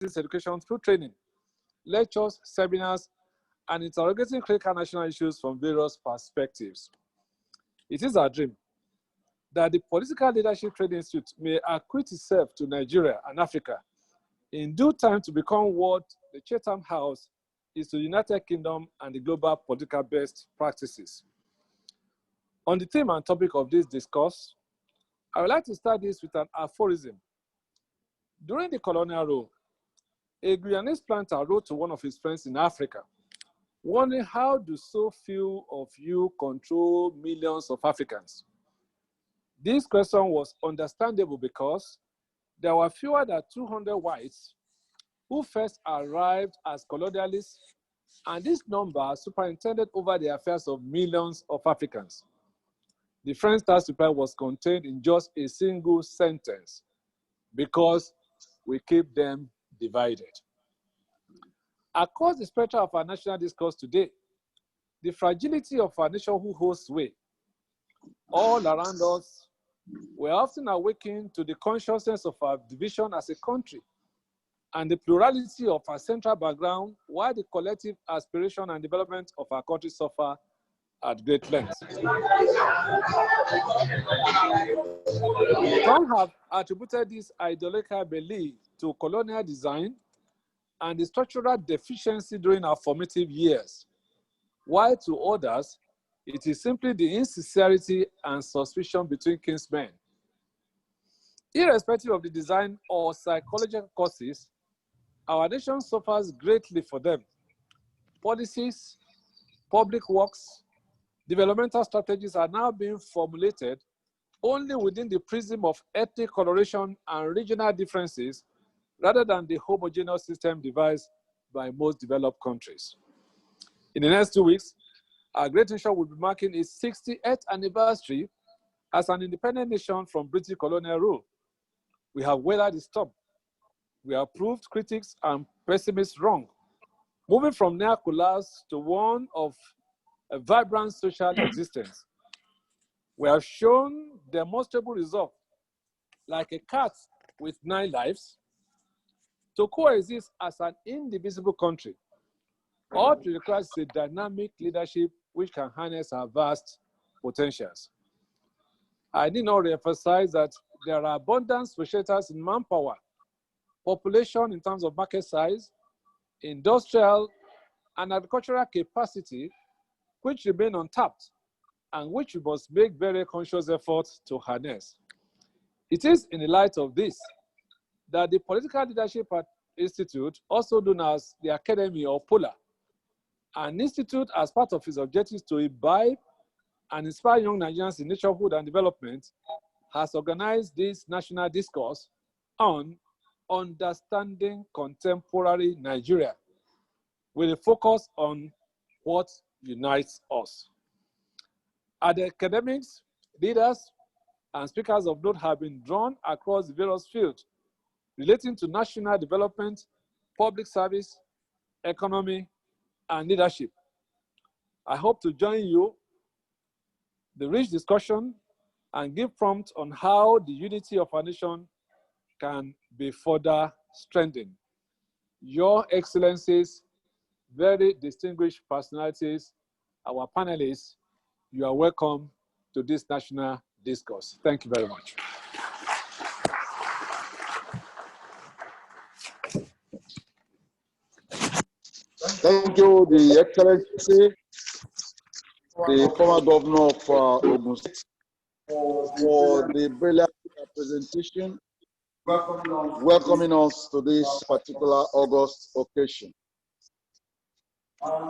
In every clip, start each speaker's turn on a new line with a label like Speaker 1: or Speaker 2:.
Speaker 1: education through training, lectures, seminars, and interrogating critical national issues from various perspectives. It is our dream that the Political Leadership Training Institute may acquit itself to Nigeria and Africa in due time to become what the Chatham House is to the United Kingdom and the global political best practices. On the theme and topic of this discourse, I would like to start this with an aphorism. During the colonial rule, a Guyanese planter wrote to one of his friends in Africa, wondering how do so few of you control millions of Africans? This question was understandable because there were fewer than 200 whites who first arrived as colonialists, and this number superintended over the affairs of millions of Africans. The French tax reply was contained in just a single sentence, because we keep them divided. Across the spectrum of our national discourse today, the fragility of our nation who holds sway all around us, we're often awakened to the consciousness of our division as a country and the plurality of our central background, while the collective aspiration and development of our country suffer at great length. Some have attributed this ideological belief to colonial design and the structural deficiency during our formative years, while to others, it is simply the insincerity and suspicion between kinsmen. Irrespective of the design or psychological causes, our nation suffers greatly for them. Policies, public works, developmental strategies are now being formulated only within the prism of ethnic coloration and regional differences, rather than the homogeneous system devised by most developed countries. In the next 2 weeks, our great nation will be marking its 68th anniversary as an independent nation from British colonial rule. We have weathered the storm. We have proved critics and pessimists wrong, moving from near collapse to one of a vibrant social existence. We have shown demonstrable resolve, like a cat with 9 lives, to coexist as an indivisible country. All it requires is a dynamic leadership which can harness our vast potentials. I need not re-emphasize that there are abundant specialities in manpower, population in terms of market size, industrial and agricultural capacity, which remain untapped and which we must make very conscious efforts to harness. It is in the light of this that the Political Leadership Institute, also known as the Academy or POLA, an institute as part of its objectives to imbibe and inspire young Nigerians in nationhood and development, has organized this national discourse on understanding contemporary Nigeria, with a focus on what unites us. The academics, leaders, and speakers of note have been drawn across the various fields relating to national development, public service, economy, and leadership. I hope to join you the rich discussion and give prompt on how the unity of our nation can be further strengthened. Your Excellencies, very distinguished personalities, our panelists, you are welcome to this national discourse. Thank you very much.
Speaker 2: Thank you, the Excellency, the former governor of Ogun State, for the brilliant presentation, welcoming us to this particular August occasion. I am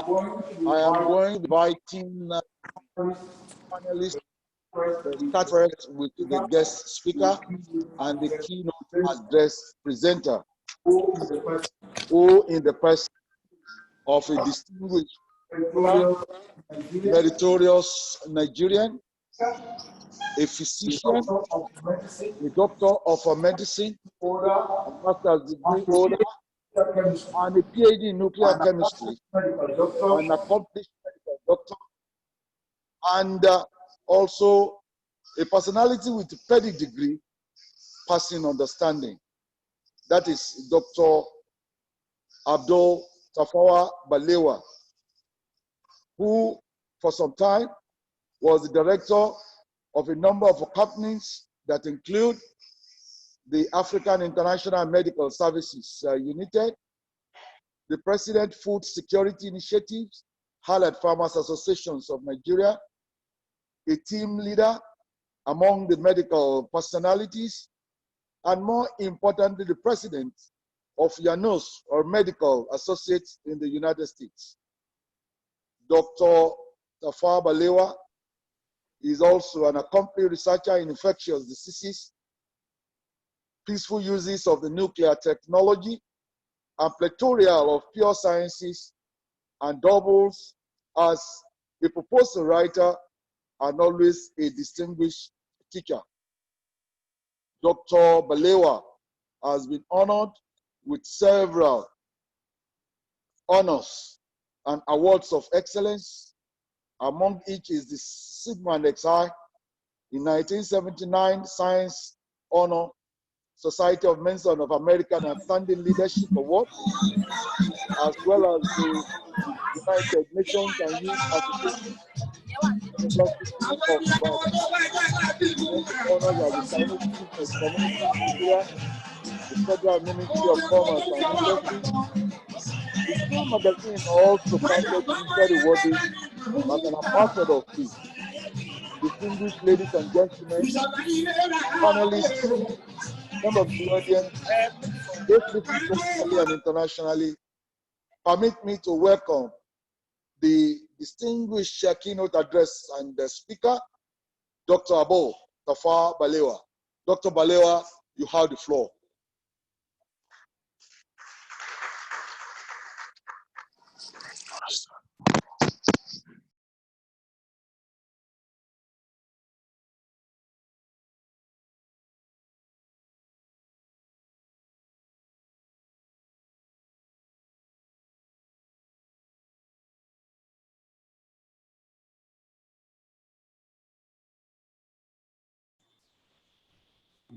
Speaker 2: going to be inviting panelists to start first with the guest speaker and the keynote address presenter, who in the person of a distinguished, meritorious Nigerian, a physician, a doctor of medicine, a master's degree holder, and a PhD in nuclear chemistry, an accomplished medical doctor, and also a personality with a pedigree, passing understanding. That is Dr. Abdul Tafawa Balewa, who for some time was the director of a number of companies that include the African International Medical Services United, the President Food Security Initiatives, Allied Farmers Associations of Nigeria, a team leader among the medical personalities, and more importantly, the president of YANOS, or Medical Associates in the United States. Dr. Tafawa Balewa is also an accomplished researcher in infectious diseases, peaceful uses of the nuclear technology, and plethora of pure sciences, and doubles as a proposal writer and always a distinguished teacher. Dr. Balewa has been honored with several honors and awards of excellence. Among each is the Sigma XI in 1979 Science Honor, Society of Mention of American Outstanding Leadership Award, as well as the United Nations and Youth Association University of Ibadan. Honors as the Chinese Business Community in Nigeria, the Federal Ministry of Commerce and Industry. The Skill magazine also counted him very worthy as an ambassador of peace. Distinguished ladies and gentlemen, panelists, members of the audience, both locally and internationally, permit me to welcome the distinguished keynote address and the speaker, Dr. Abdul Tafawa Balewa. Dr. Balewa, you have the floor.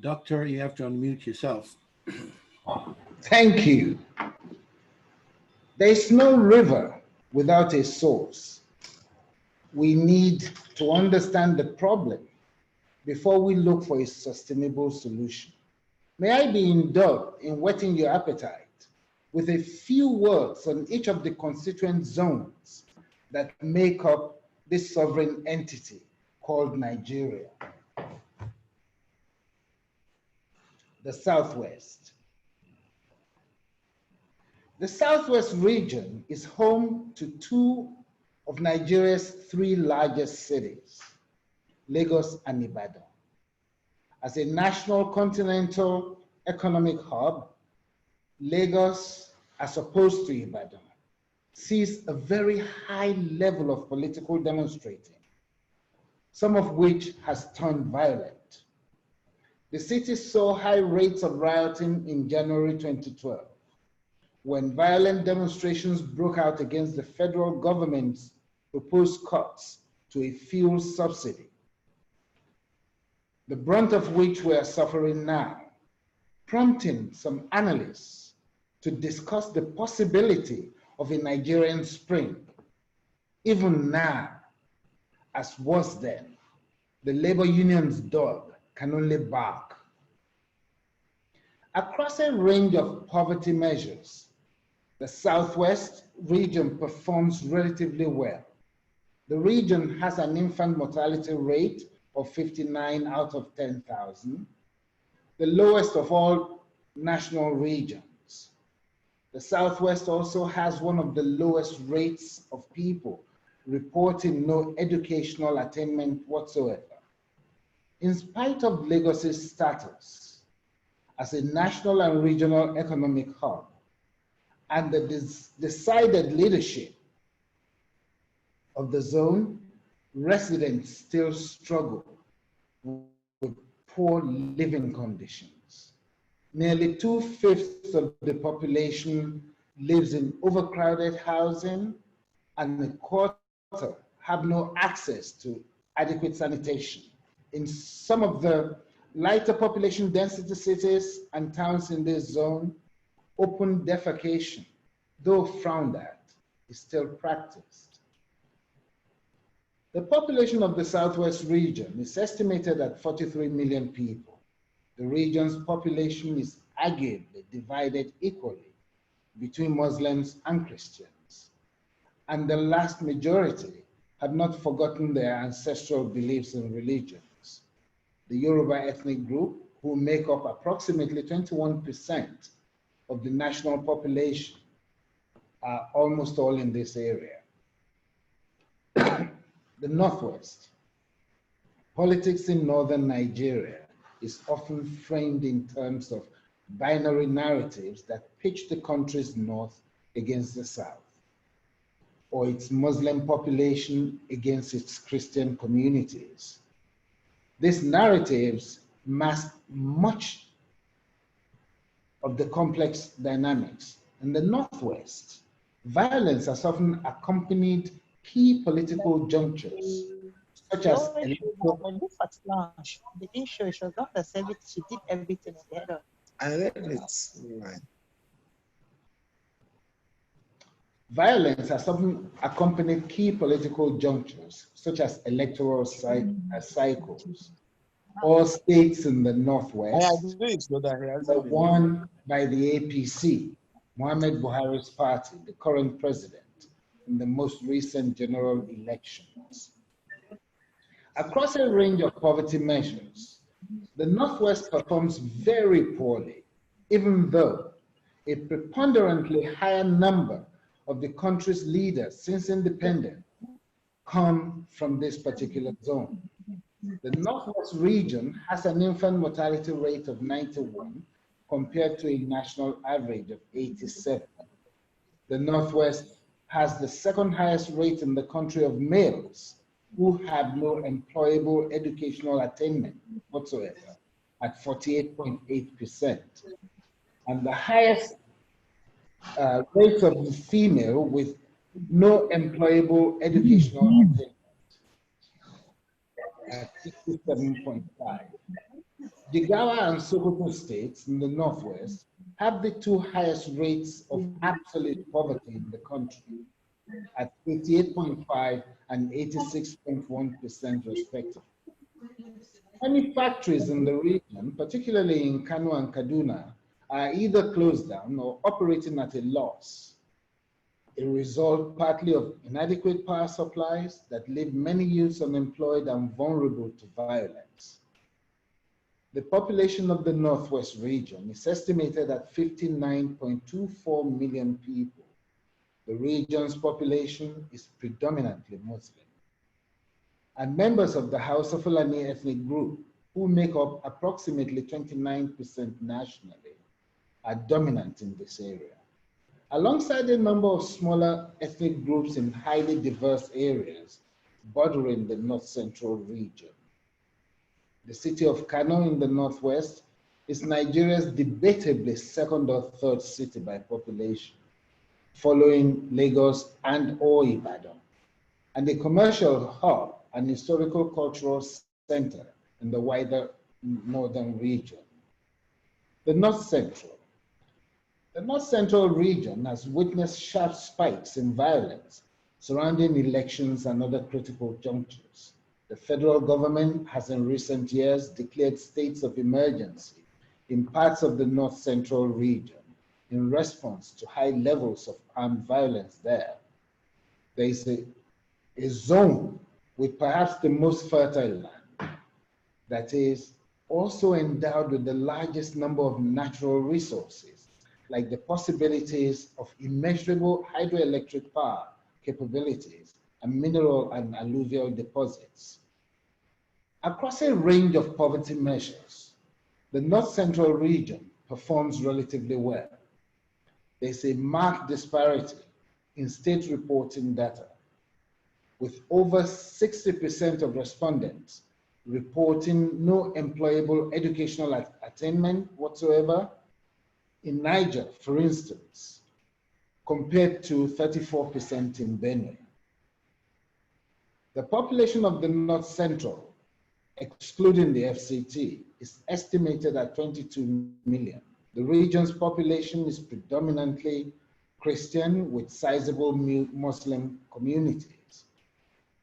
Speaker 3: Doctor, you have to unmute yourself.
Speaker 4: Thank you. There is no river without a source. We need to understand the problem before we look for a sustainable solution. May I be indulged in whetting your appetite with a few words on each of the constituent zones that make up this sovereign entity called Nigeria. The Southwest. The Southwest region is home to two of Nigeria's three largest cities, Lagos and Ibadan. As a national continental economic hub, Lagos, as opposed to Ibadan, sees a very high level of political demonstrating, some of which has turned violent. The city saw high rates of rioting in January 2012, when violent demonstrations broke out against the federal government's proposed cuts to a fuel subsidy, the brunt of which we are suffering now, prompting some analysts to discuss the possibility of a Nigerian spring. Even now, as was then, the labor union's dog can only bark. Across a range of poverty measures, the Southwest region performs relatively well. The region has an infant mortality rate of 59 out of 10,000, the lowest of all national regions. The Southwest also has one of the lowest rates of people reporting no educational attainment whatsoever. In spite of Lagos's status as a national and regional economic hub and the decided leadership of the zone, residents still struggle with poor living conditions. Nearly 2/5 of the population lives in overcrowded housing, and a quarter have no access to adequate sanitation. In some of the lighter population density cities and towns in this zone, open defecation though frowned at, is still practiced. The population of the Southwest region is estimated at 43 million people. The region's population is arguably divided equally between Muslims and Christians, and the vast majority have not forgotten their ancestral beliefs and religions. The Yoruba ethnic group, who make up approximately 21% of the national population, are almost all in this area. The Northwest. Politics in northern Nigeria is often framed in terms of binary narratives that pitch the country's north against the south, or its Muslim population against its Christian communities. These narratives mask much of the complex dynamics. In the Northwest, violence has often accompanied key political junctures, such as
Speaker 5: when this was launched, they didn't show it. She was not the service. She did everything together.
Speaker 6: I read it. Right.
Speaker 4: Violence has often accompanied key political junctures, such as electoral cycles. All states in the Northwest were won by the APC, Muhammad Buhari's party, the current president, in the most recent general elections. Across a range of poverty measures, the Northwest performs very poorly, even though a preponderantly higher number of the country's leaders since independence come from this particular zone. The Northwest region has an infant mortality rate of 91 compared to a national average of 87. The Northwest has the second highest rate in the country of males who have no employable educational attainment whatsoever at 48.8%, and the highest rate of the female with no employable educational attainment at 67.5. Jigawa and Sokoto states in the Northwest have the two highest rates of absolute poverty in the country at 88.5 and 86.1% respectively. Many factories in the region, particularly in Kano and Kaduna, are either closed down or operating at a loss, a result partly of inadequate power supplies that leave many youths unemployed and vulnerable to violence. The population of the Northwest region is estimated at 59.24 million people. The region's population is predominantly Muslim. And members of the Hausa Fulani ethnic group, who make up approximately 29% nationally, are dominant in this area, alongside a number of smaller ethnic groups in highly diverse areas bordering the north-central region. The city of Kano in the Northwest is Nigeria's debatably second or third city by population, following Lagos and or Ibadan, and a commercial hub and historical cultural center in the wider northern region. The North Central. The North Central region has witnessed sharp spikes in violence surrounding elections and other critical junctures. The federal government has in recent years declared states of emergency in parts of the North Central region in response to high levels of armed violence there. There is a zone with perhaps the most fertile land that is also endowed with the largest number of natural resources, like the possibilities of immeasurable hydroelectric power capabilities and mineral and alluvial deposits. Across a range of poverty measures, the North Central region performs relatively well. There's a marked disparity in state reporting data, with over 60% of respondents reporting no employable educational attainment whatsoever. In Niger, for instance, compared to 34% in Benue. The population of the North Central, excluding the FCT, is estimated at 22 million. The region's population is predominantly Christian with sizable Muslim communities.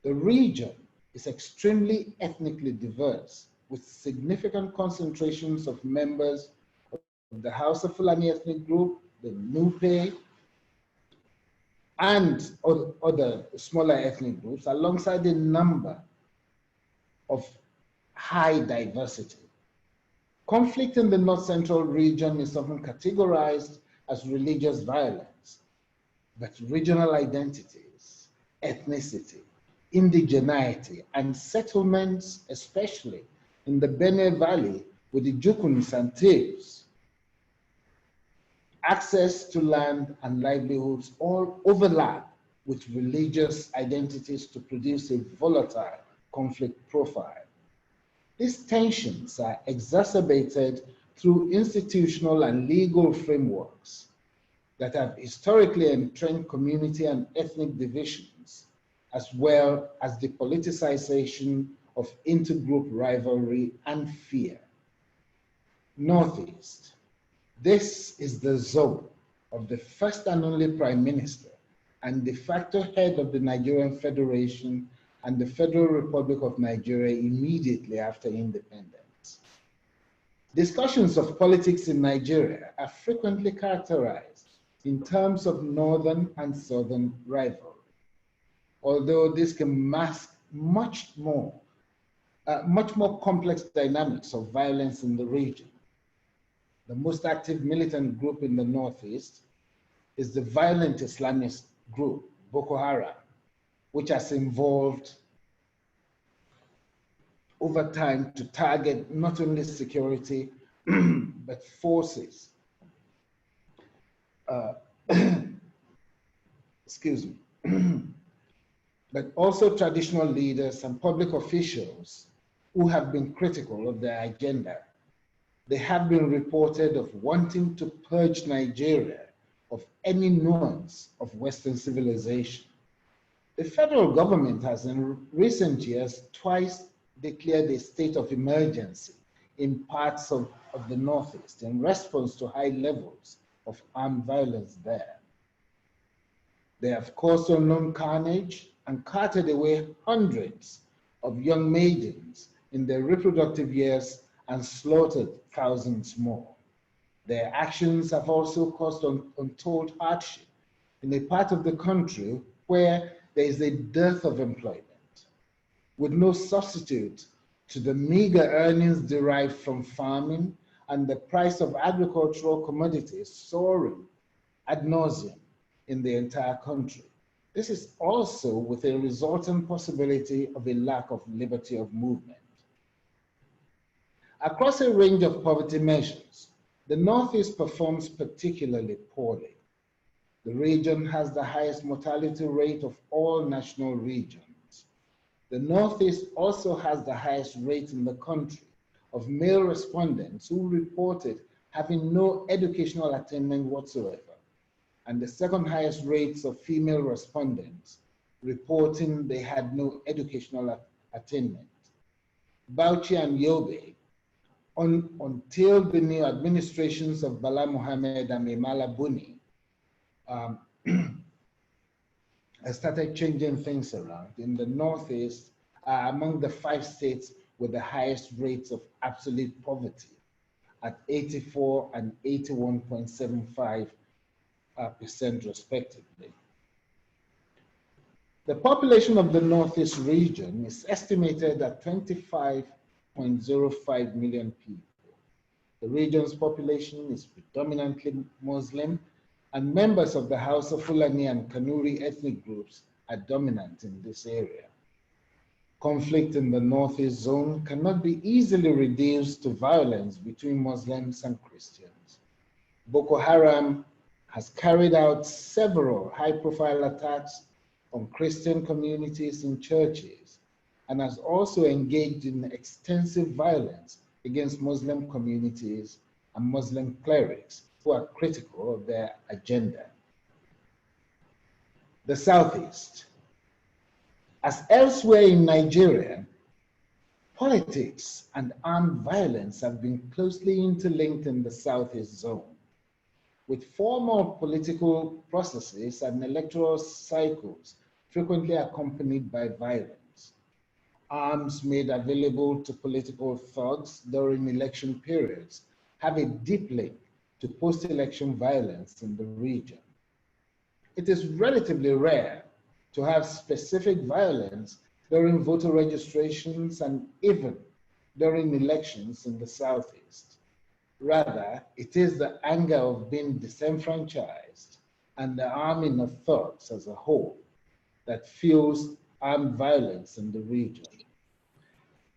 Speaker 4: The region is extremely ethnically diverse, with significant concentrations of members of the Hausa Fulani ethnic group, the Nupe, and other smaller ethnic groups, alongside a number of high diversity. Conflict in the North Central region is often categorized as religious violence, but regional identities, ethnicity, indigeneity, and settlements, especially in the Benue Valley with the Jukuns and Tabes, access to land and livelihoods all overlap with religious identities to produce a volatile conflict profile. These tensions are exacerbated through institutional and legal frameworks that have historically entrenched community and ethnic divisions, as well as the politicization of intergroup rivalry and fear. Northeast. This is the zone of the first and only Prime Minister and de facto head of the Nigerian Federation and the Federal Republic of Nigeria immediately after independence. Discussions of politics in Nigeria are frequently characterized in terms of northern and southern rivalry, although this can mask much more complex dynamics of violence in the region. The most active militant group in the Northeast is the violent Islamist group, Boko Haram, which has evolved over time to target not only security, but forces, excuse me, but also traditional leaders and public officials who have been critical of their agenda. They have been reported of wanting to purge Nigeria of any nuance of Western civilization. The federal government has in recent years twice declared a state of emergency in parts of the Northeast in response to high levels of armed violence there. They have caused unknown carnage and carted away hundreds of young maidens in their reproductive years and slaughtered thousands more. Their actions have also caused untold hardship in a part of the country where there is a dearth of employment, with no substitute to the meager earnings derived from farming and the price of agricultural commodities soaring ad nauseum in the entire country. This is also with a resultant possibility of a lack of liberty of movement. Across a range of poverty measures, the Northeast performs particularly poorly. The region has the highest mortality rate of all national regions. The Northeast also has the highest rate in the country of male respondents who reported having no educational attainment whatsoever, and the second highest rates of female respondents reporting they had no educational attainment. Bauchi and Yobe, until the new administrations of Bala Mohammed and Imala Buni started changing things around, in the Northeast are among the 5 states with the highest rates of absolute poverty at 84 and 81.75% respectively. The population of the Northeast region is estimated at 25.05 million people. The region's population is predominantly Muslim, and members of the Hausa, Fulani, and Kanuri ethnic groups are dominant in this area. Conflict in the Northeast zone cannot be easily reduced to violence between Muslims and Christians. Boko Haram has carried out several high-profile attacks on Christian communities in churches and has also engaged in extensive violence against Muslim communities and Muslim clerics who are critical of their agenda. The Southeast. As elsewhere in Nigeria, politics and armed violence have been closely interlinked in the Southeast zone. with formal political processes and electoral cycles frequently accompanied by violence. Arms made available to political thugs during election periods have a deep link to post-election violence in the region. It is relatively rare to have specific violence during voter registrations and even during elections in the Southeast. Rather, it is the anger of being disenfranchised and the arming of thugs as a whole that fuels armed violence in the region.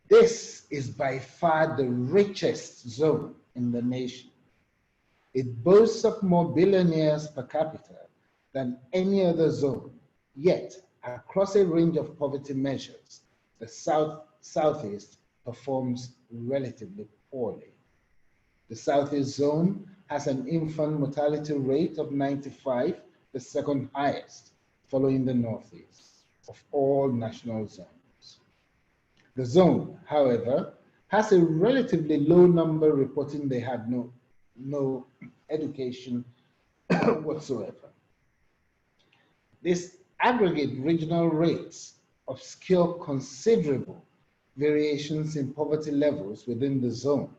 Speaker 4: This is by far the richest zone in the nation. It boasts of more billionaires per capita than any other zone, yet across a range of poverty measures, the Southeast performs relatively poorly. The Southeast zone has an infant mortality rate of 95, the second highest, following the Northeast of all national zones. The zone, however, has a relatively low number reporting they had no education whatsoever. This aggregate regional rates obscure considerable variations in poverty levels within the zone.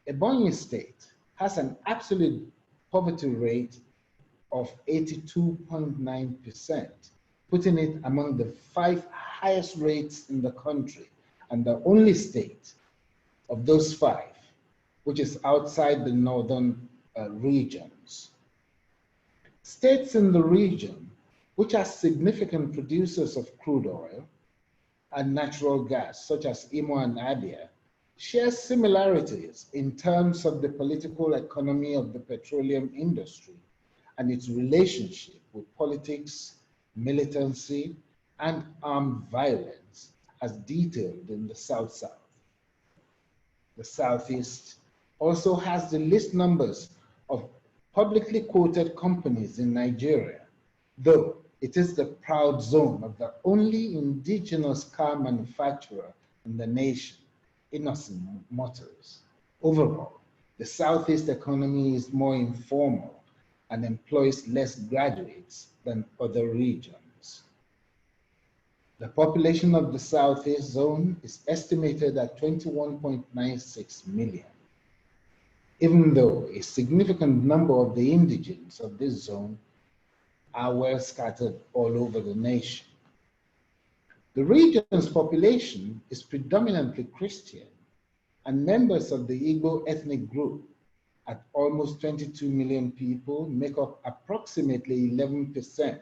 Speaker 4: Ebonyi State has an absolute poverty rate of 82.9%, putting it among the 5 highest rates in the country and the only state of those 5 which is outside the northern regions. States in the region which are significant producers of crude oil and natural gas, such as Imo and Abia, share similarities in terms of the political economy of the petroleum industry and its relationship with politics, militancy, and armed violence as detailed in the South-South. The Southeast also has the least numbers of publicly quoted companies in Nigeria, though it is the proud zone of the only indigenous car manufacturer in the nation, Innocent Motors. Overall, the Southeast economy is more informal and employs less graduates than other regions. The population of the Southeast zone is estimated at 21.96 million, even though a significant number of the indigents of this zone are well scattered all over the nation. The region's population is predominantly Christian, and members of the Igbo ethnic group, at almost 22 million people, make up approximately 11%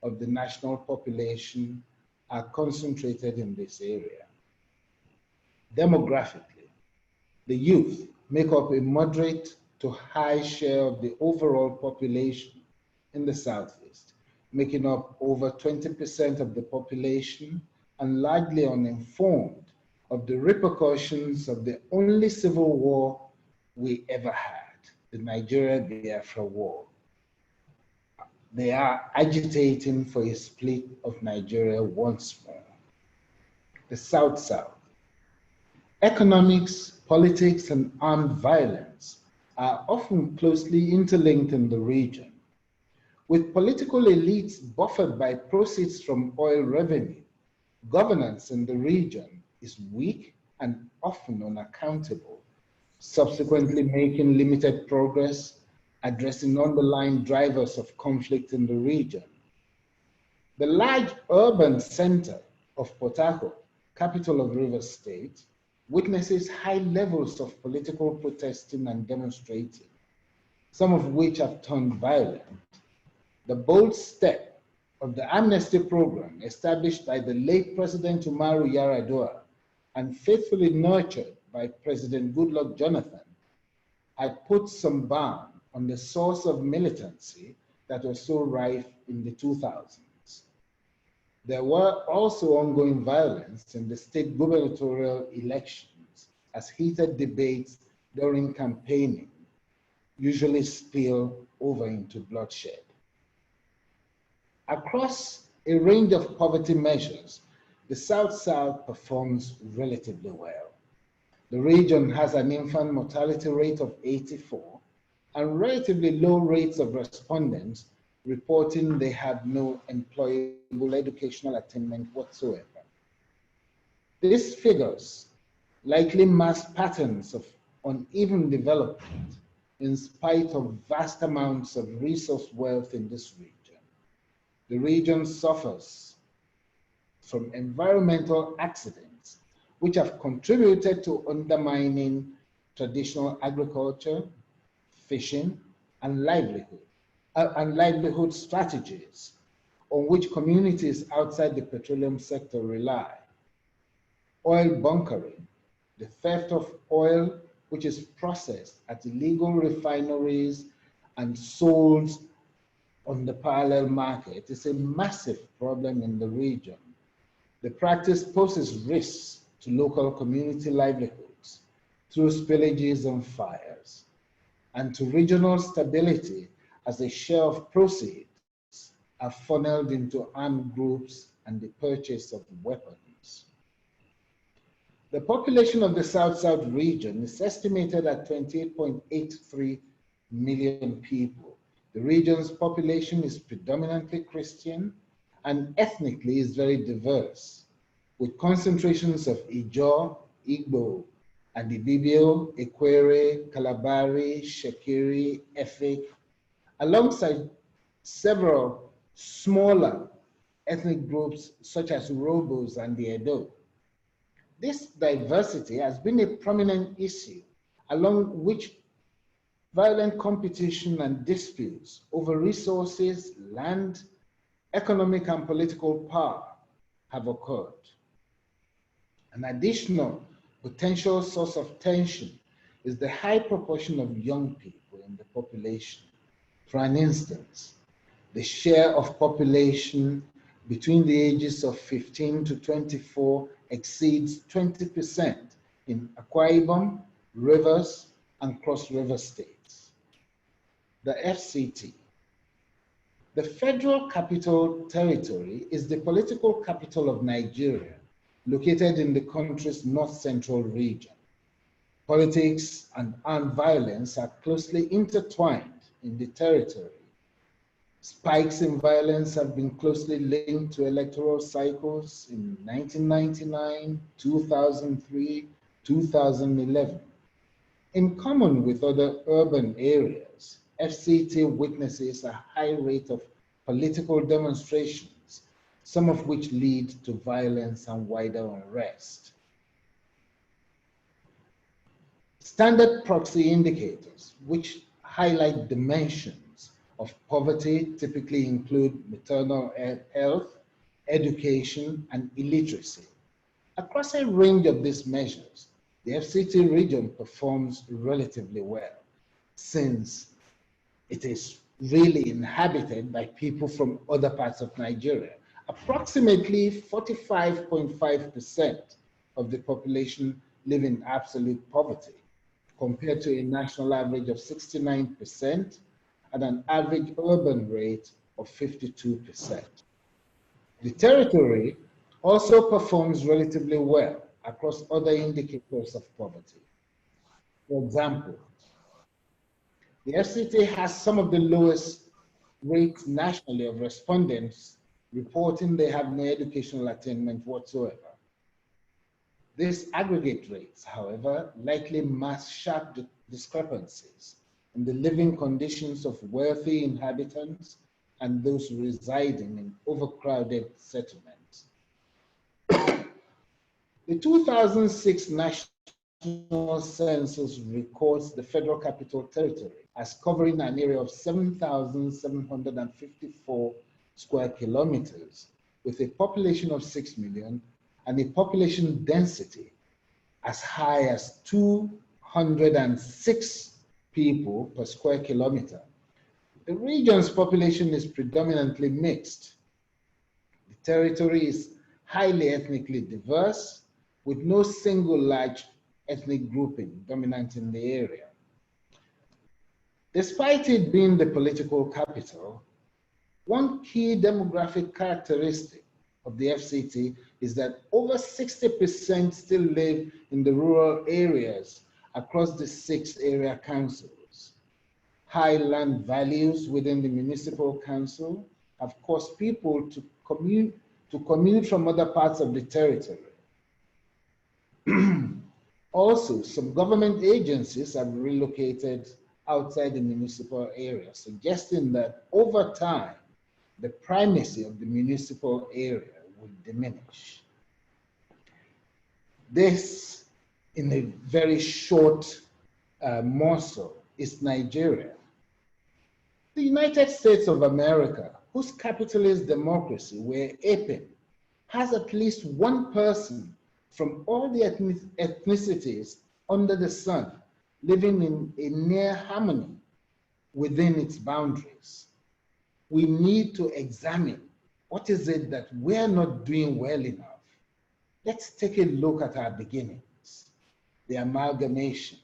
Speaker 4: of the national population, are concentrated in this area. Demographically, the youth make up a moderate to high share of the overall population in the Southeast, making up over 20% of the population and largely uninformed of the repercussions of the only civil war we ever had, the Nigeria-Biafra War. They are agitating for a split of Nigeria once more. The South-South. Economics, politics, and armed violence are often closely interlinked in the region. With political elites buffered by proceeds from oil revenue, governance in the region is weak and often unaccountable, subsequently making limited progress addressing underlying drivers of conflict in the region. The large urban center of Port Harcourt, capital of Rivers State, witnesses high levels of political protesting and demonstrating, some of which have turned violent. The bold step of the amnesty program established by the late President Umaru Yar'Adua and faithfully nurtured by President Goodluck Jonathan had put some balm on the source of militancy that was so rife in the 2000s. There were also ongoing violence in the state gubernatorial elections as heated debates during campaigning usually spill over into bloodshed. Across a range of poverty measures, the South-South performs relatively well. The region has an infant mortality rate of 84, and relatively low rates of respondents reporting they have no employable educational attainment whatsoever. These figures likely mask patterns of uneven development in spite of vast amounts of resource wealth in this region. The region suffers from environmental accidents which have contributed to undermining traditional agriculture, fishing, and livelihood strategies on which communities outside the petroleum sector rely. Oil bunkering, the theft of oil which is processed at illegal refineries and sold on the parallel market, is a massive problem in the region. The practice poses risks to local community livelihoods through spillages and fires, and to regional stability as a share of proceeds are funneled into armed groups and the purchase of weapons. The population of the South-South region is estimated at 28.83 million people. The region's population is predominantly Christian and ethnically is very diverse, with concentrations of Ijaw, Igbo, and Ibibio, Ekwere, Kalabari, Shekiri, Efik, alongside several smaller ethnic groups such as Urobos and the Edo. This diversity has been a prominent issue along which violent competition and disputes over resources, land, economic and political power have occurred. An additional potential source of tension is the high proportion of young people in the population. For an instance, the share of population between the ages of 15 to 24 exceeds 20% in Akwa Ibom, Rivers, and Cross River states. The FCT. The Federal Capital Territory is the political capital of Nigeria, located in the country's north-central region. Politics and armed violence are closely intertwined in the territory. Spikes in violence have been closely linked to electoral cycles in 1999, 2003, 2011. In common with other urban areas, FCT witnesses a high rate of political demonstrations, some of which lead to violence and wider unrest. Standard proxy indicators, which highlight dimensions of poverty, typically include maternal health, education, and illiteracy. Across a range of these measures, the FCT region performs relatively well, since it is really inhabited by people from other parts of Nigeria. Approximately 45.5% of the population live in absolute poverty, compared to a national average of 69% and an average urban rate of 52%. The territory also performs relatively well across other indicators of poverty. For example, the FCT has some of the lowest rates nationally of respondents reporting they have no educational attainment whatsoever. These aggregate rates, however, likely mask sharp discrepancies in the living conditions of wealthy inhabitants and those residing in overcrowded settlements. The 2006 National Census records the Federal Capital Territory as covering an area of 7,754 square kilometers with a population of 6 million and a population density as high as 206 people per square kilometer. The region's population is predominantly mixed. The territory is highly ethnically diverse, with no single large ethnic grouping dominant in the area. Despite it being the political capital, one key demographic characteristic of the FCT is that over 60% still live in the rural areas across the 6 area councils. high land values within the municipal council have caused people to commute from other parts of the territory. Also, some government agencies have relocated outside the municipal area, suggesting that over time, the primacy of the municipal area will diminish. This, in a very short morsel, is Nigeria. The United States of America, whose capitalist democracy we're aping, has at least one person from all the ethnicities under the sun living in a near harmony within its boundaries. We need to examine what is it that we're not doing well enough. Let's take a look at our beginnings, the amalgamation.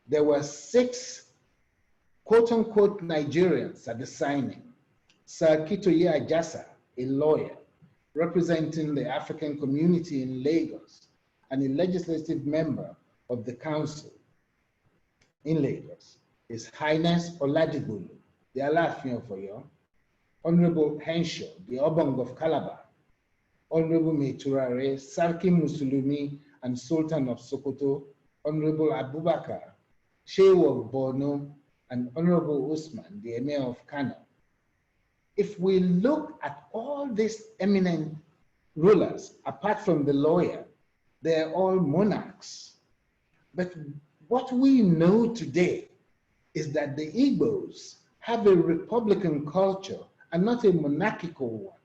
Speaker 4: There were 6 quote-unquote Nigerians at the signing. Sir Kitoye Ajasa, a lawyer representing the African community in Lagos and a legislative member of the council in Lagos, His Highness Oladigbolu, the Alaafin of Oyo, Honorable Henshaw, the Obong of Calabar, Honorable Meturare, Sarki Musulumi and Sultan of Sokoto, Honorable Abubakar, Shehu of Borno, and Honorable Usman, the Emir of Kano. If we look at all these eminent rulers, apart from the lawyer, they're all monarchs. But what we know today is that the Igbos have a republican culture and not a monarchical one,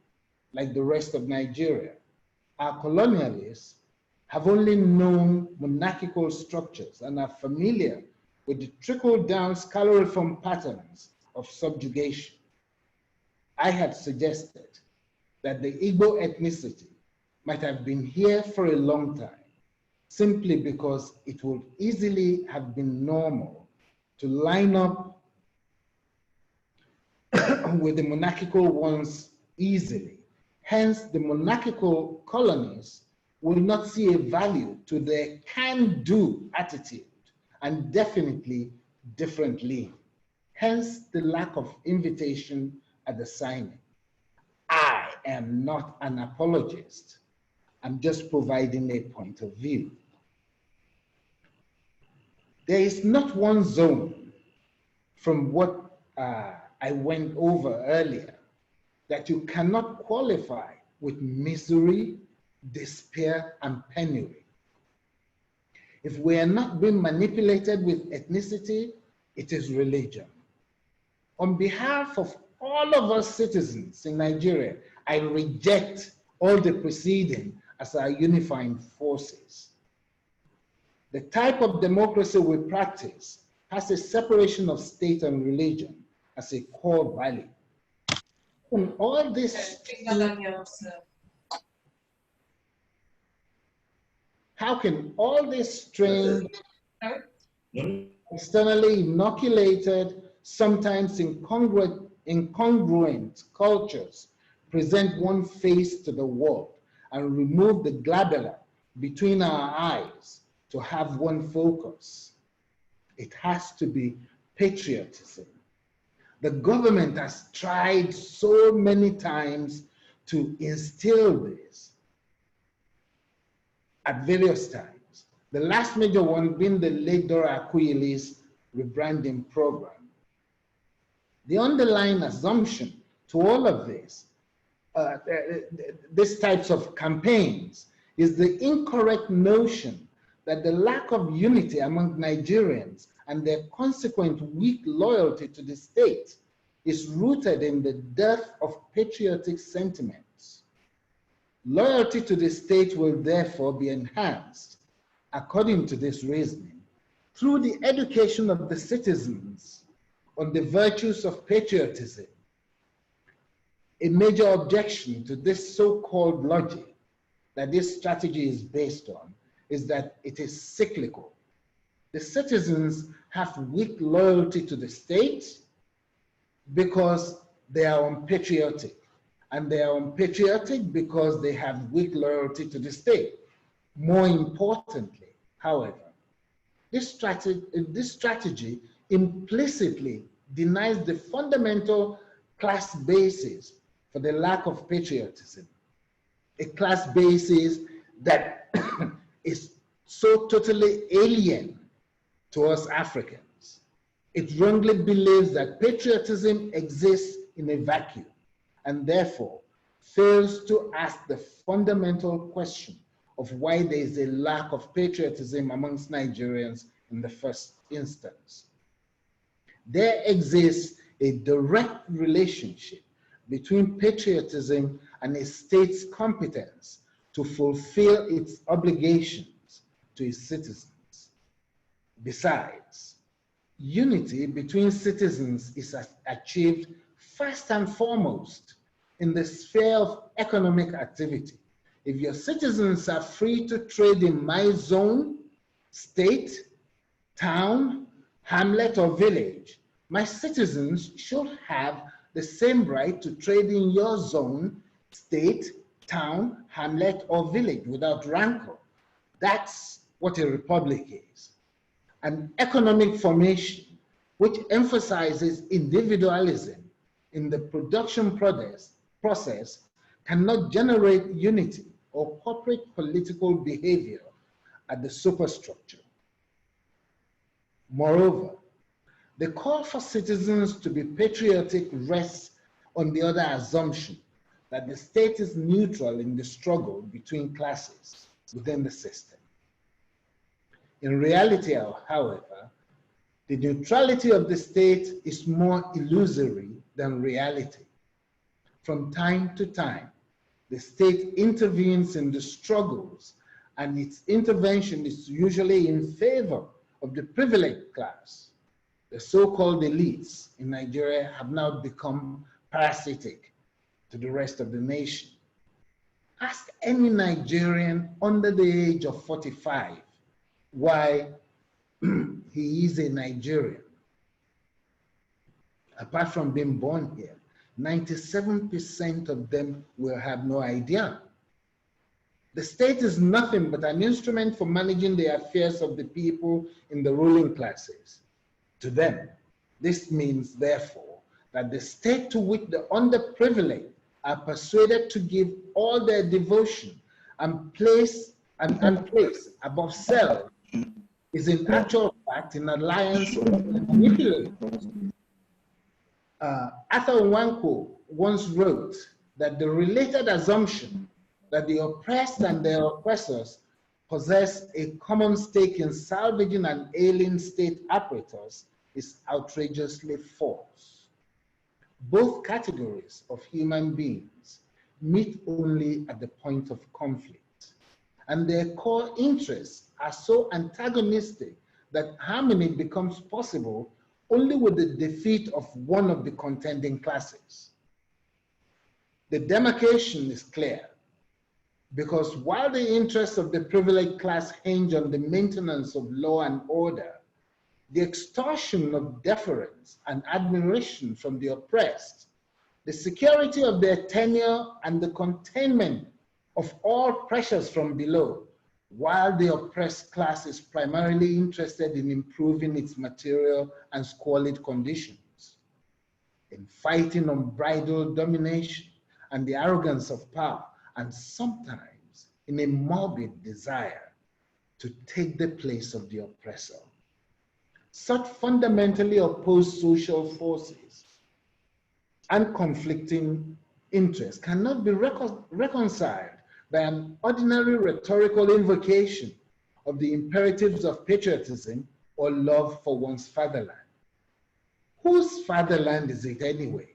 Speaker 4: like the rest of Nigeria. Our colonialists have only known monarchical structures and are familiar with the trickle-down scalariform patterns of subjugation. I had suggested that the Igbo ethnicity might have been here for a long time, simply because it would easily have been normal to line up with the monarchical ones easily. Hence, the monarchical colonies will not see a value to their can-do attitude, and definitely differently. Hence, the lack of invitation at the signing. I am not an apologist. I'm just providing a point of view. There is not one zone from what I went over earlier that you cannot qualify with misery, despair, and penury. If we are not being manipulated with ethnicity, it is religion. On behalf of all of us citizens in Nigeria, I reject all the preceding as our unifying forces. The type of democracy we practice has a separation of state and religion as a core value. And all this, how can all this strange, externally inoculated, sometimes incongruent cultures present one face to the world and remove the glabella between our eyes to have one focus? It has to be patriotism. The government has tried so many times to instill this at various times. The last major one being the late Dora Akuyili's rebranding program. The underlying assumption to all of this, these types of campaigns, is the incorrect notion that the lack of unity among Nigerians and their consequent weak loyalty to the state is rooted in the dearth of patriotic sentiments. Loyalty to the state will therefore be enhanced, according to this reasoning, through the education of the citizens on the virtues of patriotism. A major objection to this so-called logic that this strategy is based on is that it is cyclical. The citizens have weak loyalty to the state because they are unpatriotic, and they are unpatriotic because they have weak loyalty to the state. More importantly, however, this strategy implicitly denies the fundamental class basis for the lack of patriotism, a class basis that is so totally alien to us Africans. It wrongly believes that patriotism exists in a vacuum and therefore fails to ask the fundamental question of why there is a lack of patriotism amongst Nigerians in the first instance. There exists a direct relationship between patriotism and a state's competence to fulfill its obligations to its citizens. Besides, unity between citizens is achieved first and foremost in the sphere of economic activity. If your citizens are free to trade in my zone, state, town, hamlet, or village, my citizens should have the same right to trade in your zone, state, town, hamlet, or village without rancor. That's what a republic is. An economic formation which emphasizes individualism in the production process cannot generate unity or corporate political behavior at the superstructure. Moreover, the call for citizens to be patriotic rests on the other assumption that the state is neutral in the struggle between classes within the system. In reality, however, the neutrality of the state is more illusory than reality. From time to time, the state intervenes in the struggles, and its intervention is usually in favor of the privileged class. The so-called elites in Nigeria have now become parasitic to the rest of the nation. Ask any Nigerian under the age of 45 why he is a Nigerian. Apart from being born here, 97% of them will have no idea. The state is nothing but an instrument for managing the affairs of the people in the ruling classes. To them, this means, therefore, that the state to which the underprivileged are persuaded to give all their devotion and place above self is in actual fact in alliance with the manipulators. Arthur Nwankwo once wrote that the related assumption that the oppressed and their oppressors possess a common stake in salvaging an ailing state apparatus is outrageously false. Both categories of human beings meet only at the point of conflict, and their core interests are so antagonistic that harmony becomes possible only with the defeat of one of the contending classes. The demarcation is clear, because while the interests of the privileged class hinge on the maintenance of law and order, the extortion of deference and admiration from the oppressed, the security of their tenure, and the containment of all pressures from below, while the oppressed class is primarily interested in improving its material and squalid conditions, in fighting unbridled domination and the arrogance of power, and sometimes in a morbid desire to take the place of the oppressor. Such fundamentally opposed social forces and conflicting interests cannot be reconciled by an ordinary rhetorical invocation of the imperatives of patriotism or love for one's fatherland. Whose fatherland is it anyway?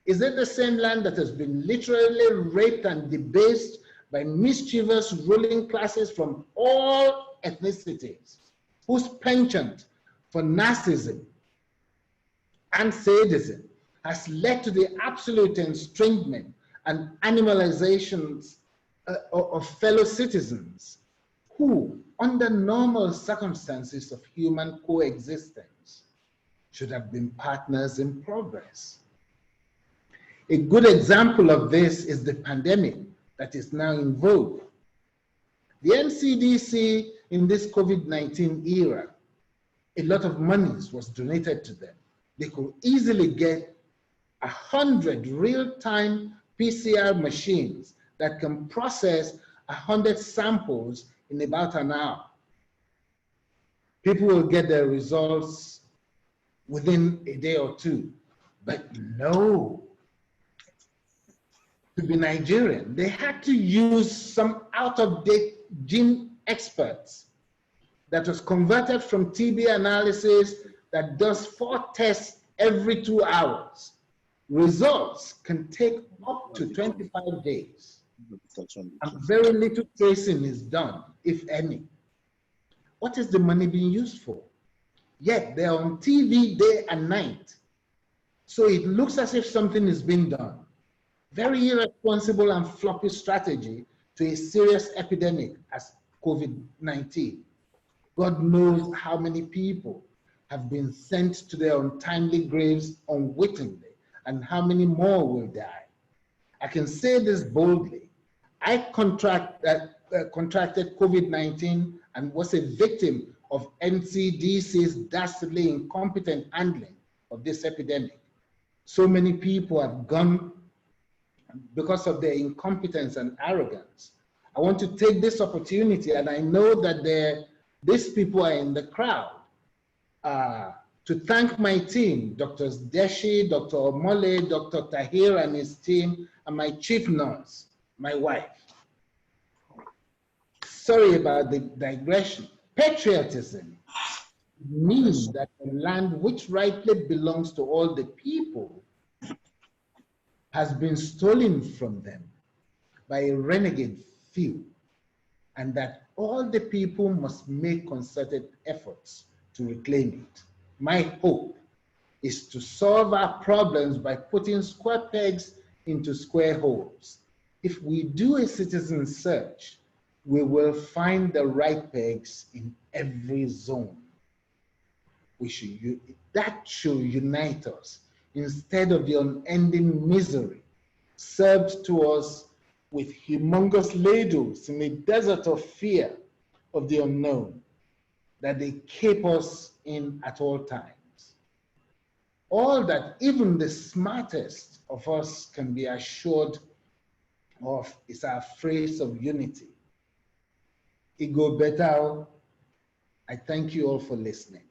Speaker 4: Is it the same land that has been literally raped and debased by mischievous ruling classes from all ethnicities, whose penchant for narcissism and sadism has led to the absolute estrangement and animalizations of fellow citizens who, under normal circumstances of human coexistence, should have been partners in progress? A good example of this is the pandemic that is now in vogue. The NCDC in this COVID-19 era, a lot of money was donated to them they could easily get 100 real-time PCR machines that can process 100 samples in about an hour. People will get their results within a day or two. But no, to be Nigerian, they had to use some out-of-date gene experts that was converted from TB analysis that does 4 tests every 2 hours. Results can take up to 25 days. And very little tracing is done, if any. What is the money being used for? Yet they're on TV day and night. So it looks as if something is being done. Very irresponsible and floppy strategy to a serious epidemic as COVID-19. God knows how many people have been sent to their untimely graves unwittingly, and how many more will die. I can say this boldly. I contracted COVID-19 and was a victim of NCDC's dastardly incompetent handling of this epidemic. So many people have gone because of their incompetence and arrogance. I want to take this opportunity, and I know that these people are in the crowd, to thank my team, Dr. Deshi, Dr. Omole, Dr. Tahir and his team, and my chief nurse, my wife. Sorry about the digression. Patriotism means that the land which rightly belongs to all the people has been stolen from them by a renegade few, and that all the people must make concerted efforts to reclaim it. My hope is to solve our problems by putting square pegs into square holes. If we do a citizen search, we will find the right pegs in every zone. That should unite us instead of the unending misery served to us with humongous ladles in a desert of fear of the unknown that they keep us in at all times. All that even the smartest of us can be assured of is our phrase of unity. Igo Betao, I thank you all for listening.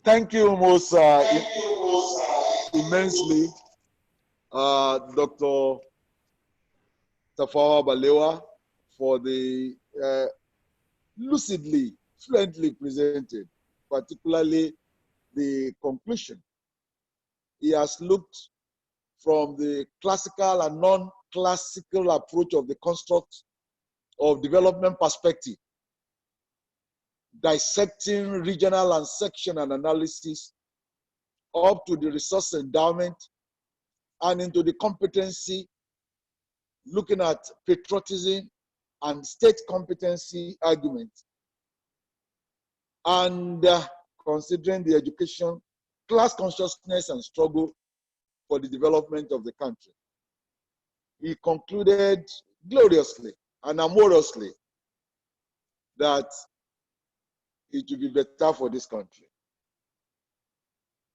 Speaker 2: Thank you most immensely, Dr. Tafawa Balewa, for the lucidly, fluently presented, particularly the conclusion. He has looked from the classical and non-classical approach of the construct of development perspective, dissecting regional and sectional analysis up to the resource endowment and into the competency, looking at patriotism and state competency argument, and considering the education, class consciousness and struggle for the development of the country. He concluded gloriously and amorously that it will be better for this country.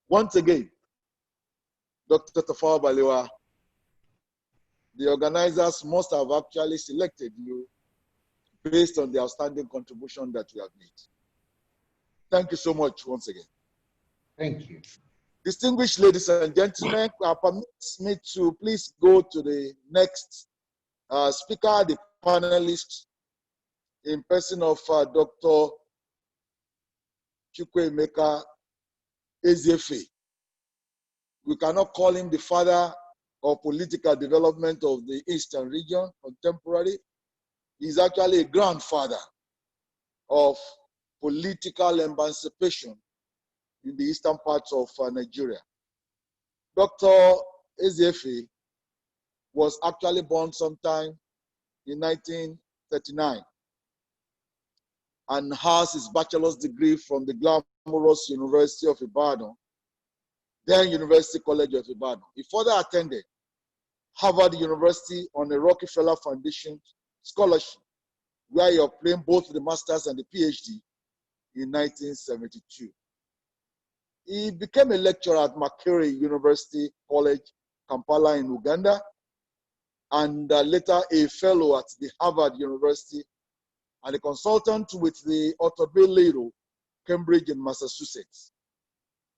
Speaker 2: Once again, Dr. Tafawa Balewa, the organizers must have actually selected you based on the outstanding contribution that you have made. Thank you so much once again.
Speaker 4: Thank you.
Speaker 2: Distinguished ladies and gentlemen, permit me to please go to the next speaker, the panelist, in person of Dr. Chukwuemeka Eziefe. We cannot call him the father of political development of the Eastern region contemporary. He's actually a grandfather of political emancipation in the eastern parts of Nigeria. Dr. Eziefe was actually born sometime in 1939 and has his bachelor's degree from the glamorous University of Ibadan, then University College of Ibadan. He further attended Harvard University on a Rockefeller Foundation scholarship, where he obtained both the master's and the PhD in 1972. He became a lecturer at Makerere University College, Kampala in Uganda, and later a fellow at the Harvard University and a consultant with the Otabelero, Cambridge in Massachusetts.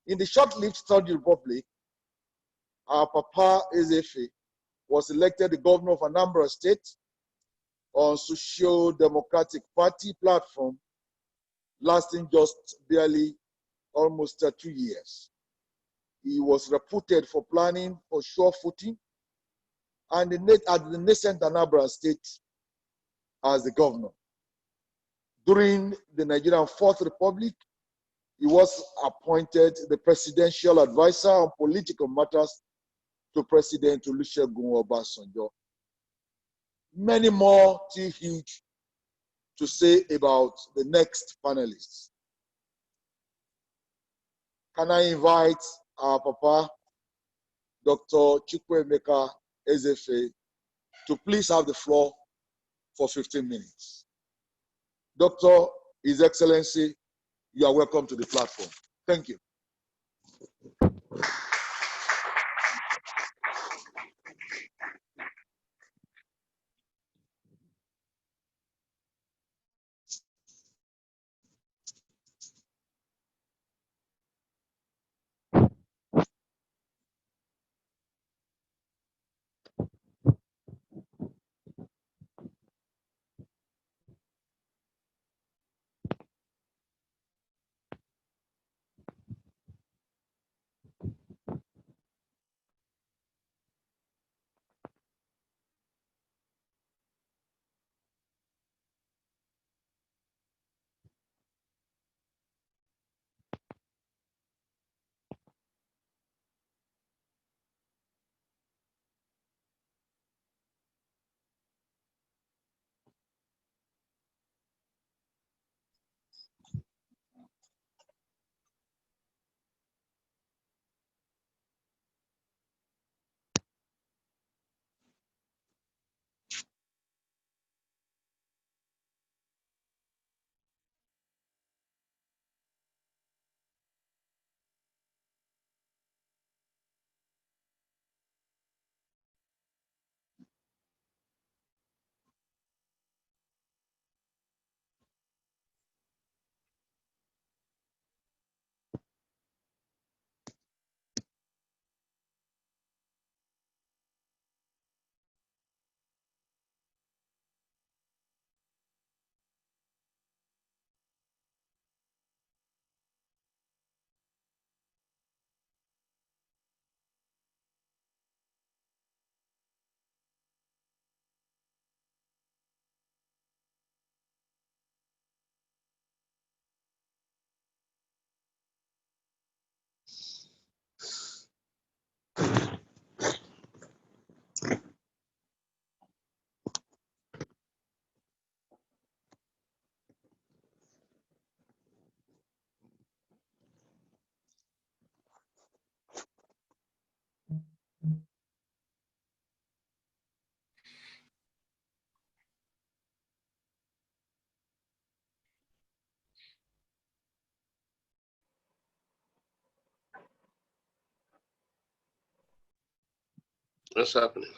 Speaker 2: In the short-lived Third Republic, our Papa Ezefe was elected the governor of Anambra State on Social-Democratic Party platform, lasting just barely almost 2 years. He was reputed for planning for sure footing and at the nascent Anambra State as the governor. During the Nigerian Fourth Republic, he was appointed the presidential advisor on political matters to President Olusegun Obasanjo. Many more too huge to say about the next panelists. Can I invite our Papa, Dr. Chukwuemeka Ezefe, to please have the floor for 15 minutes. Doctor, His Excellency, you are welcome to the platform. Thank you.
Speaker 7: What's happening?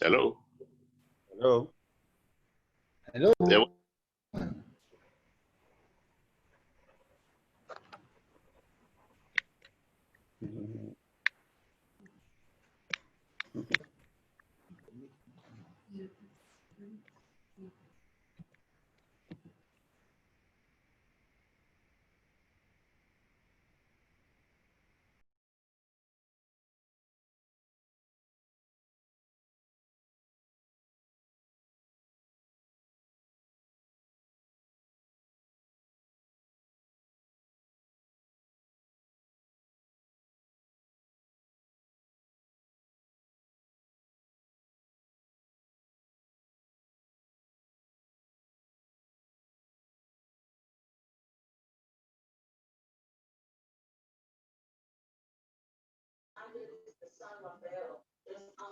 Speaker 7: Hello?
Speaker 8: Hello.
Speaker 4: Hello.
Speaker 7: Yeah.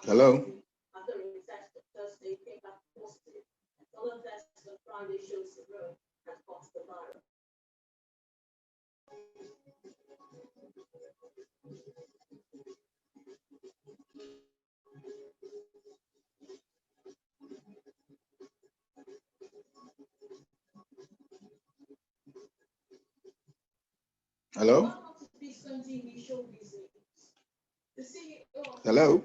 Speaker 6: Hello? Hello? Hello?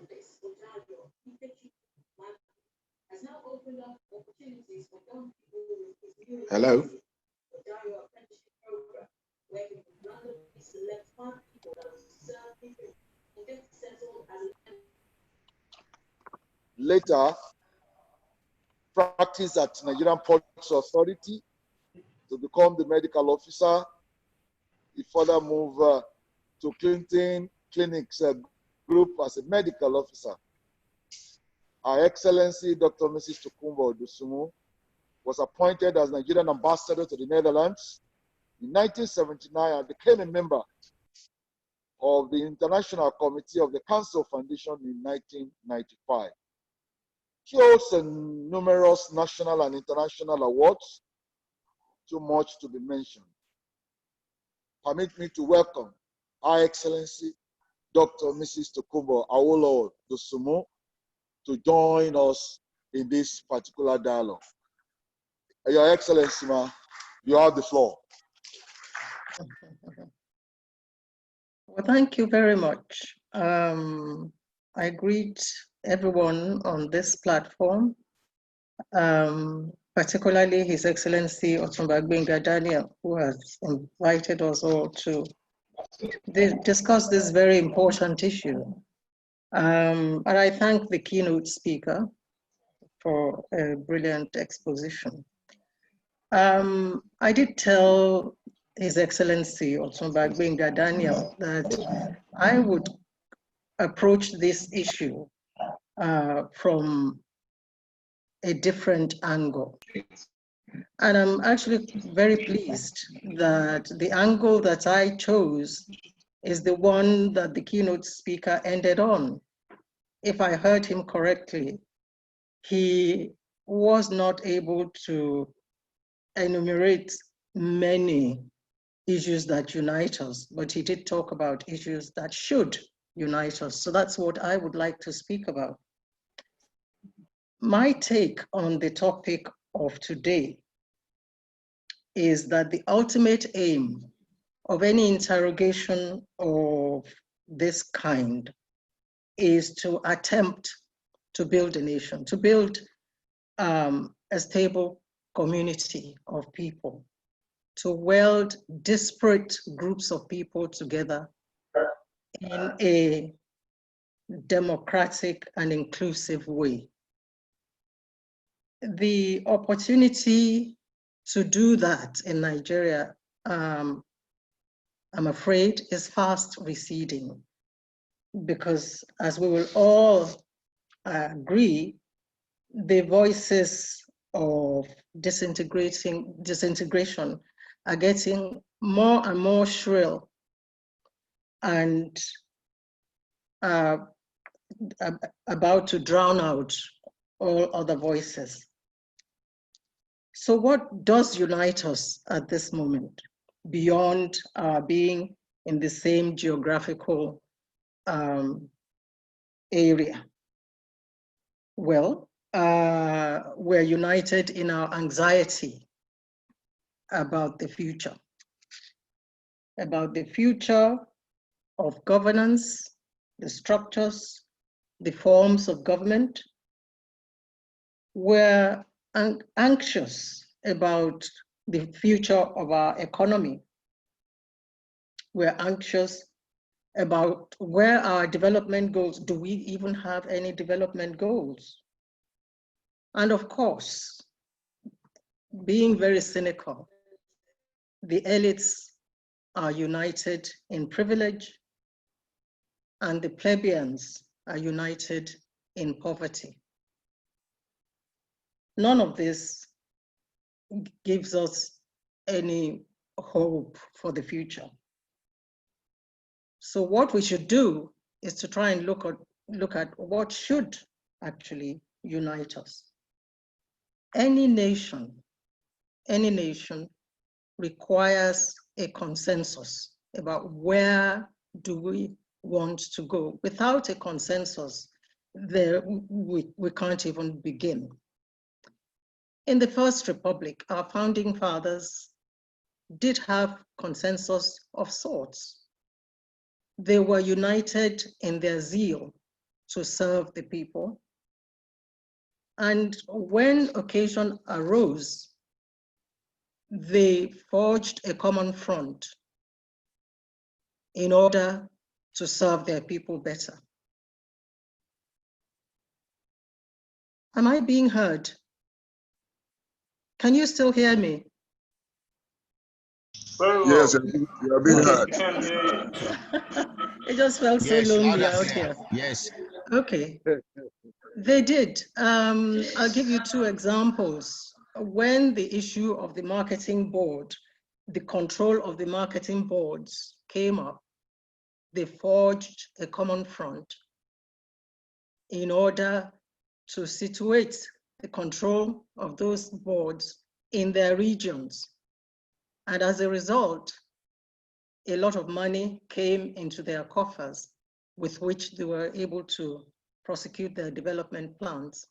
Speaker 6: Hello?
Speaker 2: Later, practiced at Nigerian Ports Authority to become the medical officer. He further moved to Clinton Clinics Group as a medical officer. Her Excellency Dr. Mrs. Tokunbo Odusumu was appointed as Nigerian ambassador to the Netherlands in 1979 and became a member of the International Committee of the Council Foundation in 1995. She holds numerous national and international awards, too much to be mentioned. Permit me to welcome Her Excellency Dr. Mrs. Tokunbo Awolowo Odusumu to join us in this particular dialogue. Your Excellency, ma, you have the floor.
Speaker 8: Well, thank you very much. I greet everyone on this platform, particularly His Excellency Otunba Gbenga Daniel, who has invited us all to discuss this very important issue. And I thank the keynote speaker for a brilliant exposition. I did tell His Excellency Otunba Gbenga Daniel that I would approach this issue from a different angle. And I'm actually very pleased that the angle that I chose is the one that the keynote speaker ended on. If I heard him correctly, he was not able to enumerate many issues that unite us, but he did talk about issues that should unite us. So that's what I would like to speak about. My take on the topic of today is that the ultimate aim of any interrogation of this kind is to attempt to build a nation, to build a stable community of people, to weld disparate groups of people together in a democratic and inclusive way. The opportunity to do that in Nigeria, I'm afraid, is fast receding, because as we will all agree, the voices of disintegration are getting more and more shrill and about to drown out all other voices. So what does unite us at this moment, beyond being in the same geographical area? Well, we're united in our anxiety about the future of governance, the structures, the forms of government. We're anxious about the future of our economy. We're anxious about where our development goals. Do we even have any development goals? And of course, being very cynical, the elites are united in privilege and the plebeians are united in poverty. None of this gives us any hope for the future. So what we should do is to try and look at what should actually unite us. Any nation requires a consensus about where do we want to go. Without a consensus, we can't even begin. In the First Republic, our founding fathers did have consensus of sorts. They were united in their zeal to serve the people. And when occasion arose, they forged a common front in order to serve their people better. Am I being heard? Can you still hear me?
Speaker 7: Very well.
Speaker 2: Yes, you are being heard.
Speaker 7: Can hear you.
Speaker 8: It just felt so lonely out here.
Speaker 9: Yes.
Speaker 8: Okay. They did. I'll give you two examples. When the issue of the marketing board, the control of the marketing boards came up, they forged a common front in order to situate the control of those boards in their regions. And as a result, a lot of money came into their coffers with which they were able to prosecute their development plans.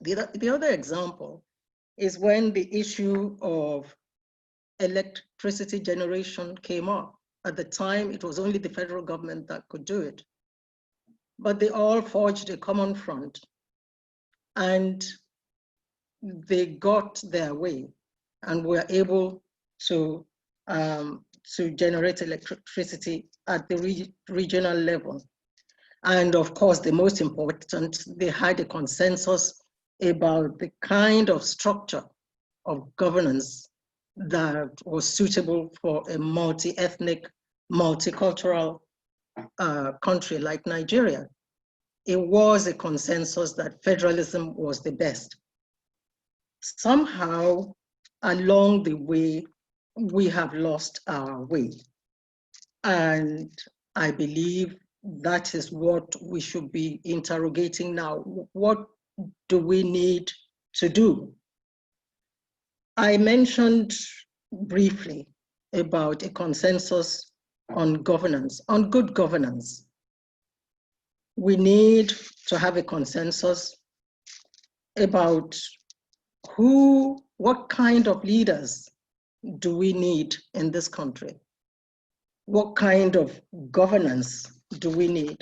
Speaker 8: The other example is when the issue of electricity generation came up. At the time, it was only the federal government that could do it. But they all forged a common front and they got their way and were able to generate electricity at the regional level. And of course, the most important, they had a consensus about the kind of structure of governance that was suitable for a multi-ethnic, multicultural country like Nigeria. It was a consensus that federalism was the best. Somehow, along the way, we have lost our way. And I believe that is what we should be interrogating now. What do we need to do? I mentioned briefly about a consensus on governance, on good governance. We need to have a consensus about what kind of leaders do we need in this country? What kind of governance do we need?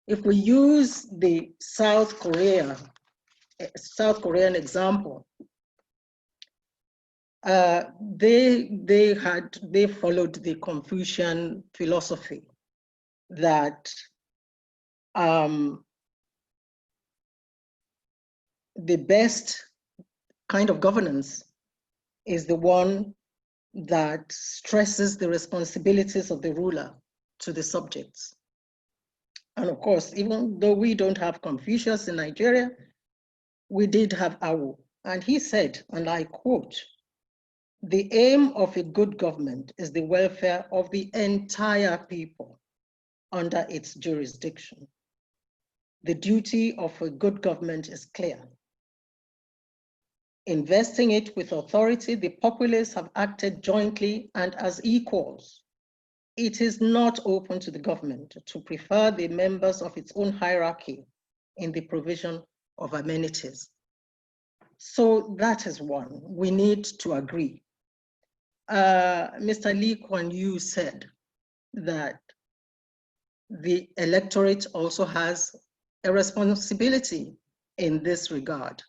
Speaker 8: If we use the South Korean example, they followed the Confucian philosophy that the best kind of governance is the one that stresses the responsibilities of the ruler to the subjects. And of course, even though we don't have Confucius in Nigeria, we did have Awu. And he said, and I quote, "The aim of a good government is the welfare of the entire people under its jurisdiction. The duty of a good government is clear. Investing it with authority, the populace have acted jointly and as equals. It is not open to the government to prefer the members of its own hierarchy in the provision of amenities." So that is one. We need to agree. Mr. Lee Kuan Yew said that the electorate also has a responsibility in this regard,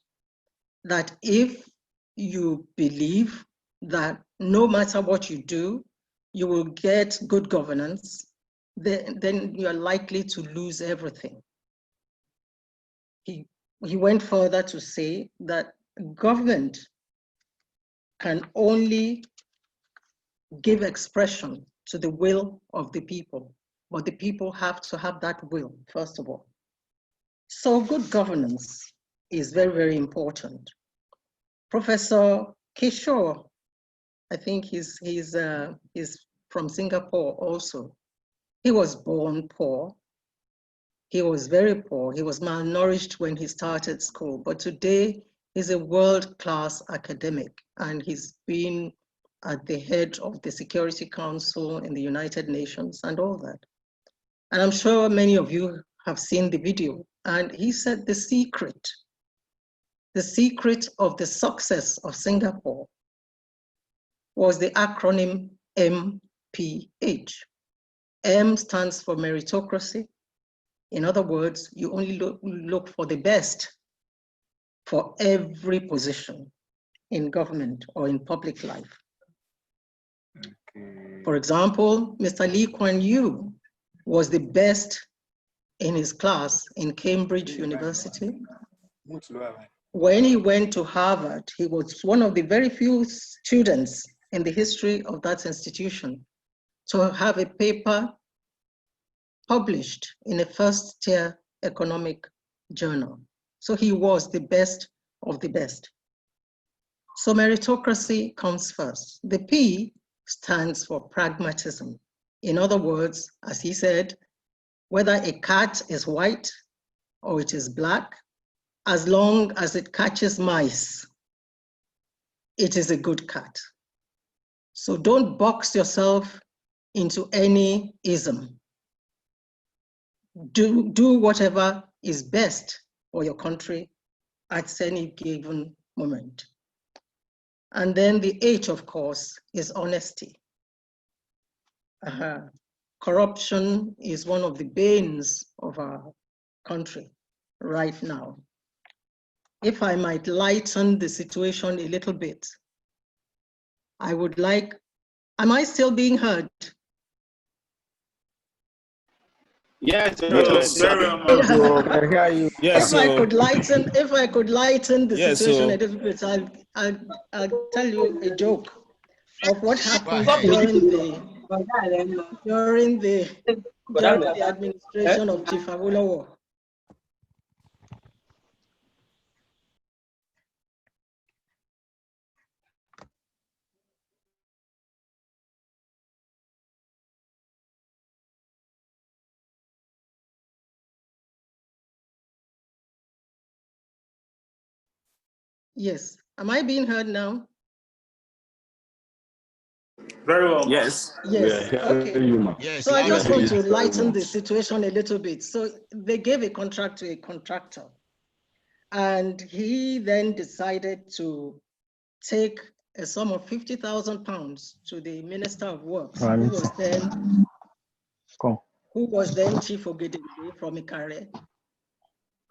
Speaker 8: that if you believe that no matter what you do, you will get good governance, then you're likely to lose everything. He went further to say that government can only give expression to the will of the people, but the people have to have that will, first of all. So good governance is very, very important. Professor Kishore, I think he's from Singapore also. He was born poor, He was very poor. He was malnourished when he started school, but today he's a world-class academic, and he's been at the head of the Security Council in the United Nations and all that. And I'm sure many of you have seen the video. And he said the secret of the success of Singapore was the acronym MPH. M stands for meritocracy. In other words, you only look for the best for every position in government or in public life. Okay. For example, Mr. Lee Kuan Yew was the best in his class in Cambridge University. When he went to Harvard, he was one of the very few students in the history of that institution to have a paper published in a first-tier economic journal. So he was the best of the best. So meritocracy comes first. The P stands for pragmatism. In other words, as he said, whether a cat is white or it is black, as long as it catches mice, it is a good cat. So don't box yourself into any ism. Do whatever is best for your country at any given moment. And then the H, of course, is honesty. Corruption is one of the banes of our country right now. If I might lighten the situation a little bit, I would like, am I still being heard?
Speaker 9: Yes,
Speaker 7: Yes,
Speaker 9: very well.
Speaker 8: Yes, if I could lighten the situation a little bit, I'll tell you a joke of what happened during the administration of Chief Awolowo. Yes. Am I being heard now?
Speaker 9: Very well.
Speaker 7: Yes.
Speaker 8: Yes. Okay. Yes, so I just want to lighten the situation a little bit. So they gave a contract to a contractor, and he then decided to take a sum of £50,000 to the Minister of Works, who was then Chief Ogedengbe from Ikare.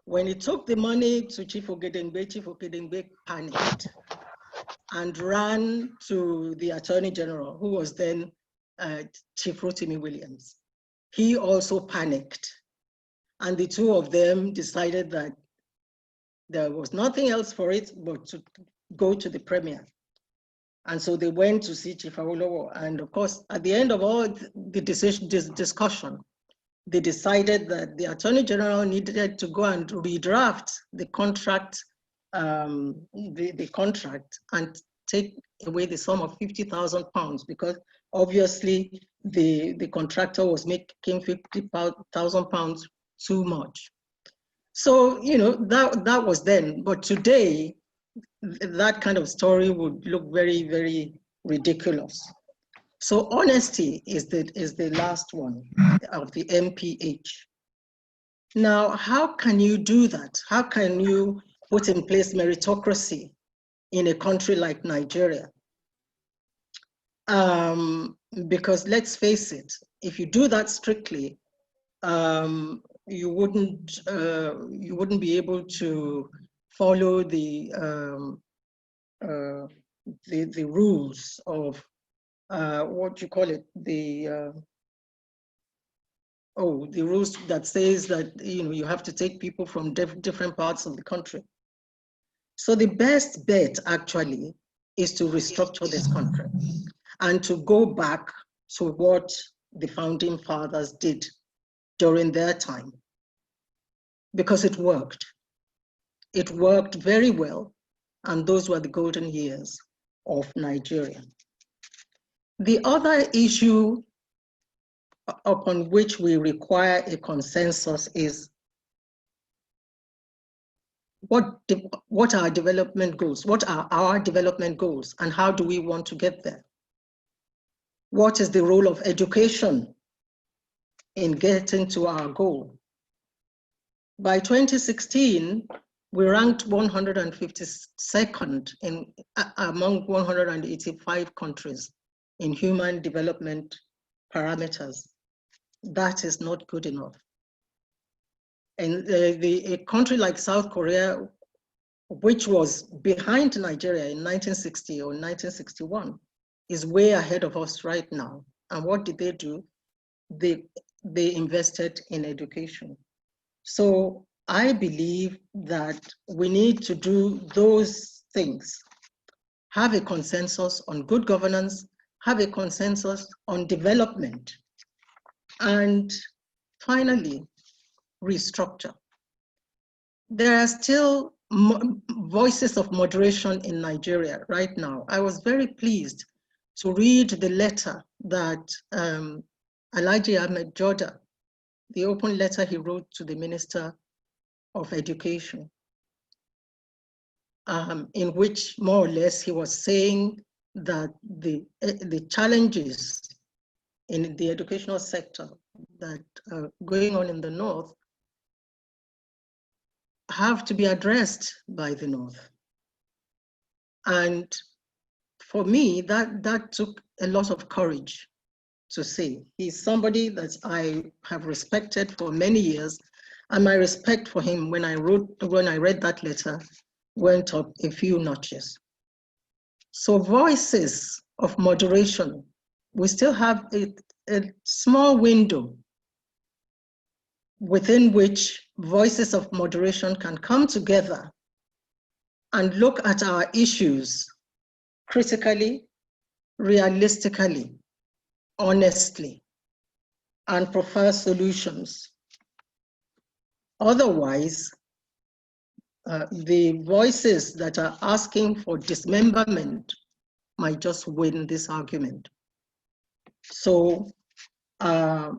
Speaker 8: When he took the money to Chief Ogedengbe panicked and ran to the Attorney General, who was then Chief Rotimi Williams. He also panicked. And the two of them decided that there was nothing else for it but to go to the Premier. And so they went to see Chief Awolowo. And of course, at the end of all the discussion, they decided that the Attorney General needed to go and redraft the contract, the contract, and take away the sum of £50,000 because obviously the contractor was making £50,000 too much. So that was then, but today that kind of story would look very, very ridiculous. So honesty is the last one of the MPH. Now, how can you do that? How can you put in place meritocracy in a country like Nigeria? Because let's face it, if you do that strictly, you wouldn't be able to follow the rules of what you call it, the rules that says that you have to take people from different parts of the country. So the best bet actually is to restructure this country and to go back to what the founding fathers did during their time, because it worked. It worked very well, and those were the golden years of Nigeria. The other issue upon which we require a consensus is what are our development goals? What are our development goals, and how do we want to get there? What is the role of education in getting to our goal? By 2016, we ranked 152nd among 185 countries in human development parameters. That is not good enough. And a country like South Korea, which was behind Nigeria in 1960 or 1961, is way ahead of us right now. And what did they do? They invested in education. So I believe that we need to do those things. Have a consensus on good governance, have a consensus on development, and finally, restructure. There are still voices of moderation in Nigeria right now. I was very pleased to read the letter that Alhaji Ahmed Joda, the open letter he wrote to the Minister of Education, in which more or less he was saying that the challenges in the educational sector that are going on in the North have to be addressed by the North. And for me, that took a lot of courage to say. He's somebody that I have respected for many years, and my respect for him when I read that letter went up a few notches. So voices of moderation, we still have a small window within which voices of moderation can come together and look at our issues critically, realistically, honestly, and prefer solutions. Otherwise, the voices that are asking for dismemberment might just win this argument. So I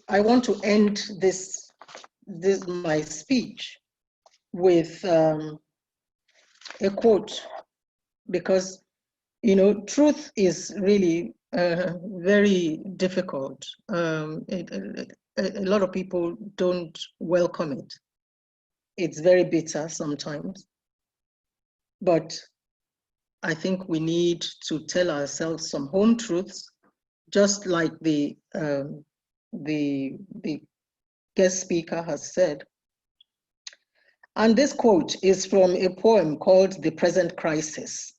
Speaker 8: want to end this my speech with a quote, because truth is really very difficult. A lot of people don't welcome it. It's very bitter sometimes, but I think we need to tell ourselves some home truths, just like the guest speaker has said. And this quote is from a poem called The Present Crisis.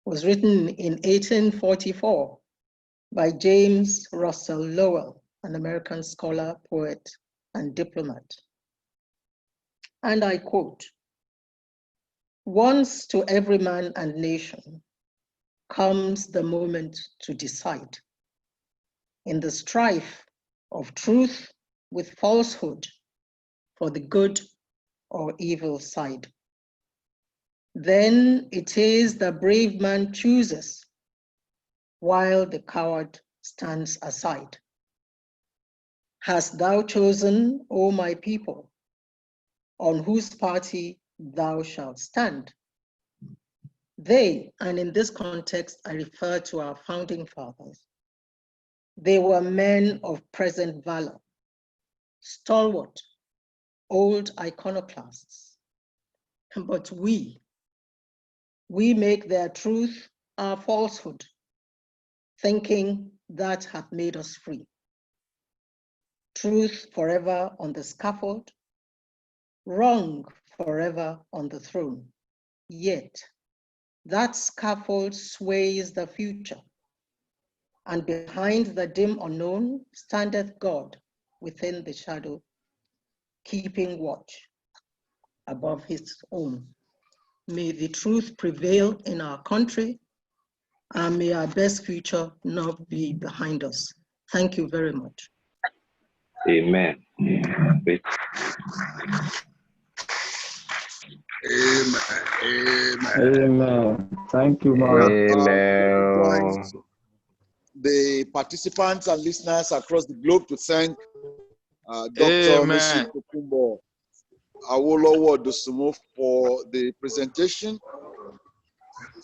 Speaker 8: It was written in 1844 by James Russell Lowell, an American scholar, poet, and diplomat. And I quote, "Once to every man and nation comes the moment to decide. In the strife of truth with falsehood for the good or evil side. Then it is the brave man chooses, while the coward stands aside. Hast thou chosen, O my people, on whose party thou shalt stand?" They, and in this context, I refer to our founding fathers, they were men of present valor, stalwart, old iconoclasts. But we make their truth our falsehood, thinking that hath made us free. Truth forever on the scaffold, wrong forever on the throne. Yet that scaffold sways the future, and behind the dim unknown standeth God within the shadow, keeping watch above his own. May the truth prevail in our country, and may our best future not be behind us. Thank you very much.
Speaker 7: Amen.
Speaker 10: Amen. Thank you,
Speaker 2: Well,
Speaker 10: man.
Speaker 2: join the participants and listeners across the globe to thank Dr. Mrs. Tokumbo Awolowo Dosunmu for the presentation.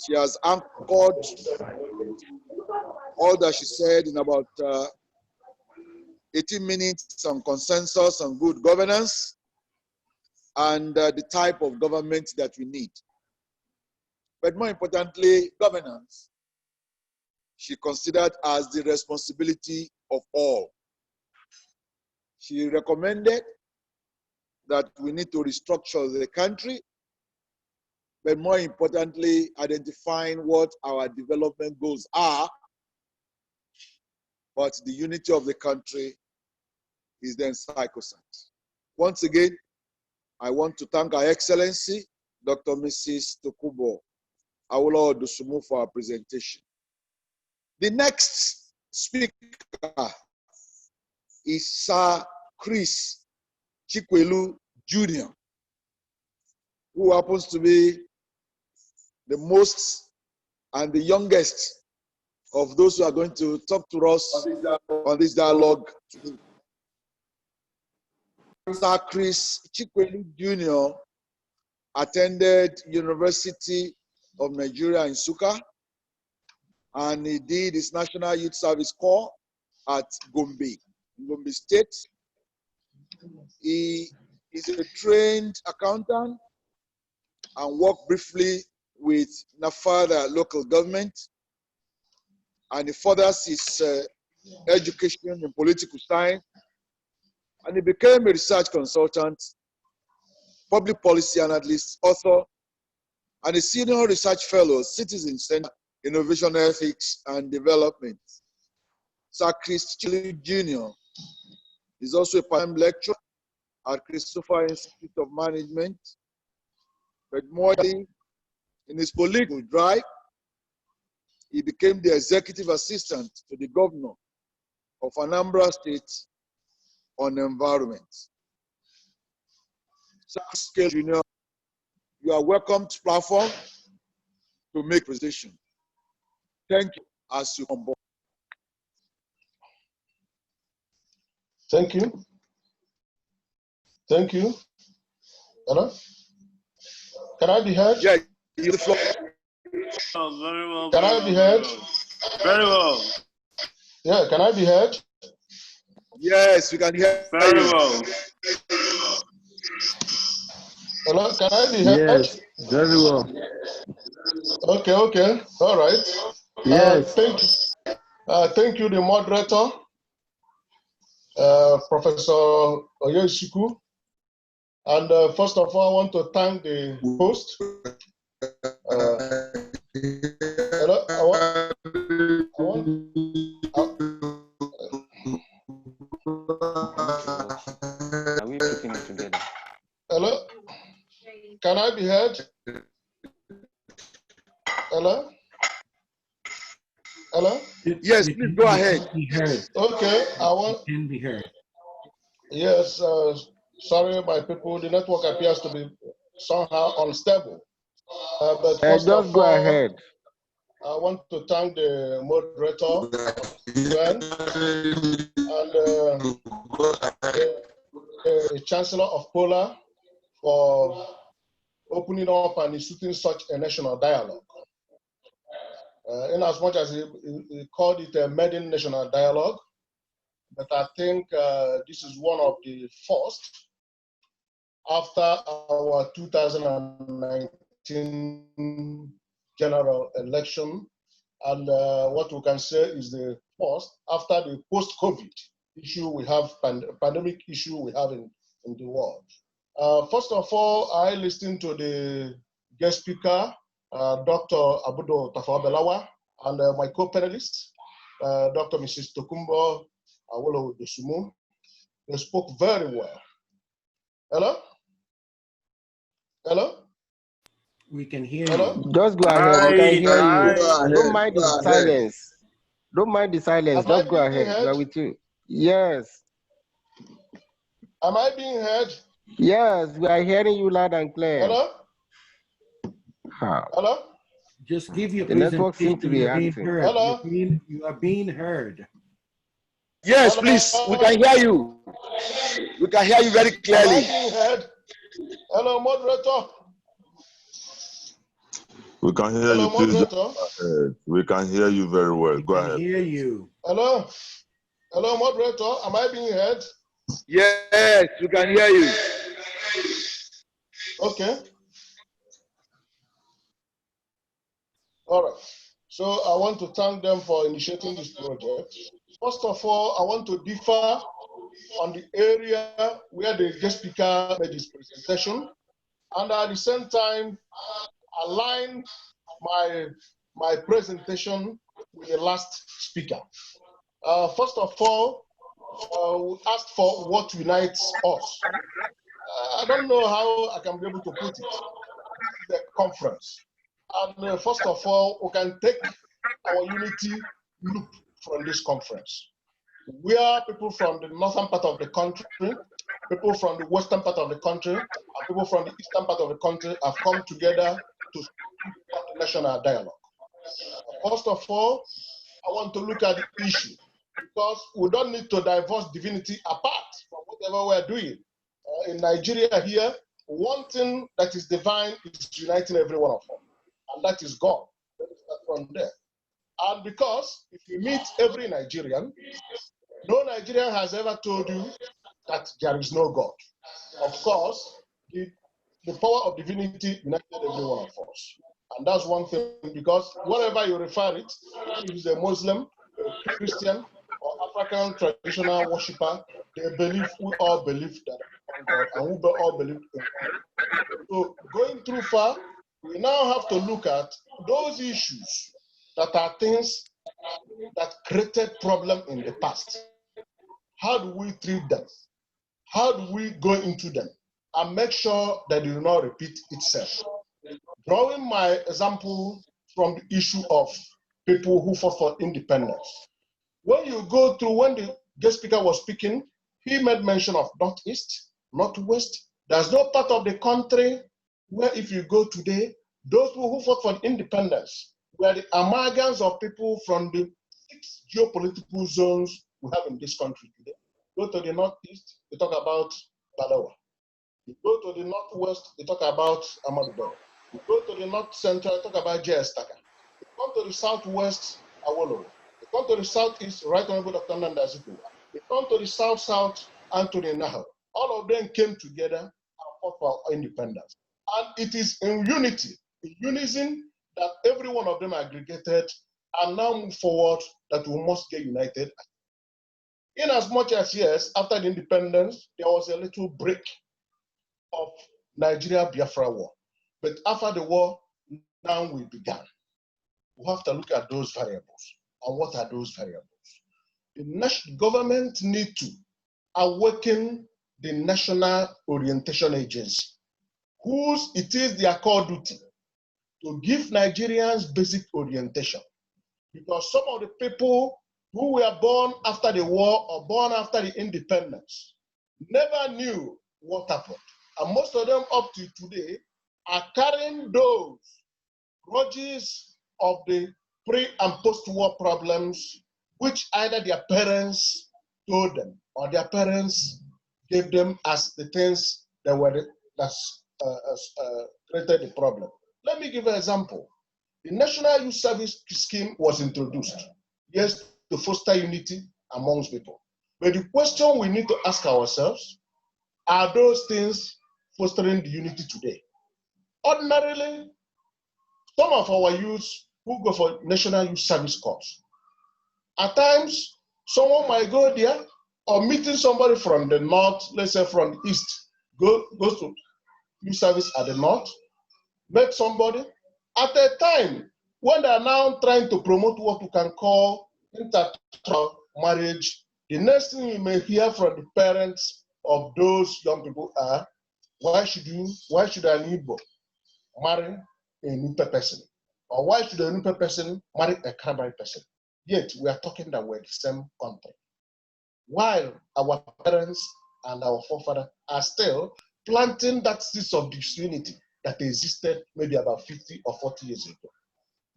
Speaker 2: She has anchored all that she said in about 18 minutes on consensus on good governance and the type of government that we need. But more importantly, governance, she considered as the responsibility of all. She recommended that we need to restructure the country, but more importantly, identifying what our development goals are. But the unity of the country is then sacrosanct. Once again, I want to thank Her Excellency, Dr. Mrs. Tokumbo Awolowo Dosunmu for our presentation. The next speaker is Sir Chris Chikwelu Jr., who happens to be the most and the youngest of those who are going to talk to us on this dialogue today. Sir Chris Chikwelu Jr. attended University of Nigeria in Nsukka, and he did his National Youth Service Corps at Gombe State. He is a trained accountant and worked briefly with NAFADA local government, and he furthers his education in political science, and he became a research consultant, public policy analyst, author, and a senior research fellow, Citizen Center, Innovation Ethics and Development. Sir Chris Chikwelu Jr. is also a part-time lecturer at Christopher Institute of Management, but more in his political drive, he became the executive assistant to the governor of Anambra State on environment. Sir Chris Jr., you are welcome to platform to make position. Thank you as you come board.
Speaker 11: Thank you. Thank you. Hello? Can I be heard?
Speaker 2: Yeah, you the floor.
Speaker 9: Oh, very well.
Speaker 11: Can I be heard?
Speaker 9: Very well.
Speaker 11: Yeah, can I be heard?
Speaker 2: Yes, we can hear
Speaker 9: Very
Speaker 2: you.
Speaker 9: well.
Speaker 11: Hello, can I be heard?
Speaker 10: Yes, very well.
Speaker 11: Okay, okay. All right.
Speaker 10: Yes.
Speaker 11: Thank you, the moderator, Professor Oyesiku. And first of all, I want to thank the host. Hello,
Speaker 12: Are we putting it together?
Speaker 11: Hello, can I be heard? Hello? Hello?
Speaker 2: Yes, please go ahead.
Speaker 11: Okay,
Speaker 3: Can be heard.
Speaker 11: Yes, sorry, my people, the network appears to be somehow unstable. But first
Speaker 12: Just
Speaker 11: of
Speaker 12: go
Speaker 11: all,
Speaker 12: ahead.
Speaker 11: I want to thank the moderator and the Chancellor of POLA for opening up and instituting such a national dialogue. In as much as he called it a maiden national dialogue, but I think this is one of the first after our 2019 general election, and what we can say is the first after the post-COVID issue we have, pandemic issue we have in the world. First of all, I listened to the guest speaker, Dr. Abudo Tafawabelawa, and my co-panelists, Dr. Mrs. Tokumbo Awolowo Dosunmu. They spoke very well. Hello? Hello?
Speaker 3: We can hear
Speaker 11: Hello?
Speaker 3: you.
Speaker 12: Just go ahead. We can hear you. Don't mind the silence. Don't mind the silence. Just go ahead. We are with you. Yes.
Speaker 11: Am I being heard?
Speaker 12: Yes, we are hearing you loud and clear.
Speaker 11: Hello? Hello?
Speaker 3: Just give your
Speaker 12: The network
Speaker 3: presentation.
Speaker 12: seems to be
Speaker 3: You're being
Speaker 12: acting.
Speaker 3: heard.
Speaker 11: Hello?
Speaker 3: You are being heard.
Speaker 13: Yes,
Speaker 11: Hello?
Speaker 13: please. We can hear you. We can hear you very
Speaker 11: Am I
Speaker 13: clearly.
Speaker 11: being heard? Hello, moderator.
Speaker 14: We can hear
Speaker 11: Hello,
Speaker 14: you. Please just
Speaker 11: moderator.
Speaker 14: go ahead. We can hear you very well.
Speaker 3: We
Speaker 14: Go
Speaker 3: can
Speaker 14: ahead.
Speaker 3: hear you.
Speaker 11: Hello? Hello, moderator. Am I being heard?
Speaker 13: Yes, we can hear you.
Speaker 11: Okay. All right. So I want to thank them for initiating this project. First of all, I want to differ on the area where the guest speaker made his presentation, and at the same time align my presentation with the last speaker. First of all, we asked for what unites us. I don't know how I can be able to put it. The conference. And first of all, we can take our unity loop from this conference. We are people from the northern part of the country, people from the western part of the country, and people from the eastern part of the country have come together to start the national dialogue. First of all, I want to look at the issue because we don't need to divorce divinity apart from whatever we're doing. In Nigeria here, one thing that is divine is uniting every one of us, and that is God. Let me start from there. And because if you meet every Nigerian, no Nigerian has ever told you that there is no God. Of course, the power of divinity united every one of us. And that's one thing, because whatever you refer it, if it's a Muslim, a Christian, or African traditional worshiper, they believe, we all believe that one God, and we all believe in God. So going too far, we now have to look at those issues that are things that created problem in the past. How do we treat them? How do we go into them and make sure that they do not repeat itself? Drawing my example from the issue of people who fought for independence. When you go through, when the guest speaker was speaking, he made mention of Northeast, Northwest. There's no part of the country where if you go today, those who fought for independence were the amalgams of people from the 6 geopolitical zones we have in this country today. Go to the Northeast, they talk about Balawa. You go to the Northwest, they talk about Ahmadu Bello. You go to the North Central, they talk about J.S. Taka. You come to the Southwest, Awolowo. You come to the Southeast, Right Honorable Dr. Nanda Azikiwe. You come to the South, Anthony Nahal. All of them came together and fought for independence. And it is in unity, in unison, that every one of them aggregated and now move forward that we must get united. In as much as, yes, after the independence, there was a little break of Nigeria-Biafra war. But after the war, now we began. We have to look at those variables. And what are those variables? The national government need to awaken the National Orientation Agency, whose it is their core duty to give Nigerians basic orientation. Because some of the people who were born after the war or born after the independence never knew what happened. And most of them up to today are carrying those grudges of the pre and post-war problems, which either their parents told them or their parents gave them as the things that were created the problem. Let me give an example. The National Youth Service Scheme was introduced, yes, to foster unity amongst people. But the question we need to ask ourselves, are those things fostering the unity today? Ordinarily, some of our youths who go for National Youth Service course, at times, someone might go there or meeting somebody from the north, let's say from the east, goes to youth service at the north, met somebody. At a time when they are now trying to promote what we can call intercultural marriage, the next thing you may hear from the parents of those young people are, why should an Igbo marry a Nupe person? Or why should a Nupe person marry a Kabari person? Yet we are talking that we're the same country. While our parents and our forefathers are still planting that seeds of disunity that existed maybe about 50 or 40 years ago.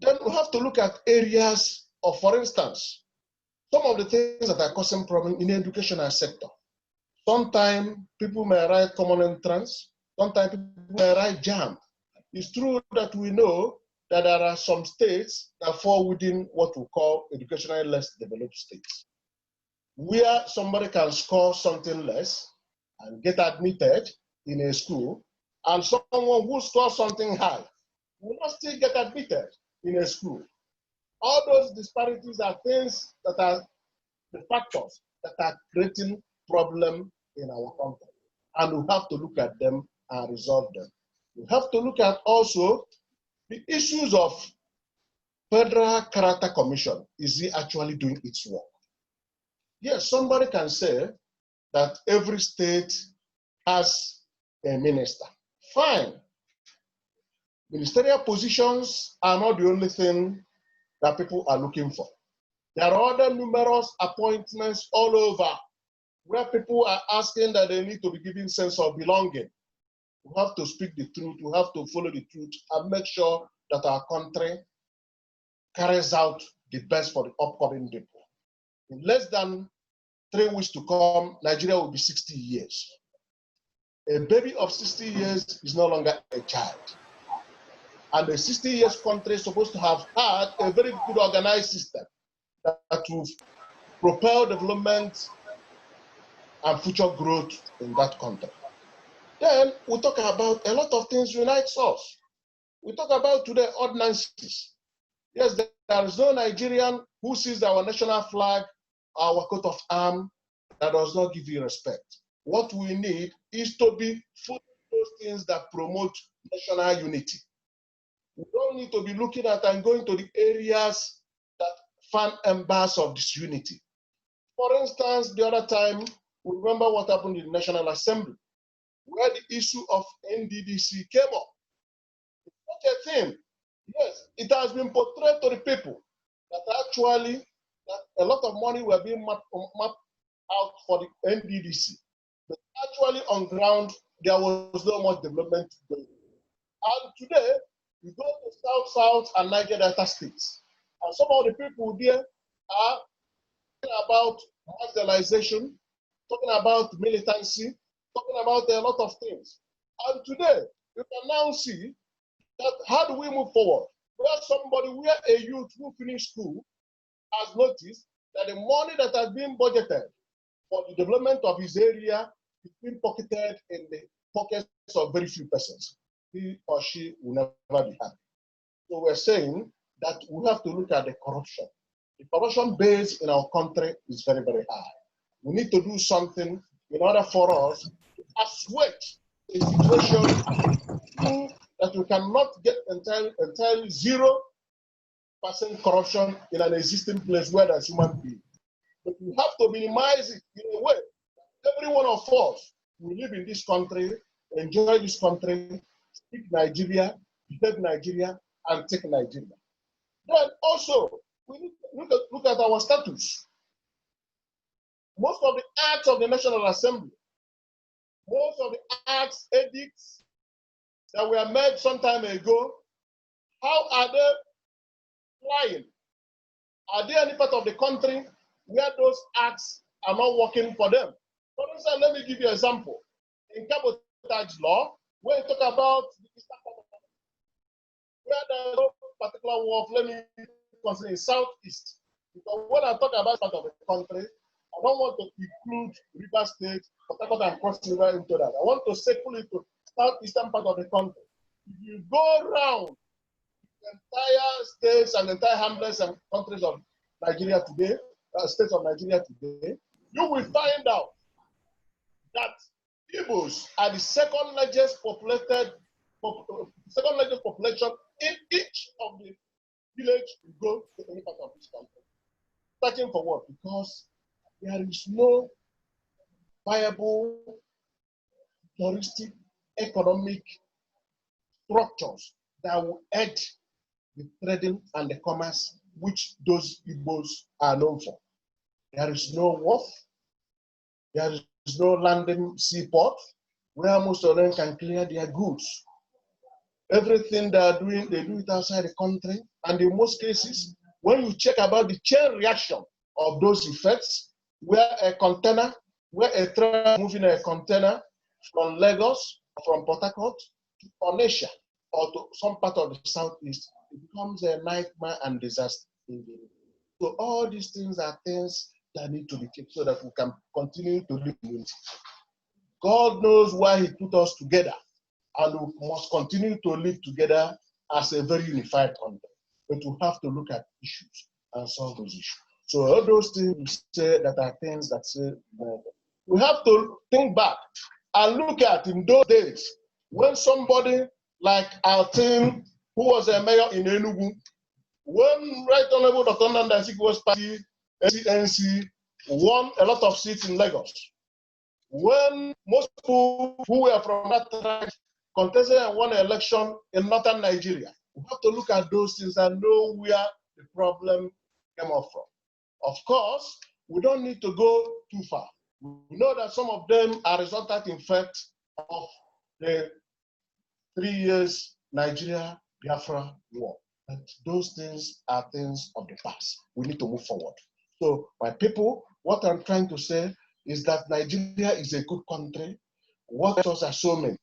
Speaker 11: Then we have to look at areas of, for instance, some of the things that are causing problems in the educational sector. Sometimes people may write common entrance, sometimes people may write JAM. It's true that we know that there are some states that fall within what we call educationally less developed states, where somebody can score something less and get admitted in a school, and someone who scores something high will not still get admitted in a school. All those disparities are things that are the factors that are creating problems in our country, and we have to look at them and resolve them. We have to look at also the issues of Federal Character Commission. Is it actually doing its work? Yes, somebody can say that every state has a minister. Fine. Ministerial positions are not the only thing that people are looking for. There are other numerous appointments all over where people are asking that they need to be given sense of belonging. We have to speak the truth, we have to follow the truth and make sure that our country carries out the best for the upcoming people. In less than 3 weeks to come, Nigeria will be 60 years. A baby of 60 years is no longer a child. And the 60 years country is supposed to have had a very good organized system that will propel development and future growth in that country. Then we talk about a lot of things unites us. We talk about today ordinances. Yes, there is no Nigerian who sees our national flag, our coat of arms, that does not give you respect. What we need is to be following those things that promote national unity. We don't need to be looking at and going to the areas that fan embers of disunity. For instance, the other time, we remember what happened in the National Assembly, where the issue of NDDC came up. It's not a thing. Yes, it has been portrayed to the people that actually that a lot of money were being mapped out for the NDDC. But actually on ground, there was no much development going on. And today, we go to South and Niger Delta states. And some of the people there are talking about marginalization, talking about militancy, talking about a lot of things. And today, you can now see that how do we move forward? Where a youth who finished school has noticed that the money that has been budgeted for the development of his area is being pocketed in the pockets of very few persons. He or she will never be happy. So we're saying that we have to look at the corruption. The corruption base in our country is very, very high. We need to do something in order for us to assuage a situation that we cannot get entirely 0% corruption in an existing place where there's human being. But we have to minimize it in a way that every one of us will live in this country, enjoy this country, speak Nigeria, behave Nigeria, and take Nigeria. Then also, we need to look at our status. Most of the acts of the National Assembly, most of the acts, edicts that were made some time ago, how are they flying? Are there any part of the country where those acts are not working for them? For instance, let me give you an example. In cabotage law, when you talk about the eastern part of the country, where there is no particular wharf, let me consider in southeast. Because when I talk about part of the country, I don't want to include River State, Port Harcourt and Cross River into that. I want to settle it to southeastern part of the country. If you go around the entire states and entire hamlets and countries of Nigeria today, states of Nigeria today, you will find out that Igbos are the second largest population in each of the village you go to any part of this country. Searching for what? Because there is no viable touristic economic structures that will aid the trading and the commerce which those Igbos are known for. There is no wharf, there is no landing seaport where most of them can clear their goods. Everything they are doing, they do it outside the country. And in most cases, when you check about the chain reaction of those effects, where a train moving a container from Lagos, from Port Harcourt to Onitsha or to some part of the southeast, it becomes a nightmare and disaster. So all these things are things that need to be checked so that we can continue to live in unity. God knows why He put us together, and we must continue to live together as a very unified country. But we have to look at issues and solve those issues. So all those things we say that are things that say we have to think back and look at in those days when somebody like our team, who was a mayor in Enugu, when Right Honorable Dr. Nnamdi Azikiwe's party, NC, won a lot of seats in Lagos, when most people who were from that tribe contested and won an election in northern Nigeria, we have to look at those things and know where the problem came up from. Of course, we don't need to go too far. We know that some of them are resultant in fact of the 3 years Nigeria-Biafra war. But those things are things of the past. We need to move forward. So, my people, what I'm trying to say is that Nigeria is a good country. What us are so many,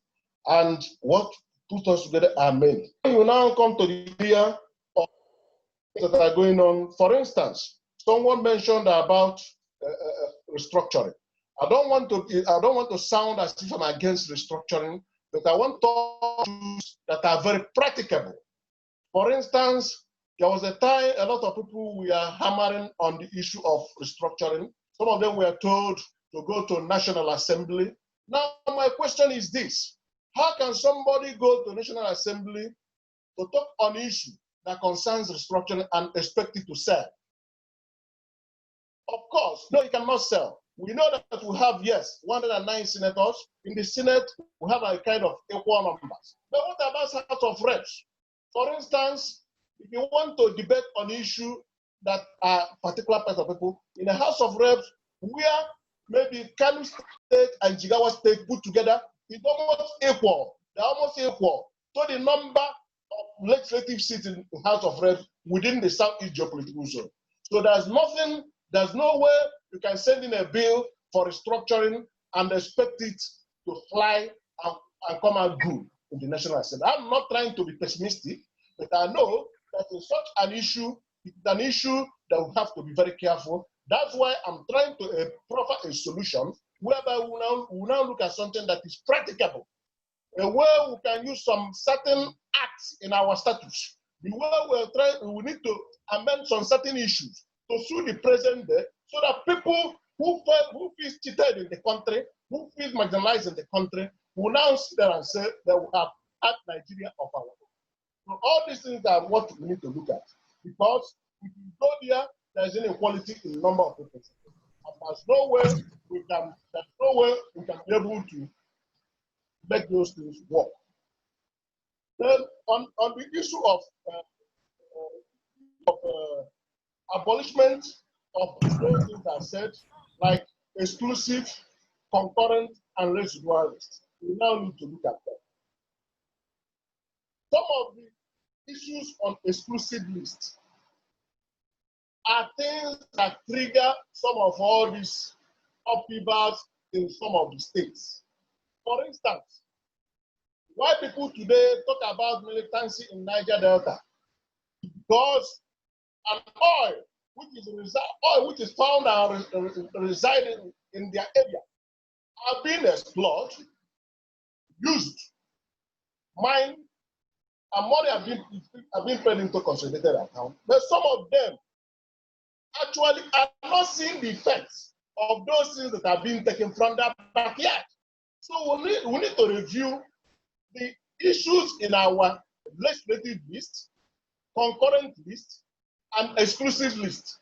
Speaker 11: and what put us together are many. When you now come to the area of that are going on, for instance, someone mentioned about restructuring. I don't want to sound as if I'm against restructuring, but I want thoughts that are very practicable. For instance, there was a time a lot of people were hammering on the issue of restructuring. Some of them were told to go to National Assembly. Now, my question is this: how can somebody go to National Assembly to talk on an issue that concerns restructuring and expect it to sell? Of course, no, you cannot sell. We know that we have, yes, 109 senators. In the Senate, we have a kind of equal numbers. But what about House of Reps? For instance, if you want to debate on issue that are particular parts of people, in the House of Reps, where maybe Kano State and Jigawa State put together, it's almost equal. They're almost equal to the number of legislative seats in the House of Reps within the Southeast geopolitical zone. So there's no way you can send in a bill for restructuring and expect it to fly and come out good in the National Assembly. I'm not trying to be pessimistic, but I know that in such an issue, it's an issue that we have to be very careful. That's why I'm trying to proffer a solution whereby we now look at something that is practicable, a way we can use some certain acts in our statutes, the way we need to amend some certain issues to suit the present day, so that people who feel cheated in the country, who feel marginalized in the country, will now sit there and say that we have had Nigeria of our own. So all these things are what we need to look at, because if you go there, there's inequality in the number of people. And there's no way we can be able to make those things work. Then on the issue of abolishment of those things that said, like exclusive, concurrent, and residual lists, we now need to look at them. Some of the issues on exclusive lists are things that trigger some of all these upheavals in some of the states. For instance, why people today talk about militancy in Niger Delta? Because an oil which is found and residing in their area are being explored, used, mined, and money have been paid into consolidated account. But some of them actually are not seeing the effects of those things that are being taken from their backyard. So we need to review the issues in our legislative list, concurrent list, and exclusive list,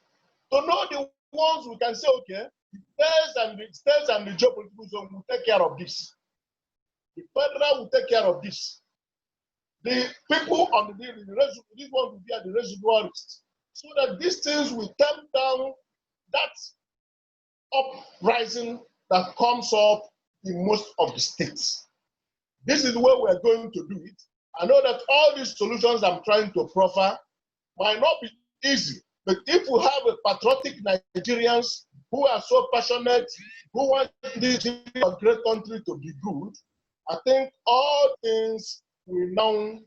Speaker 11: to know the ones we can say, okay, the states and the geopolitical zone will take care of this. The federal will take care of this. The people on the this one will be at the residual list, so that these things will tamp down that uprising that comes up in most of the states. This is the way we are going to do it, I know that all these solutions I'm trying to proffer might not be easy, but if we have a patriotic Nigerians who are so passionate, who want this great country to be good, I think all things will now.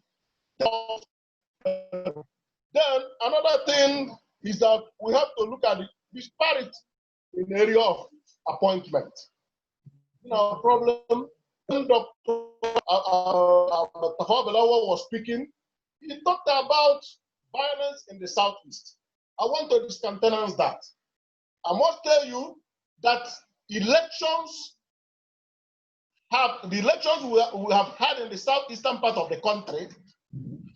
Speaker 11: Then another thing is that we have to look at the disparity in the area of appointment. Problem when Dr. Fabelawa was speaking, he talked about violence in the Southeast. I want to discountenance that. I must tell you that the elections we have had in the southeastern part of the country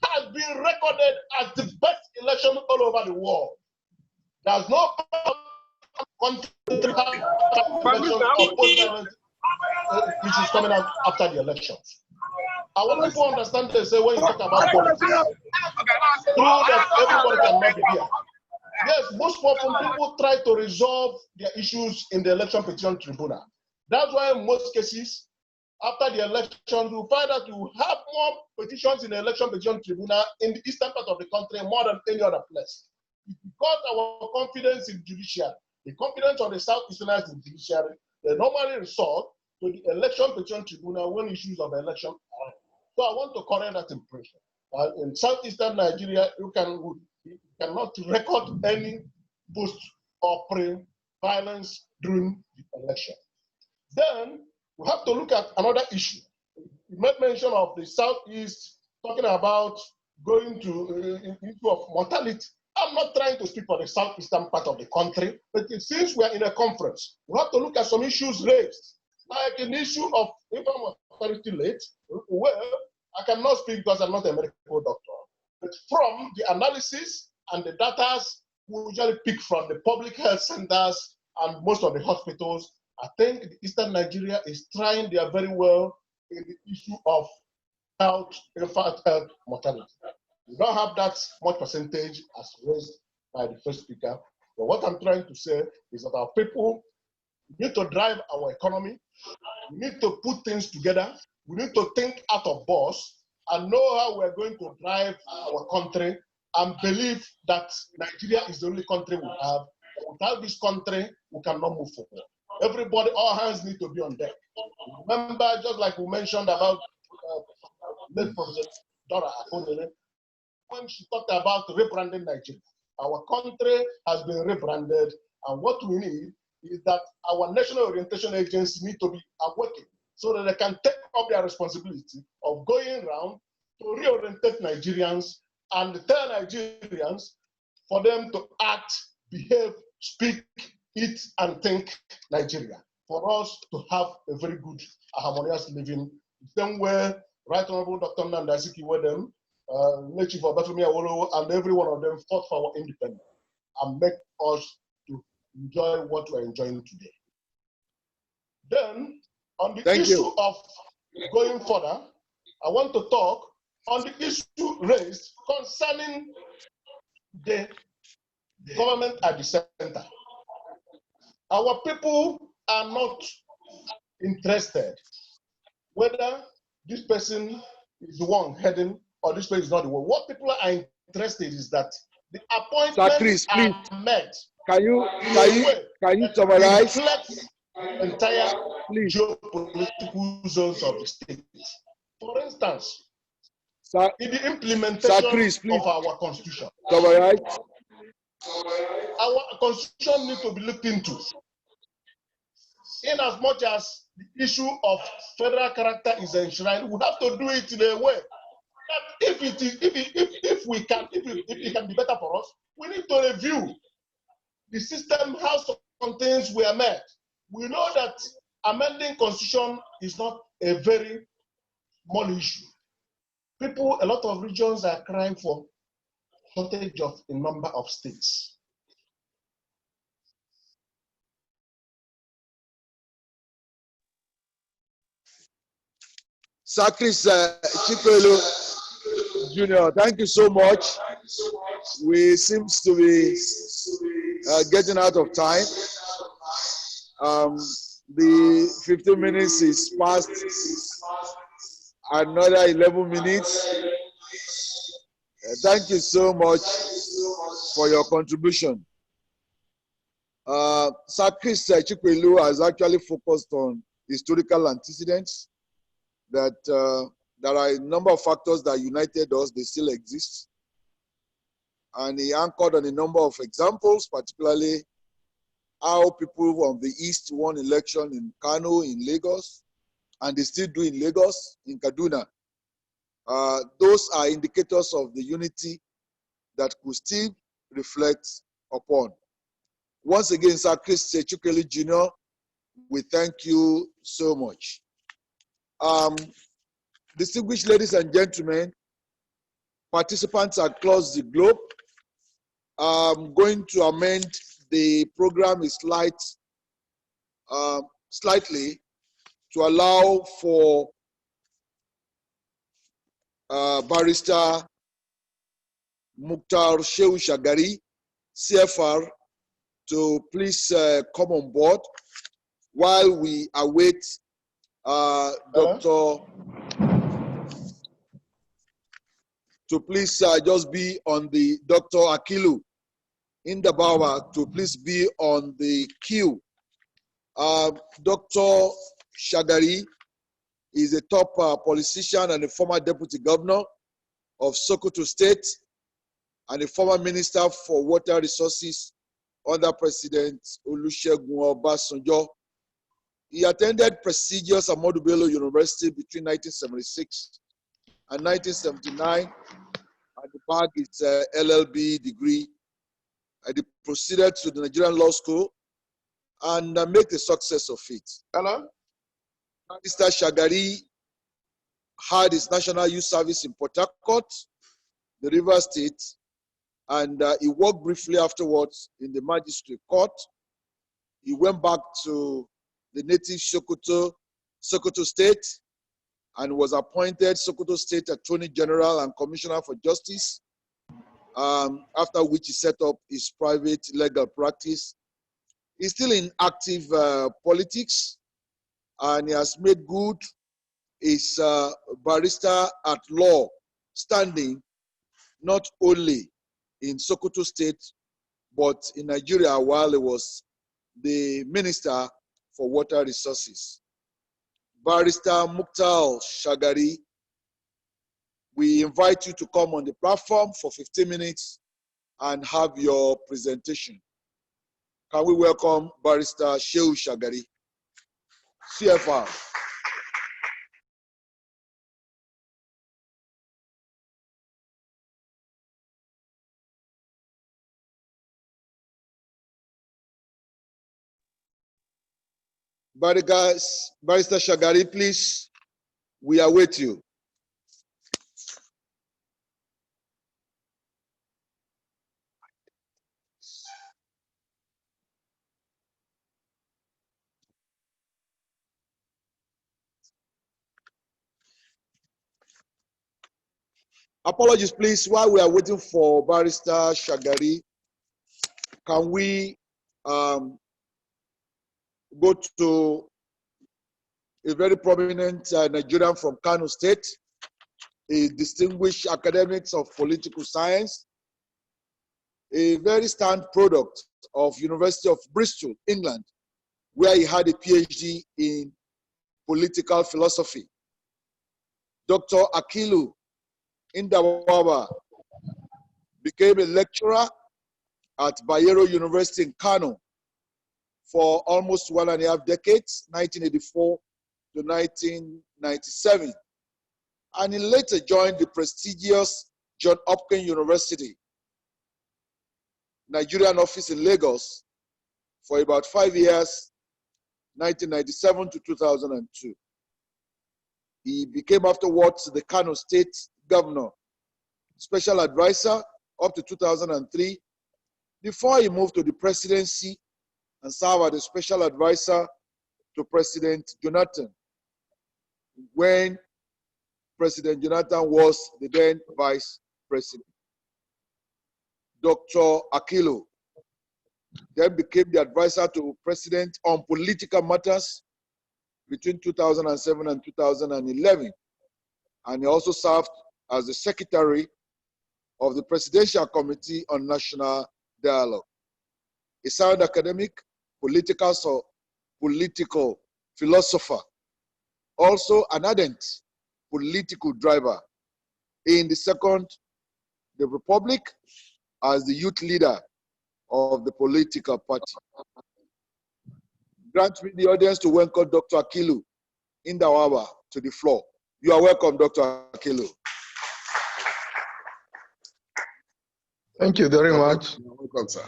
Speaker 11: has been recorded as the best election all over the world. There's no country issues coming out after the elections. I want people to understand they say when you talk about politics, true that everybody cannot be here. Yes, most often people try to resolve their issues in the election petition tribunal. That's why in most cases, after the elections, you find that you have more petitions in the election petition tribunal in the eastern part of the country more than any other place. It's because our confidence in judiciary, the confidence of the Southeasterners in judiciary, they normally resort to the election petition tribunal when issues of election are. So I want to correct that impression. In southeastern Nigeria, you cannot record any post or pre-violence during the election. Then we have to look at another issue. You made mention of the Southeast, talking about going to issue of mortality. I'm not trying to speak for the southeastern part of the country, but since we are in a conference, we have to look at some issues raised, like an issue of infant mortality rate. Well, I cannot speak because I'm not a medical doctor, but from the analysis and the data we usually pick from the public health centers and most of the hospitals, I think the Eastern Nigeria is trying their very well in the issue of infant health mortality. We don't have that much percentage as raised by the first speaker. But what I'm trying to say is that our people need to drive our economy. We need to put things together. We need to think out of box and know how we're going to drive our country and believe that Nigeria is the only country we have. Without this country, we cannot move forward. Everybody, all hands need to be on deck. Remember, just like we mentioned about late Professor Dora Akonele, when she talked about rebranding Nigeria. Our country has been rebranded, and what we need is that our National Orientation Agency need to be awakened so that they can take up their responsibility of going around to reorientate Nigerians and tell Nigerians for them to act, behave, speak, eat, and think Nigeria, for us to have a very good, harmonious living. The same way, Right Honorable Dr. Nnamdi Azikiwe, Chief Obafemi Awolowo, and every one of them fought for our independence and make us to enjoy what we're enjoying today. Then, on the issue of going further, I want to talk on the issue raised concerning the government at the center. Our people are not interested whether this person is the one heading or this person is not the one. What people are interested is that the appointments are met.
Speaker 13: Can you summarize?
Speaker 11: Reflects entire geopolitical zones of the state. For instance, in the implementation of our constitution,
Speaker 13: Summarize.
Speaker 11: our constitution needs to be looked into. In as much as the issue of federal character is enshrined, we have to do it in a way that if it can be better for us, we need to review the system, how some things were met. We know that amending constitution is not a very small issue. People, a lot of regions are crying for shortage of a number of states.
Speaker 13: Sir Chris Chipelo Jr., thank you so much. We seem to be getting out of time. The 15 minutes is past, another 11 minutes. Thank you so much for your contribution. Sir Chris Chikwelu has actually focused on historical antecedents, that there are a number of factors that united us, they still exist. And he anchored on a number of examples, particularly how people from the East won election in Kano, in Lagos, and they still do in Lagos, in Kaduna. Those are indicators of the unity that could still reflect upon. Once again, Sir Chris Chikwelu Jr., we thank you so much. Distinguished ladies and gentlemen, participants across the globe, I'm going to amend the program slightly to allow for Barrister Mukhtar Shehu Shagari, CFR, to please come on board while we await Dr. to please just be on the Dr. Akilu Indabawa to please be on the queue. Dr. Shagari is a top politician and a former deputy governor of Sokoto State and a former minister for water resources under President Olusegun Obasanjo. He attended prestigious Ahmadu Bello University between 1976 and 1979 and bagged his LLB degree. And he proceeded to the Nigerian Law School and make a success of it.
Speaker 11: Hello?
Speaker 13: Mr. Shagari had his national youth service in Port Harcourt, the River State, and he worked briefly afterwards in the magistrate court. He went back to the native Sokoto State, and was appointed Sokoto State Attorney General and Commissioner for Justice, after which he set up his private legal practice. He's still in active politics, and he has made good his barrister at law standing, not only in Sokoto State, but in Nigeria while he was the Minister for Water Resources. Barrister Mukhtar Shagari, we invite you to come on the platform for 15 minutes and have your presentation. Can we welcome Barrister Shehu Shagari, CFR. Barrister Shagari, please, we await you. Apologies, please, while we are waiting for Barrister Shagari, can we go to a very prominent Nigerian from Kano State, a distinguished academic of political science, a very stand product of University of Bristol, England, where he had a PhD in political philosophy. Dr. Akilu Indabawa became a lecturer at Bayero University in Kano for almost 1.5 decades, 1984 to 1997. And he later joined the prestigious John Hopkins University, Nigerian office in Lagos for about 5 years, 1997 to 2002. He became afterwards the Kano State Governor, Special Advisor up to 2003, before he moved to the presidency and served as a Special Advisor to President Jonathan, when President Jonathan was the then Vice President. Dr. Akilu then became the advisor to President on political matters between 2007 and 2011. and he also served as the secretary of the Presidential Committee on National Dialogue. A sound academic, political philosopher, also an ardent political driver in the Second Republic as the youth leader of the political party. Grant me the audience to welcome Dr. Akilu Indawawa to the floor. You are welcome, Dr. Akilu.
Speaker 10: Thank you very much.
Speaker 13: You're welcome, sir.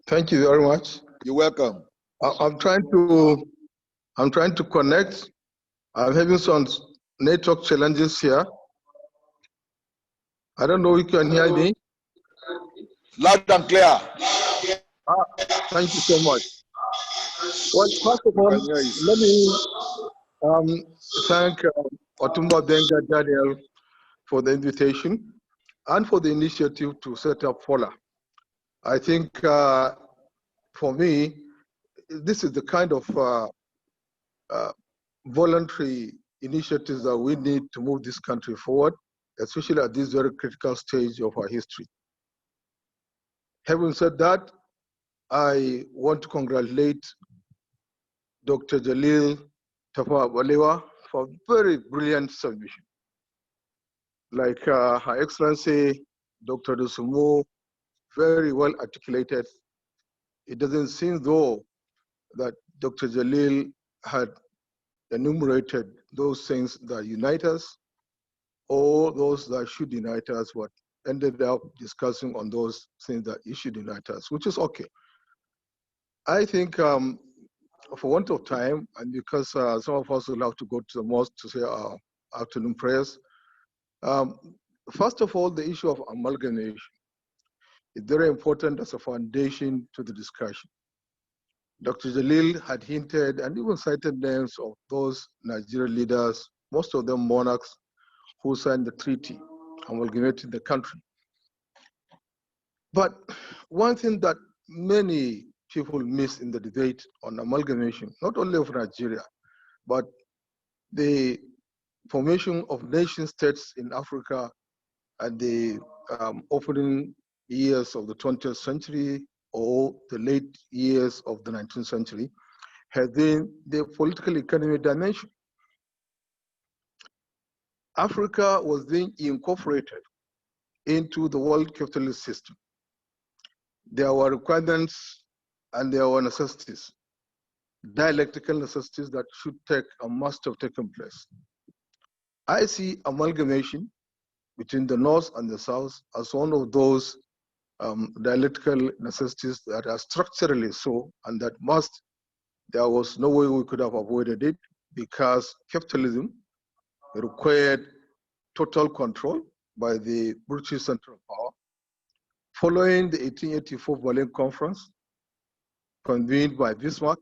Speaker 10: Thank you very much.
Speaker 13: You're welcome.
Speaker 10: I'm trying to connect. I'm having some network challenges here. I don't know if you can hear me.
Speaker 13: Loud and clear.
Speaker 10: Thank you so much. Well, first of all, let me thank Otumba Benga Daniel for the invitation and for the initiative to set up POLA. I think for me, this is the kind of voluntary initiatives that we need to move this country forward, especially at this very critical stage of our history. Having said that, I want to congratulate Dr. Jalil Tafawa for a very brilliant submission. Like Her Excellency, Dr. Dusumu, very well articulated. It doesn't seem though that Dr. Jalil had enumerated those things that unite us or those that should unite us, but ended up discussing on those things that should unite us, which is okay. I think for want of time, and because some of us will have to go to the mosque to say our afternoon prayers, first of all, the issue of amalgamation is very important as a foundation to the discussion. Dr. Jalil had hinted and even cited names of those Nigerian leaders, most of them monarchs, who signed the treaty amalgamating the country. But one thing that many people miss in the debate on amalgamation, not only of Nigeria, but the formation of nation states in Africa at the opening years of the 20th century or the late years of the 19th century, has been the political economy dimension. Africa was then incorporated into the world capitalist system. There were requirements and there were necessities, dialectical necessities that should take and must have taken place. I see amalgamation between the North and the South as one of those dialectical necessities that are structurally so, and that there was no way we could have avoided it, because capitalism required total control by the British Central Power. Following the 1884 Berlin Conference, convened by Bismarck,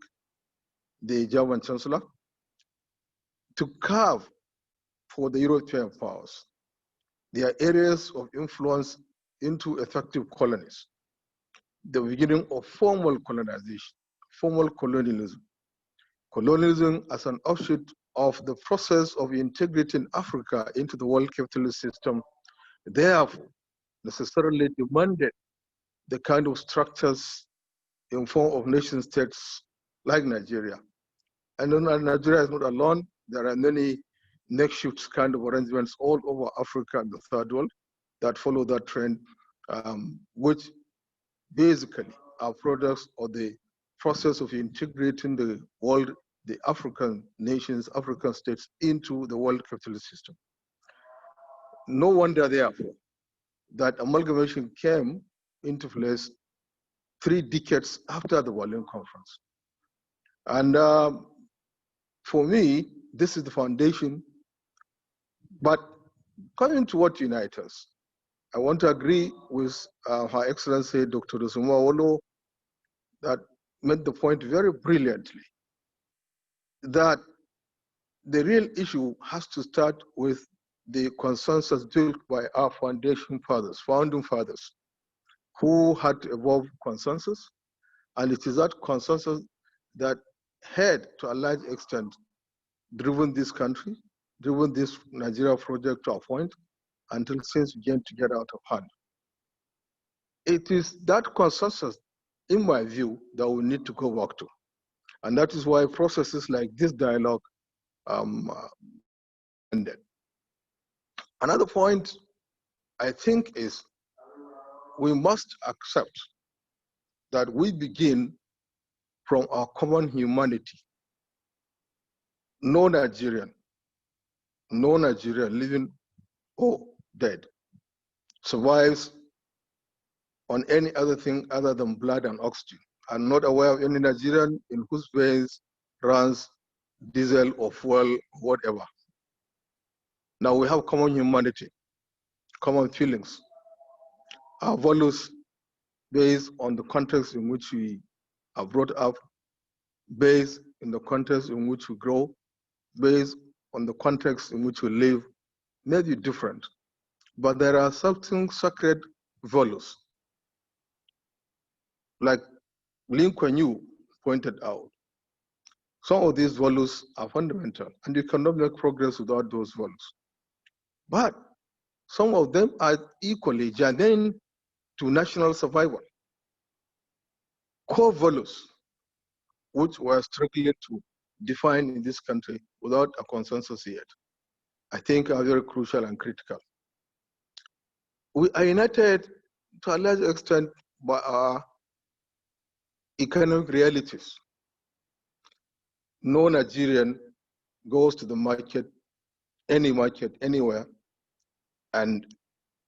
Speaker 10: the German Chancellor, to carve for the European powers their areas of influence into effective colonies, the beginning of formal colonization, formal colonialism. Colonialism as an offshoot of the process of integrating Africa into the world capitalist system, therefore necessarily demanded the kind of structures in form of nation states like Nigeria. And Nigeria is not alone. There are many makeshift kind of arrangements all over Africa and the third world that follow that trend, which basically are products of the process of integrating the world, the African nations, African states into the world capitalist system. No wonder, therefore, that amalgamation came into place 3 decades after the Berlin Conference. And for me, this is the foundation. But coming to what unites us, I want to agree with Her Excellency Dr. Dosumawolo that made the point very brilliantly that the real issue has to start with the consensus built by our founding fathers, who had to evolve consensus, and it is that consensus that had, to a large extent, driven this country driven this Nigeria project to a point until things began to get out of hand. It is that consensus, in my view, that we need to go back to. And that is why processes like this dialogue ended. Another point, I think, is we must accept that we begin from our common humanity. No Nigerian, living or dead, survives on any other thing other than blood and oxygen. I'm not aware of any Nigerian in whose veins runs diesel or fuel, whatever. Now we have common humanity, common feelings, our values based on the context in which we are brought up, based in the context in which we grow, based on the context in which we live, may be different, but there are certain sacred values. Like Lin Kuan Yew pointed out, some of these values are fundamental, and you cannot make progress without those values. But some of them are equally germane to national survival. Core values, which we're struggling to define in this country without a consensus yet, I think are very crucial and critical. We are united to a large extent by our economic realities. No Nigerian goes to the market, any market, anywhere, and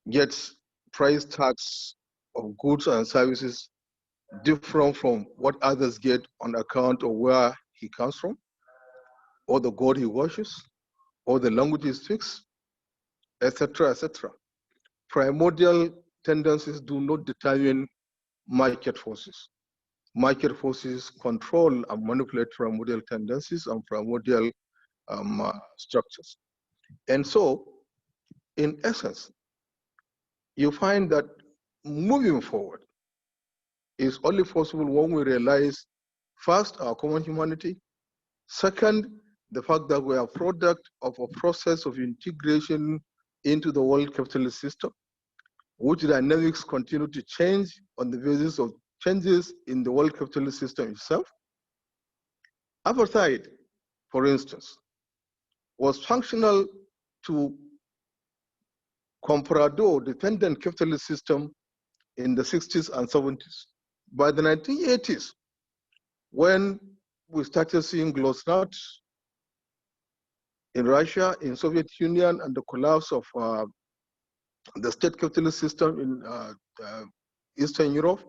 Speaker 10: gets price tags of goods and services different from what others get on account of where he comes from, or the God he worships, or the language he speaks, etc., etc. Primordial tendencies do not determine market forces. Market forces control and manipulate primordial tendencies and primordial structures. And so, in essence, you find that moving forward is only possible when we realize, first, our common humanity, second, the fact that we are a product of a process of integration into the world capitalist system, which dynamics continue to change on the basis of changes in the world capitalist system itself. Apartheid, for instance, was functional to comprador dependent capitalist system in the 60s and 70s. By the 1980s, when we started seeing glasnost in Russia, in Soviet Union, and the collapse of the state capitalist system in Eastern Europe,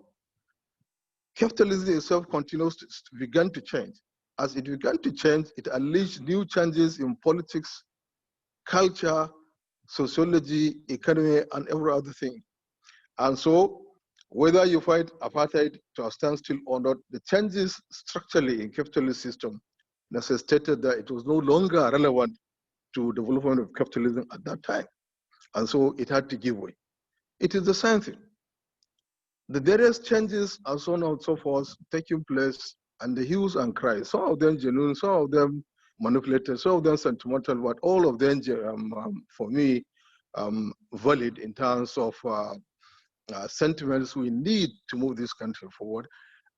Speaker 10: capitalism itself continues to begin to change. As it began to change, it unleashed new changes in politics, culture, sociology, economy, and every other thing. And so, whether you fight apartheid to a standstill or not, the changes structurally in capitalist system necessitated that it was no longer relevant to development of capitalism at that time. And so it had to give way. It is the same thing. The various changes and so on and so forth taking place, and the hues and cries, some of them genuine, some of them manipulated, some of them sentimental, but all of them, for me, valid in terms of sentiments we need to move this country forward,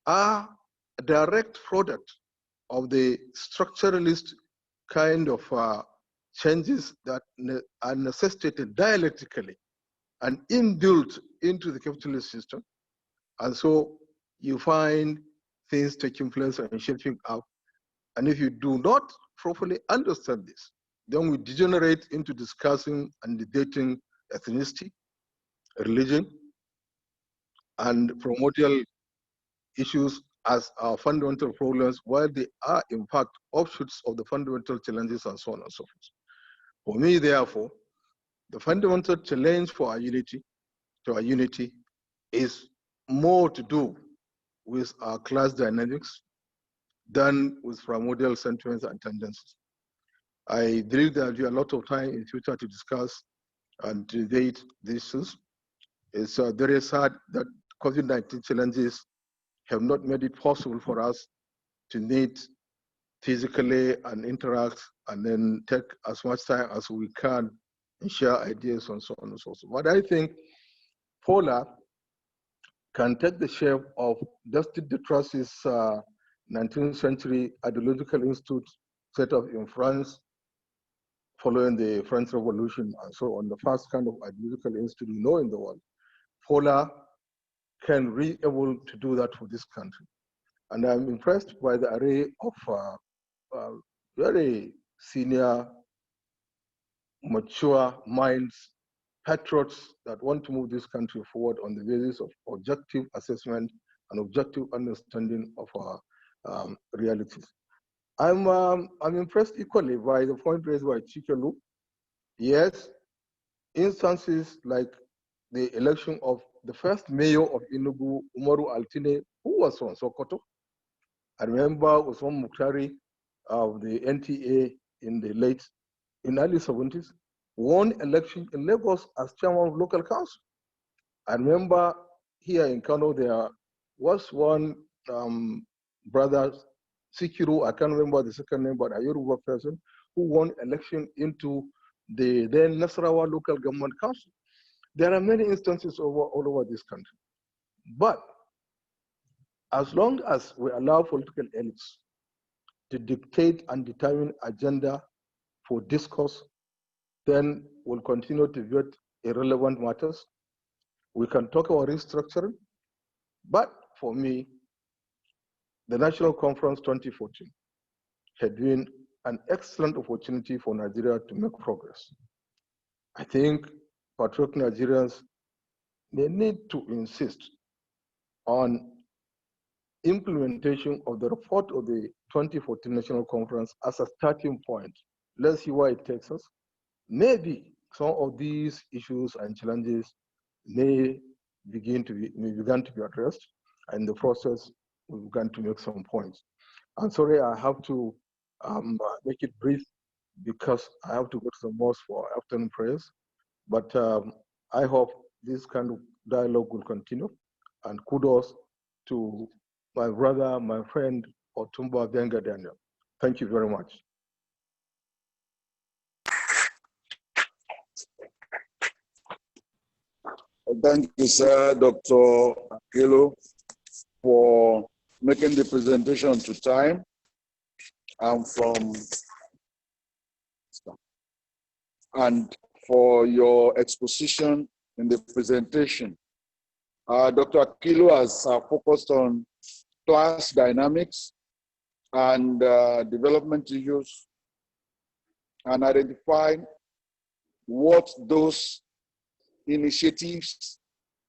Speaker 10: are a direct product of the structuralist kind of changes that are necessitated dialectically and inbuilt into the capitalist system. And so you find things taking place and shaping up. And if you do not properly understand this, then we degenerate into discussing and debating ethnicity, religion, and primordial issues as our fundamental problems, while they are in fact offshoots of the fundamental challenges and so on and so forth. For me, therefore, the fundamental challenge for our unity, is more to do with our class dynamics than with primordial sentiments and tendencies. I believe there will be a lot of time in future to discuss and debate these issues. It's very sad that COVID-19 challenges have not made it possible for us to meet physically and interact and then take as much time as we can and share ideas and so on and so forth. But I think POLA can take the shape of Dustin Detros's 19th century ideological institute set up in France following the French Revolution and so on, the first kind of ideological institute we know in the world. POLA can be able to do that for this country. And I'm impressed by the array of very senior, mature minds, patriots that want to move this country forward on the basis of objective assessment and objective understanding of our realities. I'm impressed equally by the point raised by Chikelu. Yes, instances like the election of the first mayor of Enugu, Umaru Altine, who was from Sokoto. I remember Usman Mukhtari of the NTA in the early 70s, won election in Lagos as chairman of local council. I remember here in Kano, there was one brother, Sikiru, I can't remember the second name, but a Yoruba person who won election into the then Nasarawa local government council. There are many instances all over this country. But as long as we allow political elites to dictate and determine agenda for discourse, then we'll continue to vet irrelevant matters. We can talk about restructuring, but for me, the National Conference 2014 had been an excellent opportunity for Nigeria to make progress. I think patriotic Nigerians, they need to insist on implementation of the report of the 2014 National Conference as a starting point. Let's see where it takes us. Maybe some of these issues and challenges may begin to be addressed, and in the process, we began to make some points. I'm sorry, I have to make it brief because I have to go to the mosque for afternoon prayers. But I hope this kind of dialogue will continue. And kudos to my brother, my friend, Otumba Benga Daniel. Thank you very much.
Speaker 13: Thank you, sir, Dr. Akilo, for making the presentation to time. And for your exposition in the presentation. Dr. Akilo has focused on class dynamics and development issues and identified what those initiatives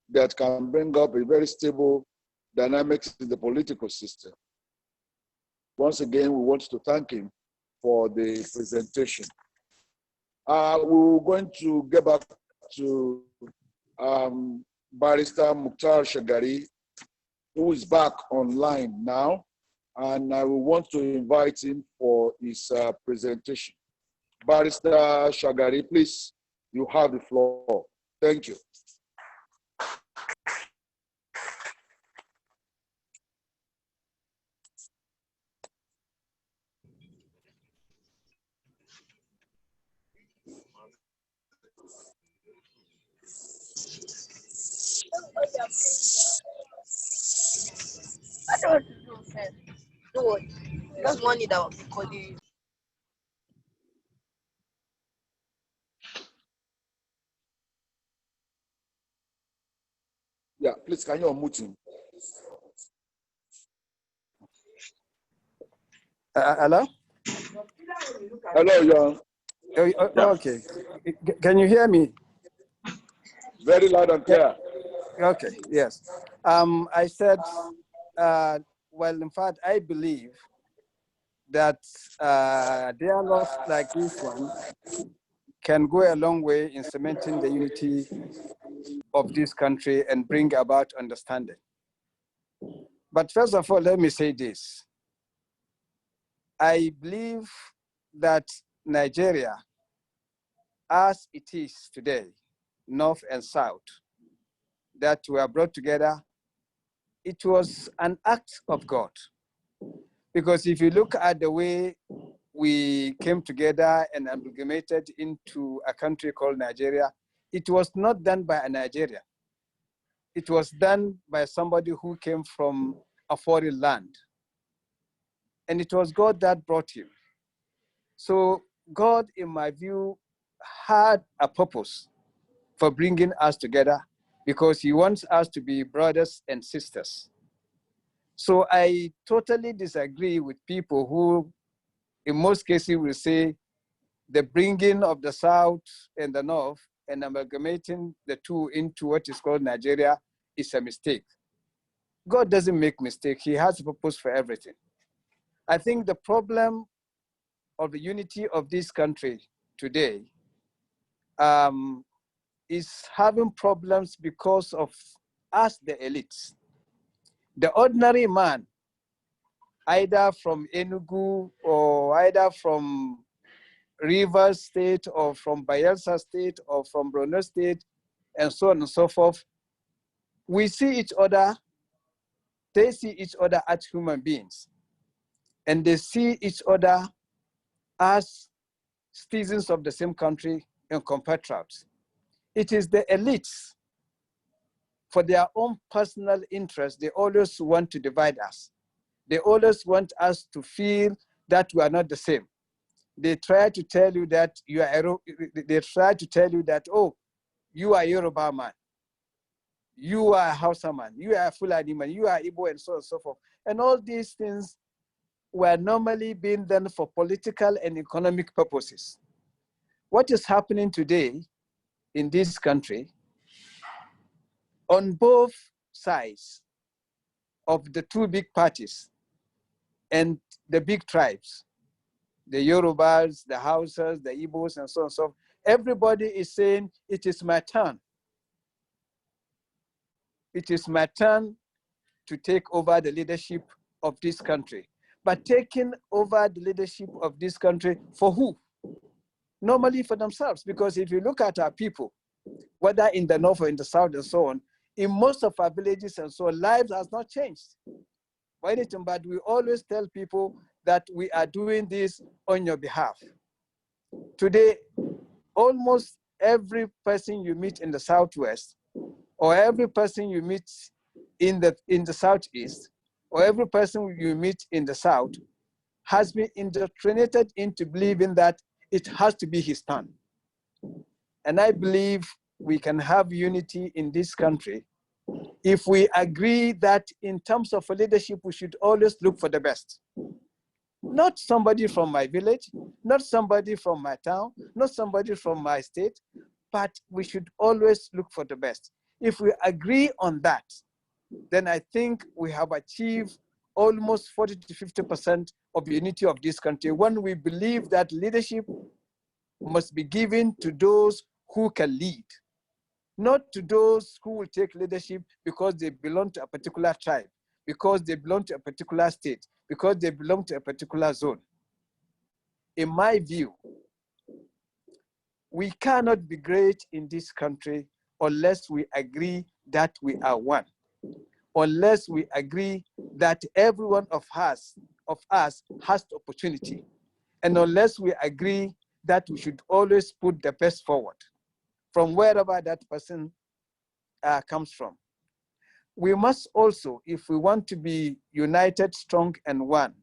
Speaker 13: that can bring up a very stable dynamics in the political system. Once again, we want to thank him for the presentation. We're going to get back to Barrister Mukhtar Shagari, who is back online now, and I will want to invite him for his presentation. Barrister Shagari, please, you have the floor. Thank you.
Speaker 15: I don't know, friend. Don't worry. Just money that will be calling you.
Speaker 13: Yeah, please, can you unmute him?
Speaker 16: Hello?
Speaker 13: Hello, Jan.
Speaker 16: Okay. Can you hear me?
Speaker 13: Very loud and clear.
Speaker 16: Okay, yes. I said, well, in fact, I believe that dialogues like this one can go a long way in cementing the unity of this country and bring about understanding. But first of all, let me say this. I believe that Nigeria, as it is today, North and South, that were brought together, it was an act of God. Because if you look at the way we came together and amalgamated into a country called Nigeria, it was not done by a Nigerian. It was done by somebody who came from a foreign land. And it was God that brought him. So God, in my view, had a purpose for bringing us together because he wants us to be brothers and sisters. So I totally disagree with people who, in most cases, will say the bringing of the South and the North and amalgamating the two into what is called Nigeria is a mistake. God doesn't make mistakes. He has a purpose for everything. I think the problem of the unity of this country today is having problems because of us, the elites. The ordinary man, either from Enugu or either from Rivers State or from Bayelsa State or from Borno State and so on and so forth, we see each other, they see each other as human beings, and they see each other as citizens of the same country and compatriots. It is the elites, for their own personal interest, they always want to divide us. They always want us to feel that we are not the same. They try to tell you that you are, they try to tell you that, oh, you are Yoruba man, you are Hausa man, you are Fulani man, you are Igbo, and so on and so forth. And all these things were normally being done for political and economic purposes. What is happening today in this country, on both sides of the two big parties and the big tribes, the Yorubas, the Hausas, the Igbos, and so on and so forth, everybody is saying, it is my turn. It is my turn to take over the leadership of this country. But taking over the leadership of this country for who? Normally for themselves, because if you look at our people, whether in the north or in the south and so on, in most of our villages and so on, lives has not changed or anything, but we always tell people that we are doing this on your behalf. Today, almost every person you meet in the Southwest, or every person you meet in the Southeast, or every person you meet in the South has been indoctrinated into believing that it has to be his turn. And I believe we can have unity in this country if we agree that in terms of leadership, we should always look for the best. Not somebody from my village, not somebody from my town, not somebody from my state, but we should always look for the best. If we agree on that, then I think we have achieved almost 40 to 50% of the unity of this country when we believe that leadership must be given to those who can lead, not to those who will take leadership because they belong to a particular tribe, because they belong to a particular state, because they belong to a particular zone. In my view, we cannot be great in this country unless we agree that we are one, unless we agree that every one of us has the opportunity, and unless we agree that we should always put the best forward from wherever that person comes from. We must also, if we want to be united, strong, and one,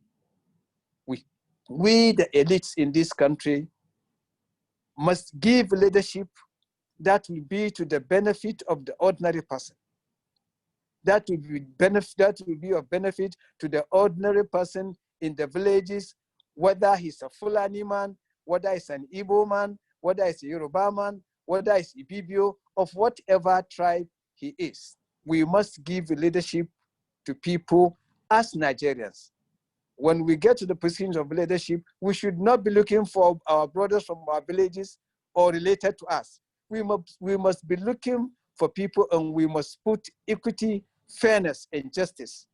Speaker 16: we the elites in this country must give leadership that will be to the benefit of the ordinary person. That will be of benefit to the ordinary person in the villages, whether he's a Fulani man, whether he's an Igbo man, whether he's a Yoruba man, whether it's Ibibio, of whatever tribe he is. We must give leadership to people as Nigerians. When we get to the positions of leadership, we should not be looking for our brothers from our villages or related to us. We must be looking for people, and we must put equity, fairness, and justice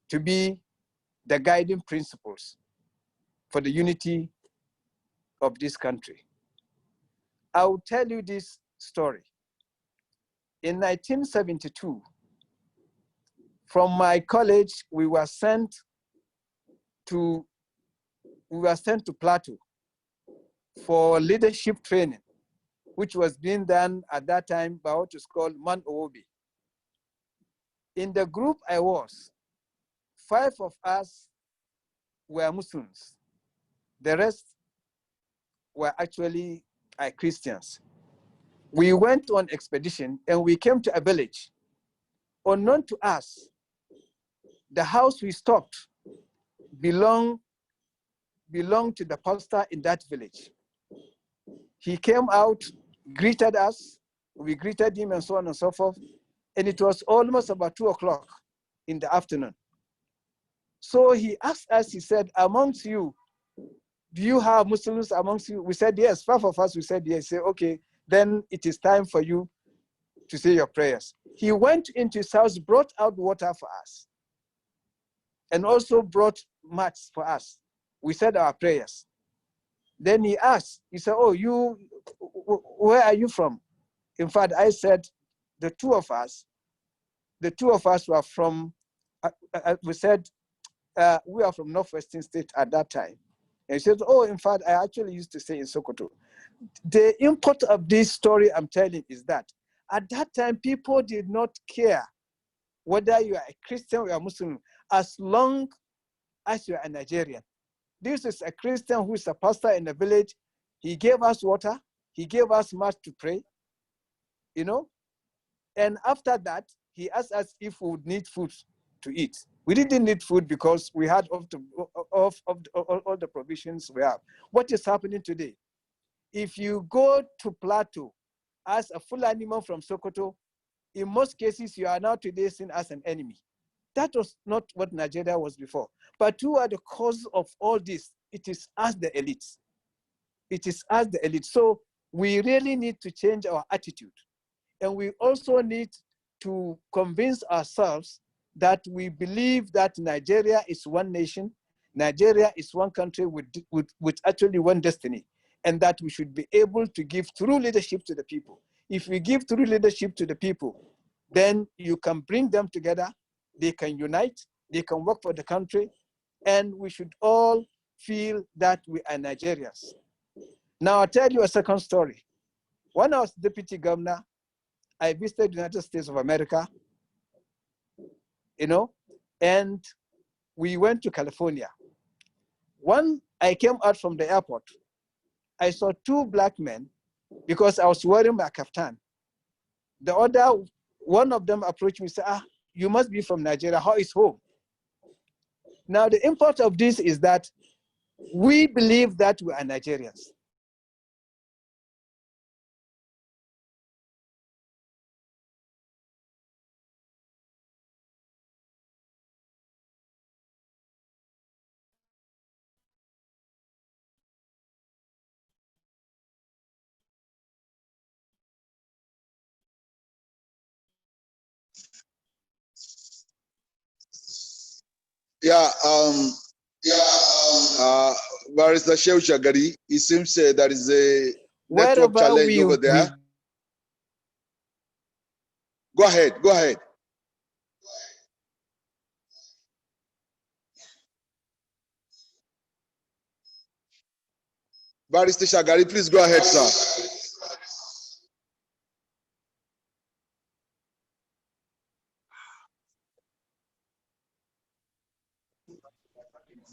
Speaker 16: to be the guiding principles for the unity of this country. I will tell you this story. In 1972, from my college, we were sent we were sent to Plateau for leadership training, which was being done at that time by what is called Man Owobi. In the group I was, 5 of us were Muslims. The rest were actually Christians. We went on expedition and we came to a village. Unknown to us, the house we stopped belonged to the pastor in that village. He came out, greeted us, we greeted him and so on and so forth. And it was almost about 2 o'clock in the afternoon. So he asked us, he said, amongst you, do you have Muslims amongst you? We said, yes. 5 of us, we said, yes. He said, okay, then it is time for you to say your prayers. He went into his house, brought out water for us, and also brought mats for us. We said our prayers. Then he asked, he said, oh, where are you from? In fact, I said, the two of us were from, we said, we are from Northwestern State at that time. And he said, oh, in fact, I actually used to stay in Sokoto. The import of this story I'm telling is that at that time, people did not care whether you are a Christian or a Muslim, as long as you are a Nigerian. This is a Christian who is a pastor in the village. He gave us water. He gave us mat to pray, you know. And after that, he asked us if we would need food to eat. We didn't need food because we had all the provisions we have. What is happening today? If you go to Plateau as a full animal from Sokoto, in most cases, you are now today seen as an enemy. That was not what Nigeria was before. But who are the cause of all this? It is us, the elites. It is us, the elites. So we really need to change our attitude. And we also need to convince ourselves that we believe that Nigeria is one nation, Nigeria is one country with actually one destiny, and that we should be able to give true leadership to the people. If we give true leadership to the people, then you can bring them together, they can unite, they can work for the country, and we should all feel that we are Nigerians. Now I'll tell you a second story. When I was deputy governor, I visited the United States of America, you know, and we went to California. When I came out from the airport, I saw 2 black men because I was wearing my kaftan. One of them approached me and said, you must be from Nigeria, how is home? Now the import of this is that we believe that we are Nigerians.
Speaker 13: Barrister Shehu Shagari, it seems there is a network
Speaker 16: Wherever
Speaker 13: challenge over there. Go ahead, go ahead. Barrister Shagari, please go ahead, sir.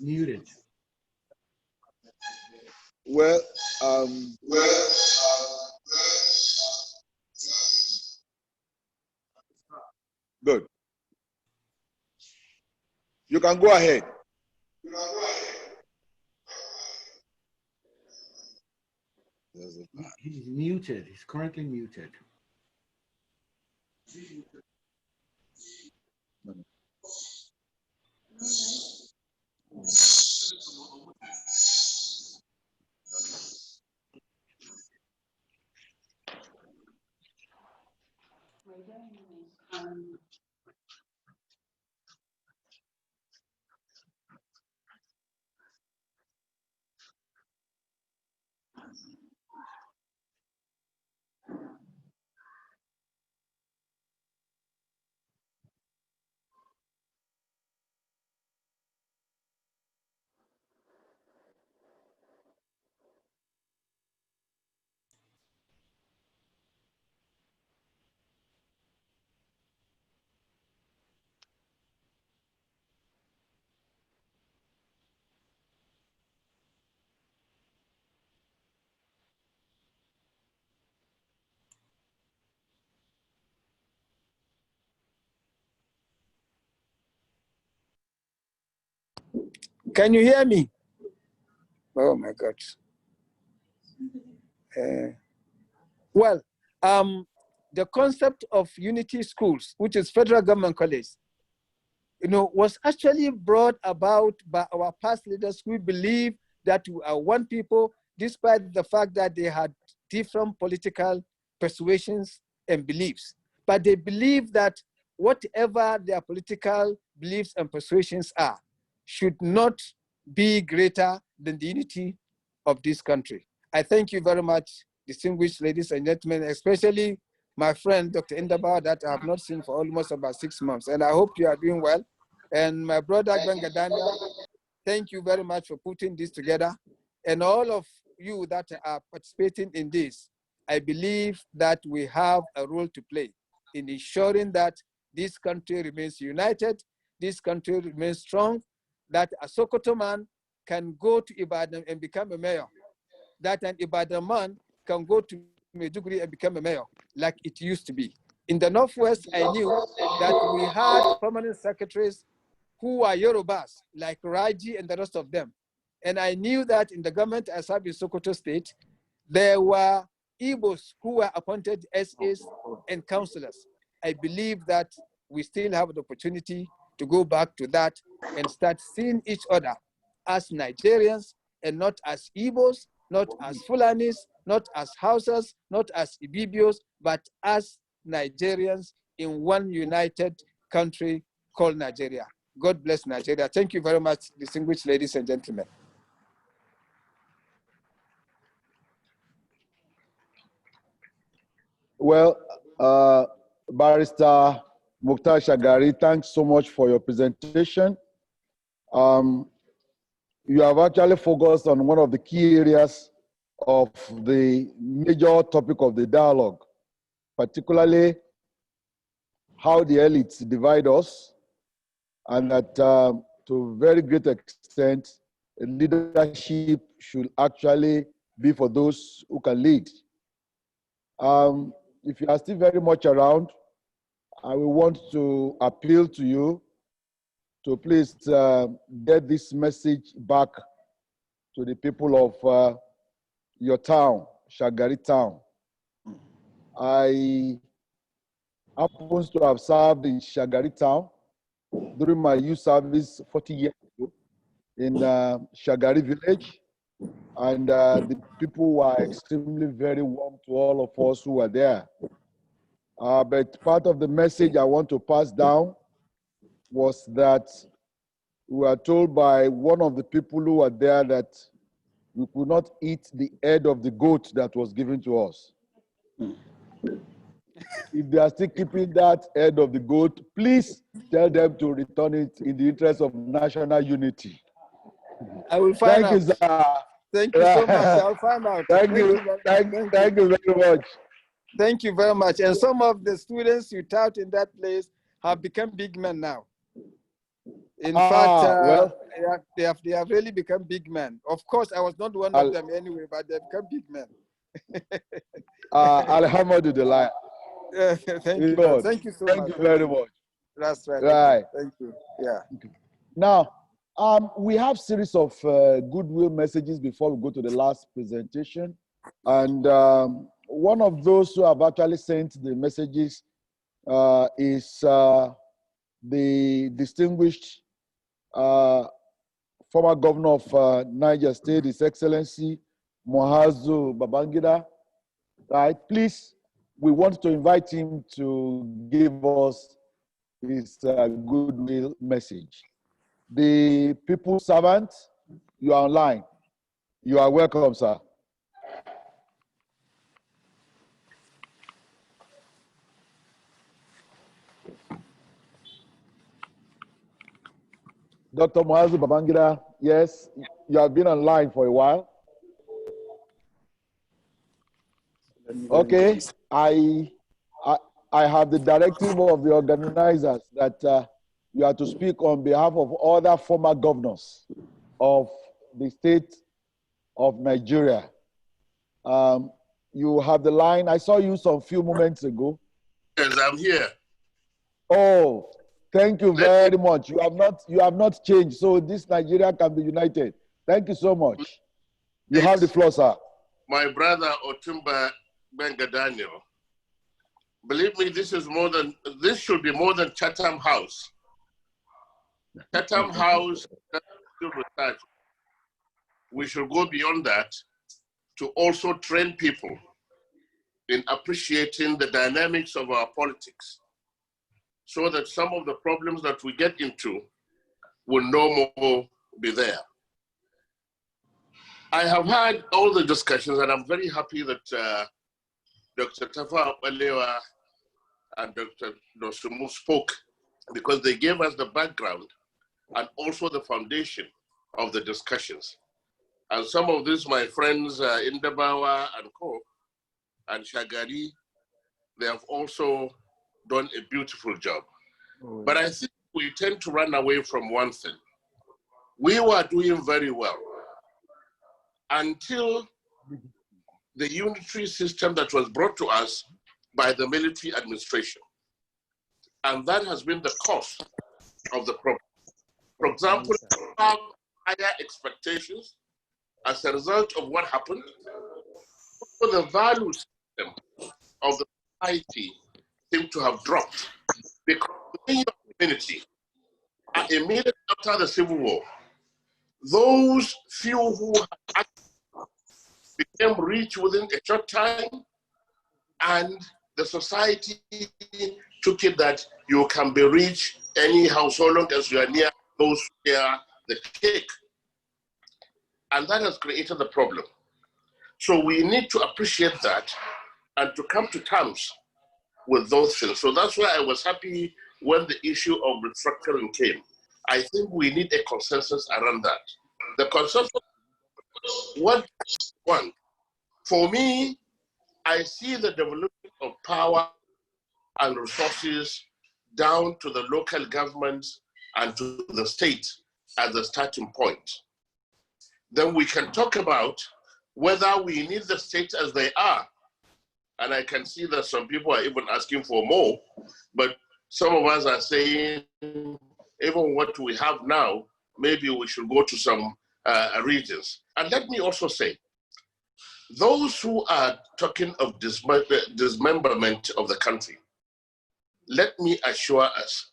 Speaker 3: Muted.
Speaker 13: Well, good. You can go ahead.
Speaker 3: He's muted. He's currently muted.
Speaker 16: Can you hear me? Oh my God. Well, the concept of unity schools, which is federal government college, was actually brought about by our past leaders who believe that we are one people, despite the fact that they had different political persuasions and beliefs. But they believe that whatever their political beliefs and persuasions are, should not be greater than the unity of this country. I thank you very much, distinguished ladies and gentlemen, especially my friend, Dr. Indaba, that I have not seen for almost about 6 months. And I hope you are doing well. And my brother, Gbenga Daniel, thank you very much for putting this together. And all of you that are participating in this, I believe that we have a role to play in ensuring that this country remains united, this country remains strong, that a Sokoto man can go to Ibadan and become a mayor, that an Ibadan man can go to Maiduguri and become a mayor, like it used to be. In the Northwest, I knew that we had permanent secretaries who are Yorubas, like Raji and the rest of them. And I knew that in the government I served in Sokoto State, there were Igbos who were appointed SAs and councillors. I believe that we still have the opportunity to go back to that and start seeing each other as Nigerians and not as Igbos, not as Fulanis, not as Hausas, not as Ibibios, but as Nigerians in one united country called Nigeria. God bless Nigeria. Thank you very much, distinguished ladies and gentlemen.
Speaker 2: Well, Barrister Mukhtar Shagari, thanks so much for your presentation. You have actually focused on one of the key areas of the major topic of the dialogue, particularly how the elites divide us, and that to a very great extent, leadership should actually be for those who can lead. If you are still very much around, I will want to appeal to you to please get this message back to the people of your town, Shagari town. I happen to have served in Shagari town during my youth service 40 years ago in Shagari village. And the people were extremely very warm to all of us who were there. But part of the message I want to pass down was that we were told by one of the people who were there that we could not eat the head of the goat that was given to us. If they are still keeping that head of the goat, please tell them to return it in the interest of national unity.
Speaker 16: I will find out.
Speaker 2: Thank you, sir.
Speaker 16: Thank you so much. I'll find out.
Speaker 2: Thank you very much.
Speaker 16: Thank you very much. And some of the students you taught in that place have become big men now. In fact,
Speaker 2: well,
Speaker 16: they have really become big men. Of course, I was not one of them anyway, but they've become big men.
Speaker 2: Alhamdulillah.
Speaker 16: Thank you. God. Thank you so much.
Speaker 2: Thank you very much.
Speaker 16: That's right.
Speaker 2: Right.
Speaker 16: Thank you. Yeah.
Speaker 2: Now, we have series of goodwill messages before we go to the last presentation. And one of those who have actually sent the messages is the distinguished former governor of Niger State, His Excellency Muazu Babangida. Right, please, we want to invite him to give us his goodwill message. The people's servant, you are online. You are welcome, sir. Dr. Muazu Babangida, yes, you have been online for a while. Okay, I have the directive of the organizers that you are to speak on behalf of other former governors of the state of Nigeria. You have the line. I saw you some few moments ago.
Speaker 7: Yes, I'm here.
Speaker 2: Oh,
Speaker 13: Thank you very much. You have not changed, so this Nigeria can be united. Thank you so much. You have the floor, sir.
Speaker 7: My brother Otumba Benga Daniel, believe me, this should be more than Chatham House. Chatham House, research. We should go beyond that to also train people in appreciating the dynamics of our politics, so that some of the problems that we get into will no more be there. I have had all the discussions, and I'm very happy that Dr. Tafa Alewa and Dr. Dosumu spoke, because they gave us the background and also the foundation of the discussions. And some of these, my friends, Indabawa and Co, and Shagari, they have also done a beautiful job. But I think we tend to run away from one thing. We were doing very well until the unitary system that was brought to us by the military administration. And that has been the cause of the problem. For example, we have higher expectations as a result of what happened. The value system of the society seem to have dropped, because within your community, immediately after the Civil War, those few who had became rich within a short time, and the society took it that you can be rich anyhow so long as you are near those who share the cake. And that has created the problem. So we need to appreciate that and to come to terms with those things. So that's why I was happy when the issue of restructuring came. I think we need a consensus around that. The consensus, one, for me, I see the development of power and resources down to the local governments and to the state as a starting point. Then we can talk about whether we need the states as they are. And I can see that some people are even asking for more, but some of us are saying, even what we have now, maybe we should go to some regions. And let me also say, those who are talking of dismemberment of the country, let me assure us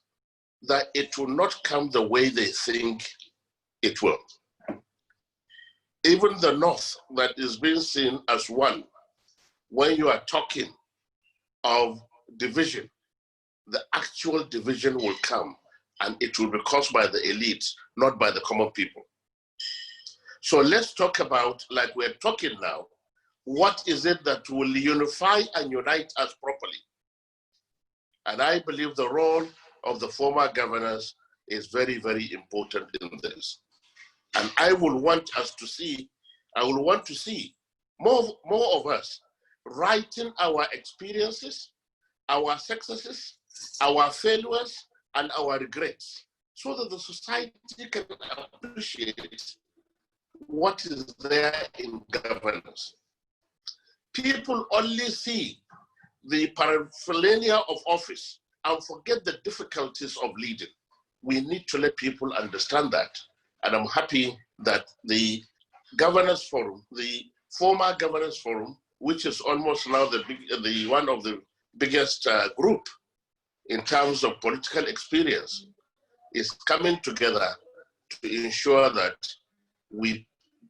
Speaker 7: that it will not come the way they think it will. Even the North, that is being seen as one, when you are talking of division, the actual division will come, and it will be caused by the elites, not by the common people. So let's talk about, like we're talking now, what is it that will unify and unite us properly? And I believe the role of the former governors is very, very important in this. And I will want us to see, I will want to see more of us writing our experiences, our successes, our failures, and our regrets, so that the society can appreciate what is there in governance. People only see the paraphernalia of office and forget the difficulties of leading. We need to let people understand that. And I'm happy that the Governors Forum, the former Governors Forum, which is almost now the one of the biggest group in terms of political experience, is coming together to ensure that we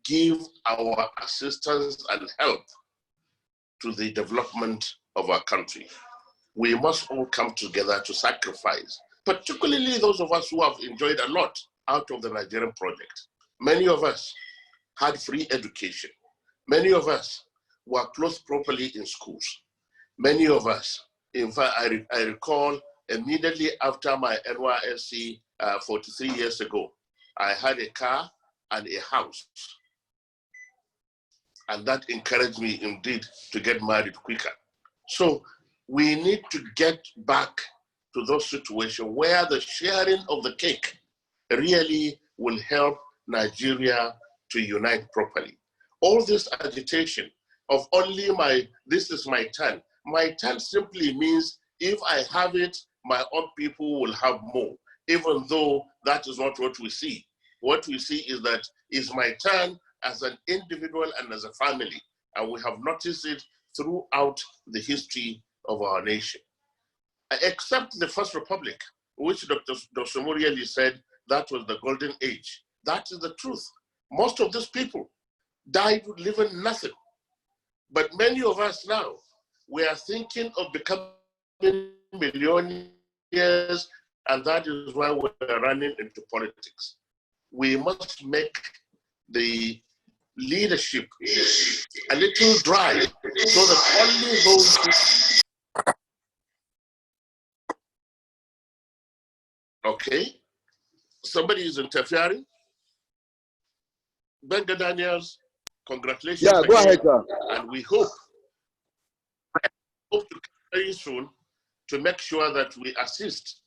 Speaker 7: give our assistance and help to the development of our country. We must all come together to sacrifice, particularly those of us who have enjoyed a lot out of the Nigerian project. Many of us had free education. Many of us were clothed properly in schools. Many of us, in fact, I recall immediately after my NYSC 43 years ago, I had a car and a house. And that encouraged me indeed to get married quicker. So we need to get back to those situations where the sharing of the cake really will help Nigeria to unite properly. All this agitation of only this is my turn. My turn simply means if I have it, my own people will have more, even though that is not what we see. What we see is that it's my turn as an individual and as a family, and we have noticed it throughout the history of our nation. Except the First Republic, which Dr. Murieli said that was the golden age. That is the truth. Most of these people died living nothing. But many of us now, we are thinking of becoming millionaires, and that is why we're running into politics. We must make the leadership a little dry so that only those who... Okay, somebody is interfering. Benga Daniels, congratulations.
Speaker 13: Yeah, go ahead, sir.
Speaker 7: And we hope to very soon to make sure that we assist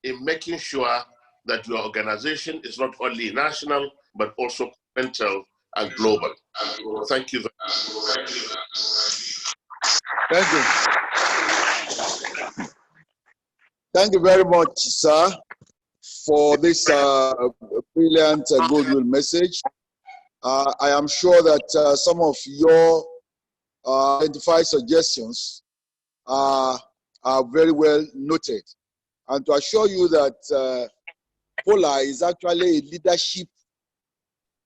Speaker 7: in making sure that your organization is not only national, but also continental and global. Thank you very much.
Speaker 13: Thank you. Thank you very much, sir, for this brilliant goodwill message. I am sure that some of your identified suggestions are very well noted. And to assure you that POLA is actually a leadership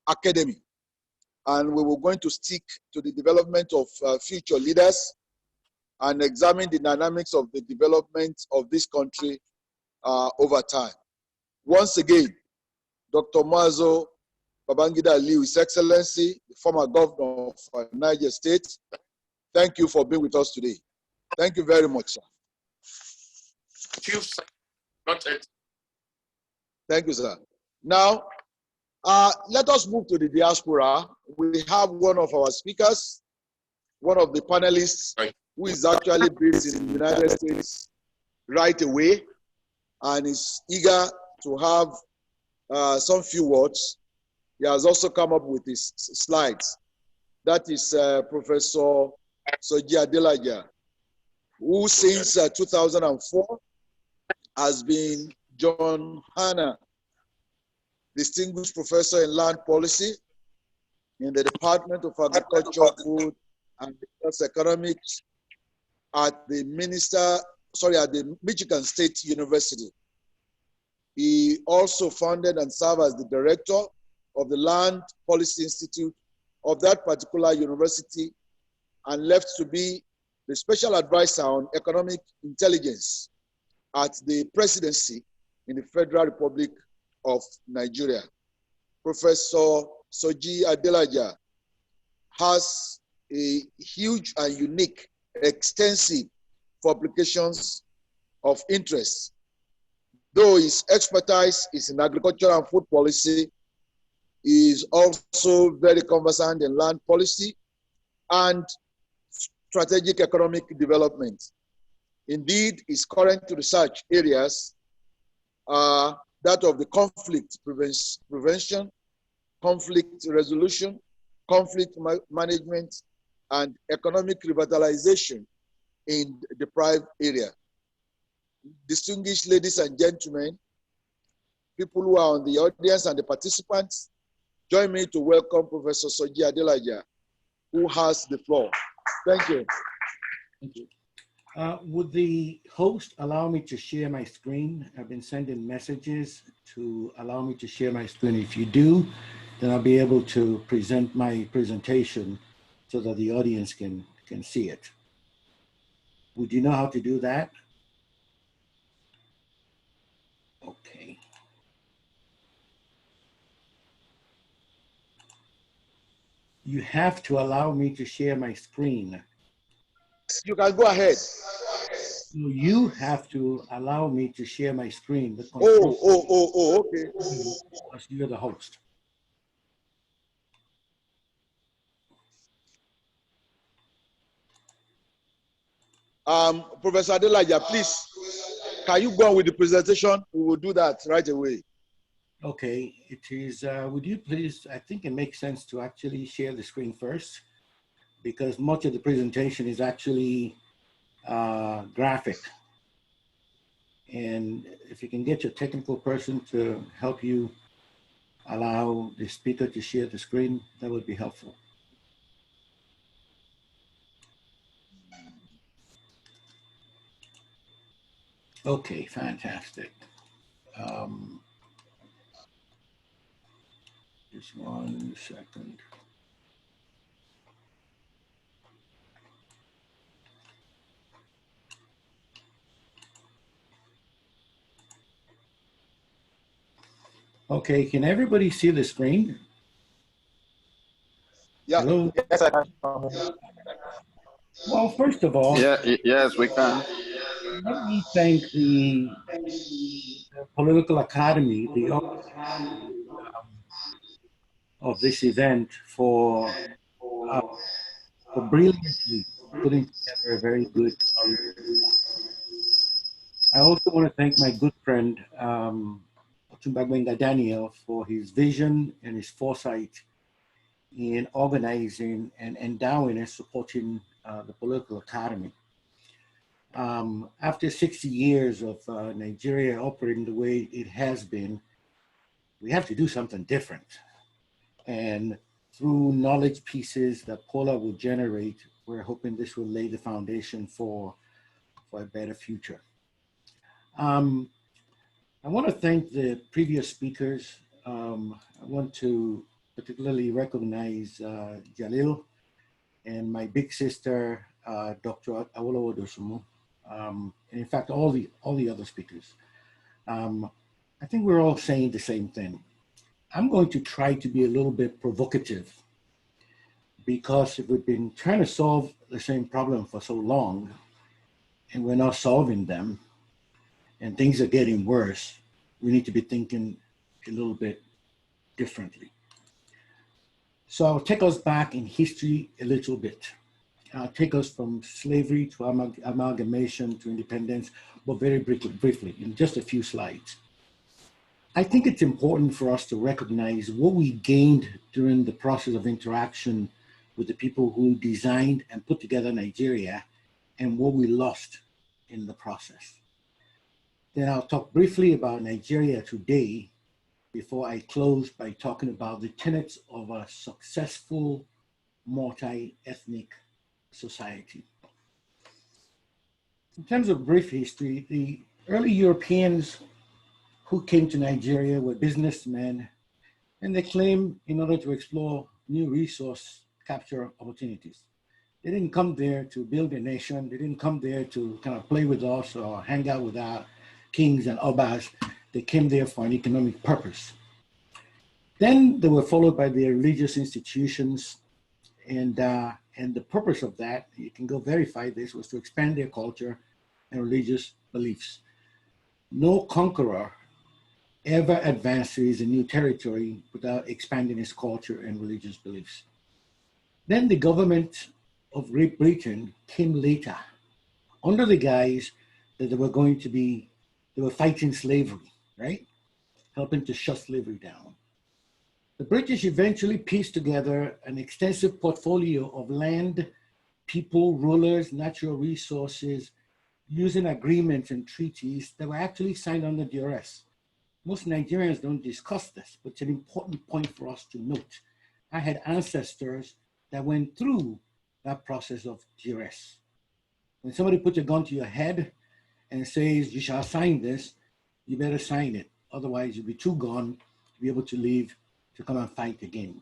Speaker 13: academy, and we were going to stick to the development of future leaders and examine the dynamics of the development of this country over time. Once again, Dr. Mazo Babangida Aliyu, His Excellency, the former governor of Niger State, thank you for being with us today. Thank you very much, sir. Thank you, sir. Now, let us move to the diaspora. We have one of our speakers, one of the panelists, who is actually based in the United States right away and is eager to have some few words. He has also come up with his slides. That is Professor Soji Adelaja, who since 2004 has been John Hanna Distinguished Professor in Land Policy in the Department of Agriculture, Food, and Economics at the Michigan State University. He also founded and served as the director of the Land Policy Institute of that particular university, and left to be the special advisor on economic intelligence at the presidency in the Federal Republic of Nigeria. Professor Soji Adelaja has a huge and unique, extensive publications of interest. Though his expertise is in agriculture and food policy, he is also very conversant in land policy and strategic economic development. Indeed, his current research areas are that of the conflict prevention, conflict resolution, conflict management, and economic revitalization in deprived area. Distinguished ladies and gentlemen, people who are on the audience and the participants, join me to welcome Professor Soji Adelaja, who has the floor. Thank you.
Speaker 3: Thank you. Would the host allow me to share my screen? I've been sending messages to allow me to share my screen. If you do, then I'll be able to present my presentation so that the audience can see it. Would you know how to do that? Okay. You have to allow me to share my screen.
Speaker 13: You can go ahead.
Speaker 3: You have to allow me to share my screen.
Speaker 13: Okay.
Speaker 3: Because you're the host.
Speaker 13: Professor Adelaja, please, can you go on with the presentation? We will do that right away.
Speaker 3: Okay, it is, would you please, I think it makes sense to actually share the screen first, because much of the presentation is actually graphic And if you can get your technical person to help you allow the speaker to share the screen, that would be helpful. Okay, fantastic. Just 1 second. Okay, can everybody see the screen?
Speaker 13: Yeah.
Speaker 3: Hello?
Speaker 12: Yes, I can.
Speaker 3: Well, first of all,
Speaker 9: Yes, we can.
Speaker 3: let me thank the Political Academy, the of this event for brilliantly putting together a very good. I also want to thank my good friend Otunbagbenga Daniel for his vision and his foresight in organizing and endowing and supporting the Political Academy. After 60 years of Nigeria operating the way it has been, we have to do something different. And through knowledge pieces that POLA will generate, we're hoping this will lay the foundation for a better future. I want to thank the previous speakers. I want to particularly recognize Jalil and my big sister, Dr. Awolowo Dosunmu, and in fact, all the other speakers. I think we're all saying the same thing. I'm going to try to be a little bit provocative because if we've been trying to solve the same problem for so long and we're not solving them and things are getting worse, we need to be thinking a little bit differently. So I'll take us back in history a little bit. I'll take us from slavery to amalgamation to independence, but very briefly, in just a few slides. I think it's important for us to recognize what we gained during the process of interaction with the people who designed and put together Nigeria and what we lost in the process. Then I'll talk briefly about Nigeria today before I close by talking about the tenets of a successful multi-ethnic society. In terms of brief history, the early Europeans who came to Nigeria were businessmen, and they claimed in order to explore new resource capture opportunities. They didn't come there to build a nation. They didn't come there to kind of play with us or hang out with our kings and obas. They came there for an economic purpose. Then they were followed by their religious institutions, and the purpose of that, you can go verify this, was to expand their culture and religious beliefs. No conqueror ever advances a new territory without expanding its culture and religious beliefs. Then the government of Great Britain came later under the guise that they were fighting slavery, right? Helping to shut slavery down. The British eventually pieced together an extensive portfolio of land, people, rulers, natural resources, using agreements and treaties that were actually signed under duress. Most Nigerians don't discuss this, but it's an important point for us to note. I had ancestors that went through that process of duress. When somebody puts a gun to your head and says, you shall sign this, you better sign it. Otherwise, you'll be too gone to be able to leave to come and fight again.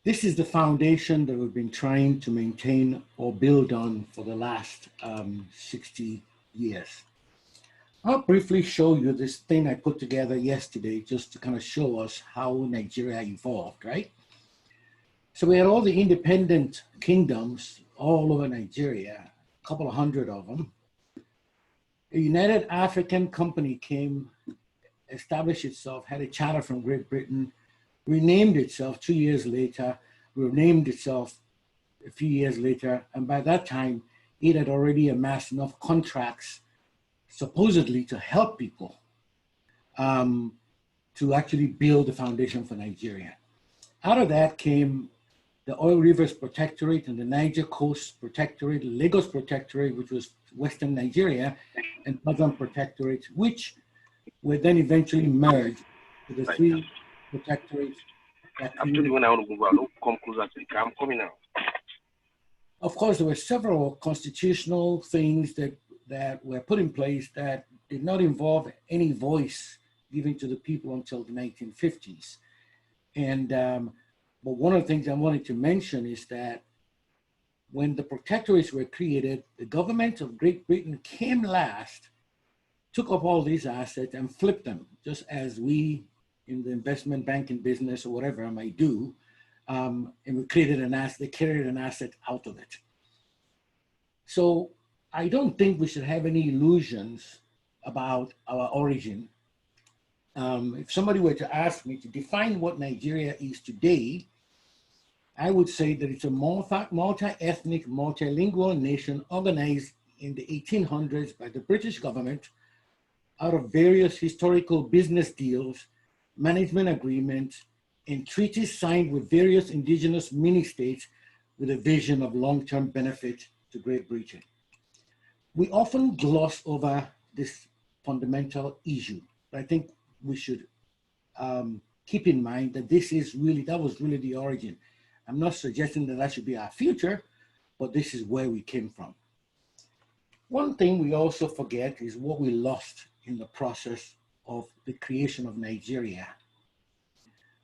Speaker 3: This is the foundation that we've been trying to maintain or build on for the last 60 years. I'll briefly show you this thing I put together yesterday just to kind of show us how Nigeria evolved, right? So we had all the independent kingdoms all over Nigeria, a couple of hundred of them. A United African Company came, established itself, had a charter from Great Britain, renamed itself 2 years later, renamed itself a few years later, and by that time, it had already amassed enough contracts supposedly to help people to actually build the foundation for Nigeria. Out of that came the Oil Rivers Protectorate and the Niger Coast Protectorate, the Lagos Protectorate, which was Western Nigeria, and Southern Protectorate, which were then eventually merged to the three protectorates that
Speaker 17: I'm telling you when I want to move out, don't come closer to the car. I'm coming now.
Speaker 3: Of course, there were several constitutional things that were put in place that did not involve any voice given to the people until the 1950s. And but one of the things I wanted to mention is that when the protectorates were created, the government of Great Britain came last, took up all these assets and flipped them, just as we in the investment banking business or whatever I might do, and we created an asset, they carried an asset out of it. So I don't think we should have any illusions about our origin. If somebody were to ask me to define what Nigeria is today, I would say that it's a multi-ethnic, multilingual nation organized in the 1800s by the British government out of various historical business deals, management agreements, and treaties signed with various indigenous mini-states with a vision of long-term benefit to Great Britain. We often gloss over this fundamental issue, but I think we should keep in mind that that was really the origin. I'm not suggesting that should be our future, but this is where we came from. One thing we also forget is what we lost in the process of the creation of Nigeria.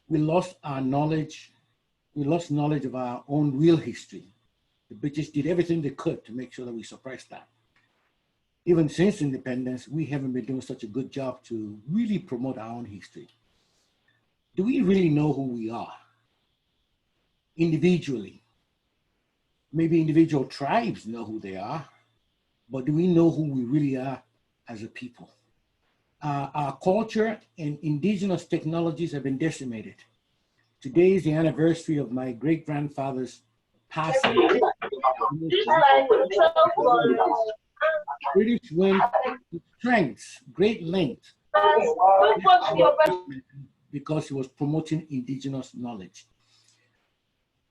Speaker 3: We lost our knowledge. We lost knowledge of our own real history. The British did everything they could to make sure that we suppressed that. Even since independence, we haven't been doing such a good job to really promote our own history. Do we really know who we are? Individually. Maybe individual tribes know who they are, but do we know who we really are as a people? Our culture and indigenous technologies have been decimated. Today is the anniversary of my great-grandfather's passing. British went to strengths, great lengths, because he was promoting indigenous knowledge.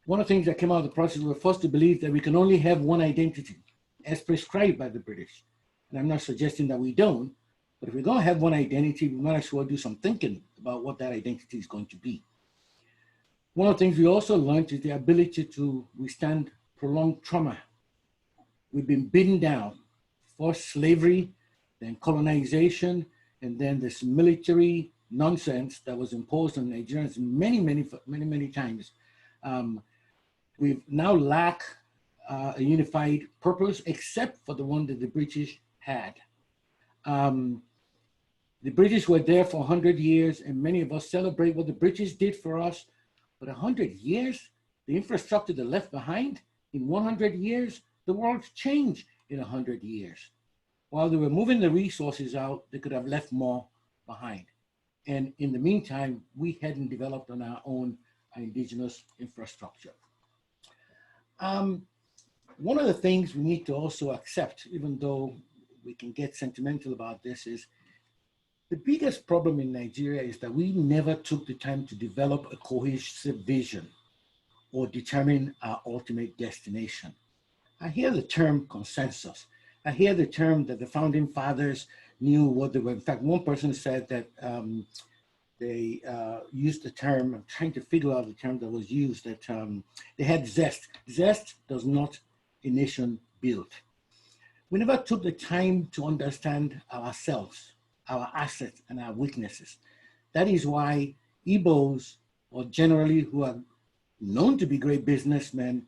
Speaker 3: One of the things that came out of the process, we were forced to believe that we can only have one identity as prescribed by the British. And I'm not suggesting that we don't, but if we're going to have one identity, we might as well do some thinking about what that identity is going to be. One of the things we also learned is the ability to withstand prolonged trauma. We've been beaten down, forced slavery, then colonization, and then this military nonsense that was imposed on Nigerians many times. We now lack a unified purpose, except for the one that the British had. The British were there for 100 years, and many of us celebrate what the British did for us. But 100 years, the infrastructure they left behind, in 100 years, the world's changed in 100 years. While they were moving the resources out, they could have left more behind. And in the meantime, we hadn't developed on our own indigenous infrastructure. One of the things we need to also accept, even though we can get sentimental about this, is the biggest problem in Nigeria is that we never took the time to develop a cohesive vision or determine our ultimate destination. I hear the term consensus. I hear the term that the founding fathers knew what they were. In fact, one person said that they used the term, I'm trying to figure out the term that was used, that they had zest. Zest does not a nation build. We never took the time to understand ourselves, our assets and our weaknesses. That is why Igbos, or generally who are known to be great businessmen,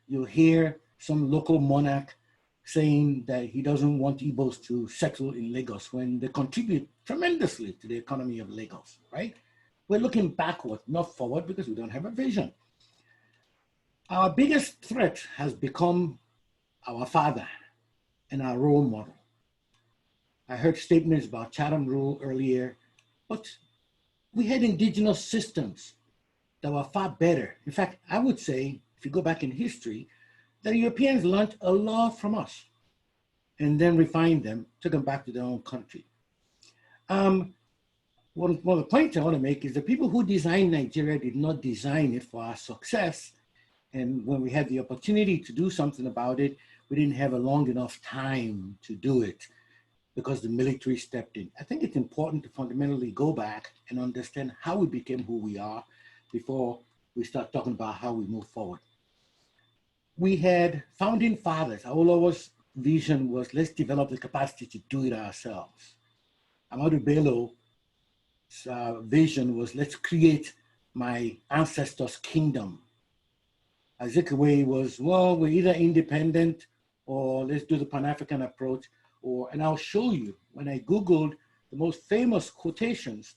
Speaker 3: you'll hear some local monarch saying that he doesn't want Igbos to settle in Lagos when they contribute tremendously to the economy of Lagos, right? We're looking backward, not forward, because we don't have a vision. Our biggest threat has become our father and our role model. I heard statements about Chatham Rule earlier, but we had indigenous systems that were far better. In fact, I would say, if you go back in history, the Europeans learned a lot from us and then refined them, took them back to their own country. One of the points I want to make is the people who designed Nigeria did not design it for our success. And when we had the opportunity to do something about it, we didn't have a long enough time to do it because the military stepped in. I think it's important to fundamentally go back and understand how we became who we are before we start talking about how we move forward. We had founding fathers. Awolowo's vision was, let's develop the capacity to do it ourselves. Ahmadu Bello's vision was, let's create my ancestors' kingdom. Azikiwe was, well, we're either independent or let's do the Pan-African approach, and I'll show you, when I Googled the most famous quotations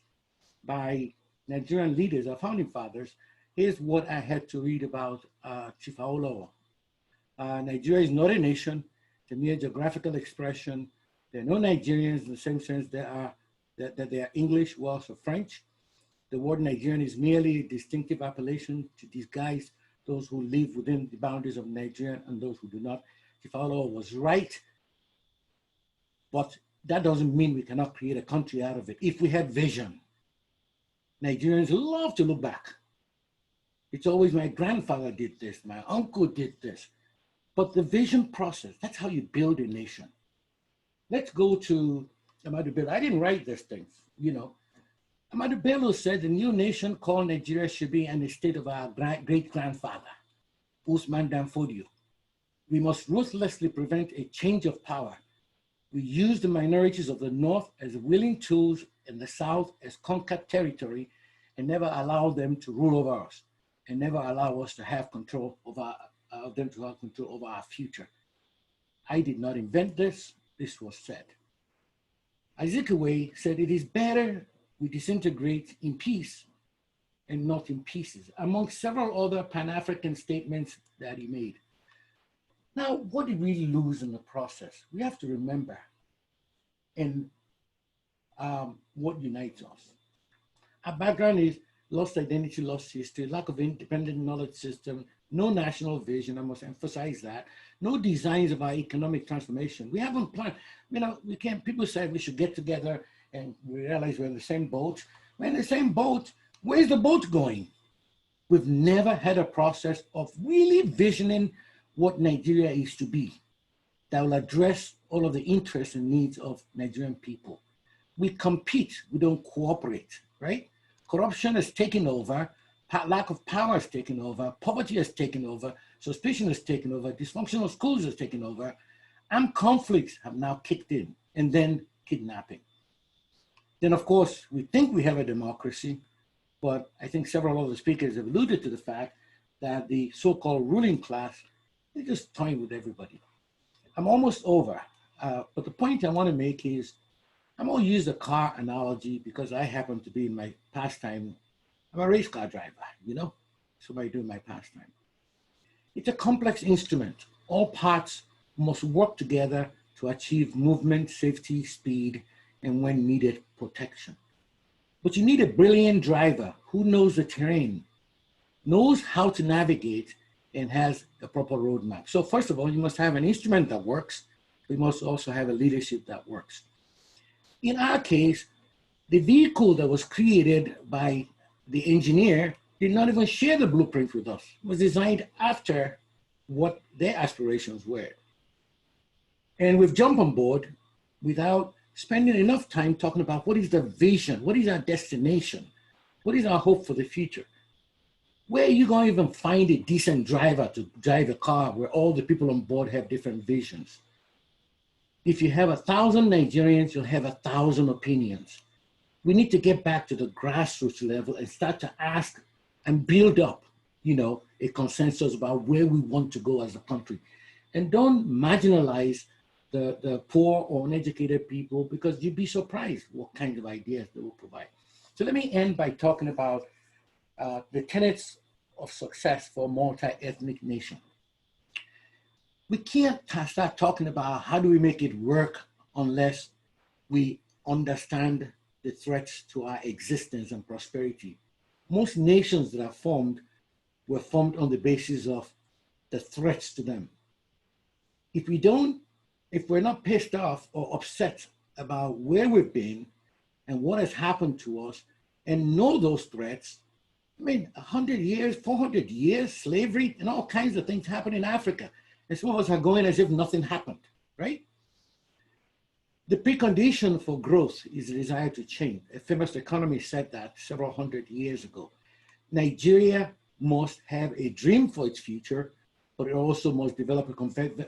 Speaker 3: by Nigerian leaders, our founding fathers, here's what I had to read about Chief Awolowo. Nigeria is not a nation, it's a mere geographical expression. There are no Nigerians in the same sense that they are English, Welsh, or French. The word Nigerian is merely a distinctive appellation to disguise those who live within the boundaries of Nigeria and those who do not. Chief Awolowo was right, but that doesn't mean we cannot create a country out of it if we have vision. Nigerians love to look back. It's always my grandfather did this, my uncle did this. But the vision process, that's how you build a nation. Let's go to Ahmadu Bello. I didn't write these things, you know. Ahmadu Bello said the new nation called Nigeria should be in the state of our great-grandfather, Usman Dan Fodio. We must ruthlessly prevent a change of power. We use the minorities of the North as willing tools and the South as conquered territory and never allow them to rule over us and never allow us to have control over them to have control over our future. I did not invent this. This was said. Azikiwe said it is better we disintegrate in peace and not in pieces, among several other Pan-African statements that he made. Now, what did we lose in the process? We have to remember and what unites us. Our background is lost identity, lost history, lack of independent knowledge system, no national vision, I must emphasize that, no designs of our economic transformation. We haven't planned, you know, we can't, people say we should get together and we realize we're in the same boat. We're in the same boat, where's the boat going? We've never had a process of really visioning what Nigeria is to be that will address all of the interests and needs of Nigerian people. We compete, we don't cooperate, right? Corruption has taken over, lack of power has taken over, poverty has taken over, suspicion has taken over, dysfunctional schools has taken over, armed conflicts have now kicked in, and then kidnapping. Then of course, we think we have a democracy, but I think several of the speakers have alluded to the fact that the so-called ruling class, they're just toying with everybody. I'm almost over, but the point I want to make is, I'm going to use the car analogy because I happen to be in my pastime. I'm a race car driver, you know, so I do my pastime. It's a complex instrument. All parts must work together to achieve movement, safety, speed, and when needed, protection. But you need a brilliant driver who knows the terrain, knows how to navigate, and has a proper roadmap. So first of all, you must have an instrument that works. We must also have a leadership that works. In our case, the vehicle that was created by the engineer did not even share the blueprint with us. It was designed after what their aspirations were. And we've jumped on board without spending enough time talking about what is the vision, what is our destination, what is our hope for the future. Where are you going to even find a decent driver to drive a car where all the people on board have different visions? If you have 1,000 Nigerians, you'll have 1,000 opinions. We need to get back to the grassroots level and start to ask and build up, you know, a consensus about where we want to go as a country. And don't marginalize the poor or uneducated people, because you'd be surprised what kind of ideas they will provide. So let me end by talking about the tenets of success for a multi-ethnic nation. We can't start talking about how do we make it work unless we understand the threats to our existence and prosperity. Most nations that are formed were formed on the basis of the threats to them. If we're not pissed off or upset about where we've been and what has happened to us and know those threats, I mean, 100 years, 400 years, slavery, and all kinds of things happen in Africa. And some of us are going as if nothing happened, right? The precondition for growth is the desire to change. A famous economist said that several hundred years ago. Nigeria must have a dream for its future, but it also must develop a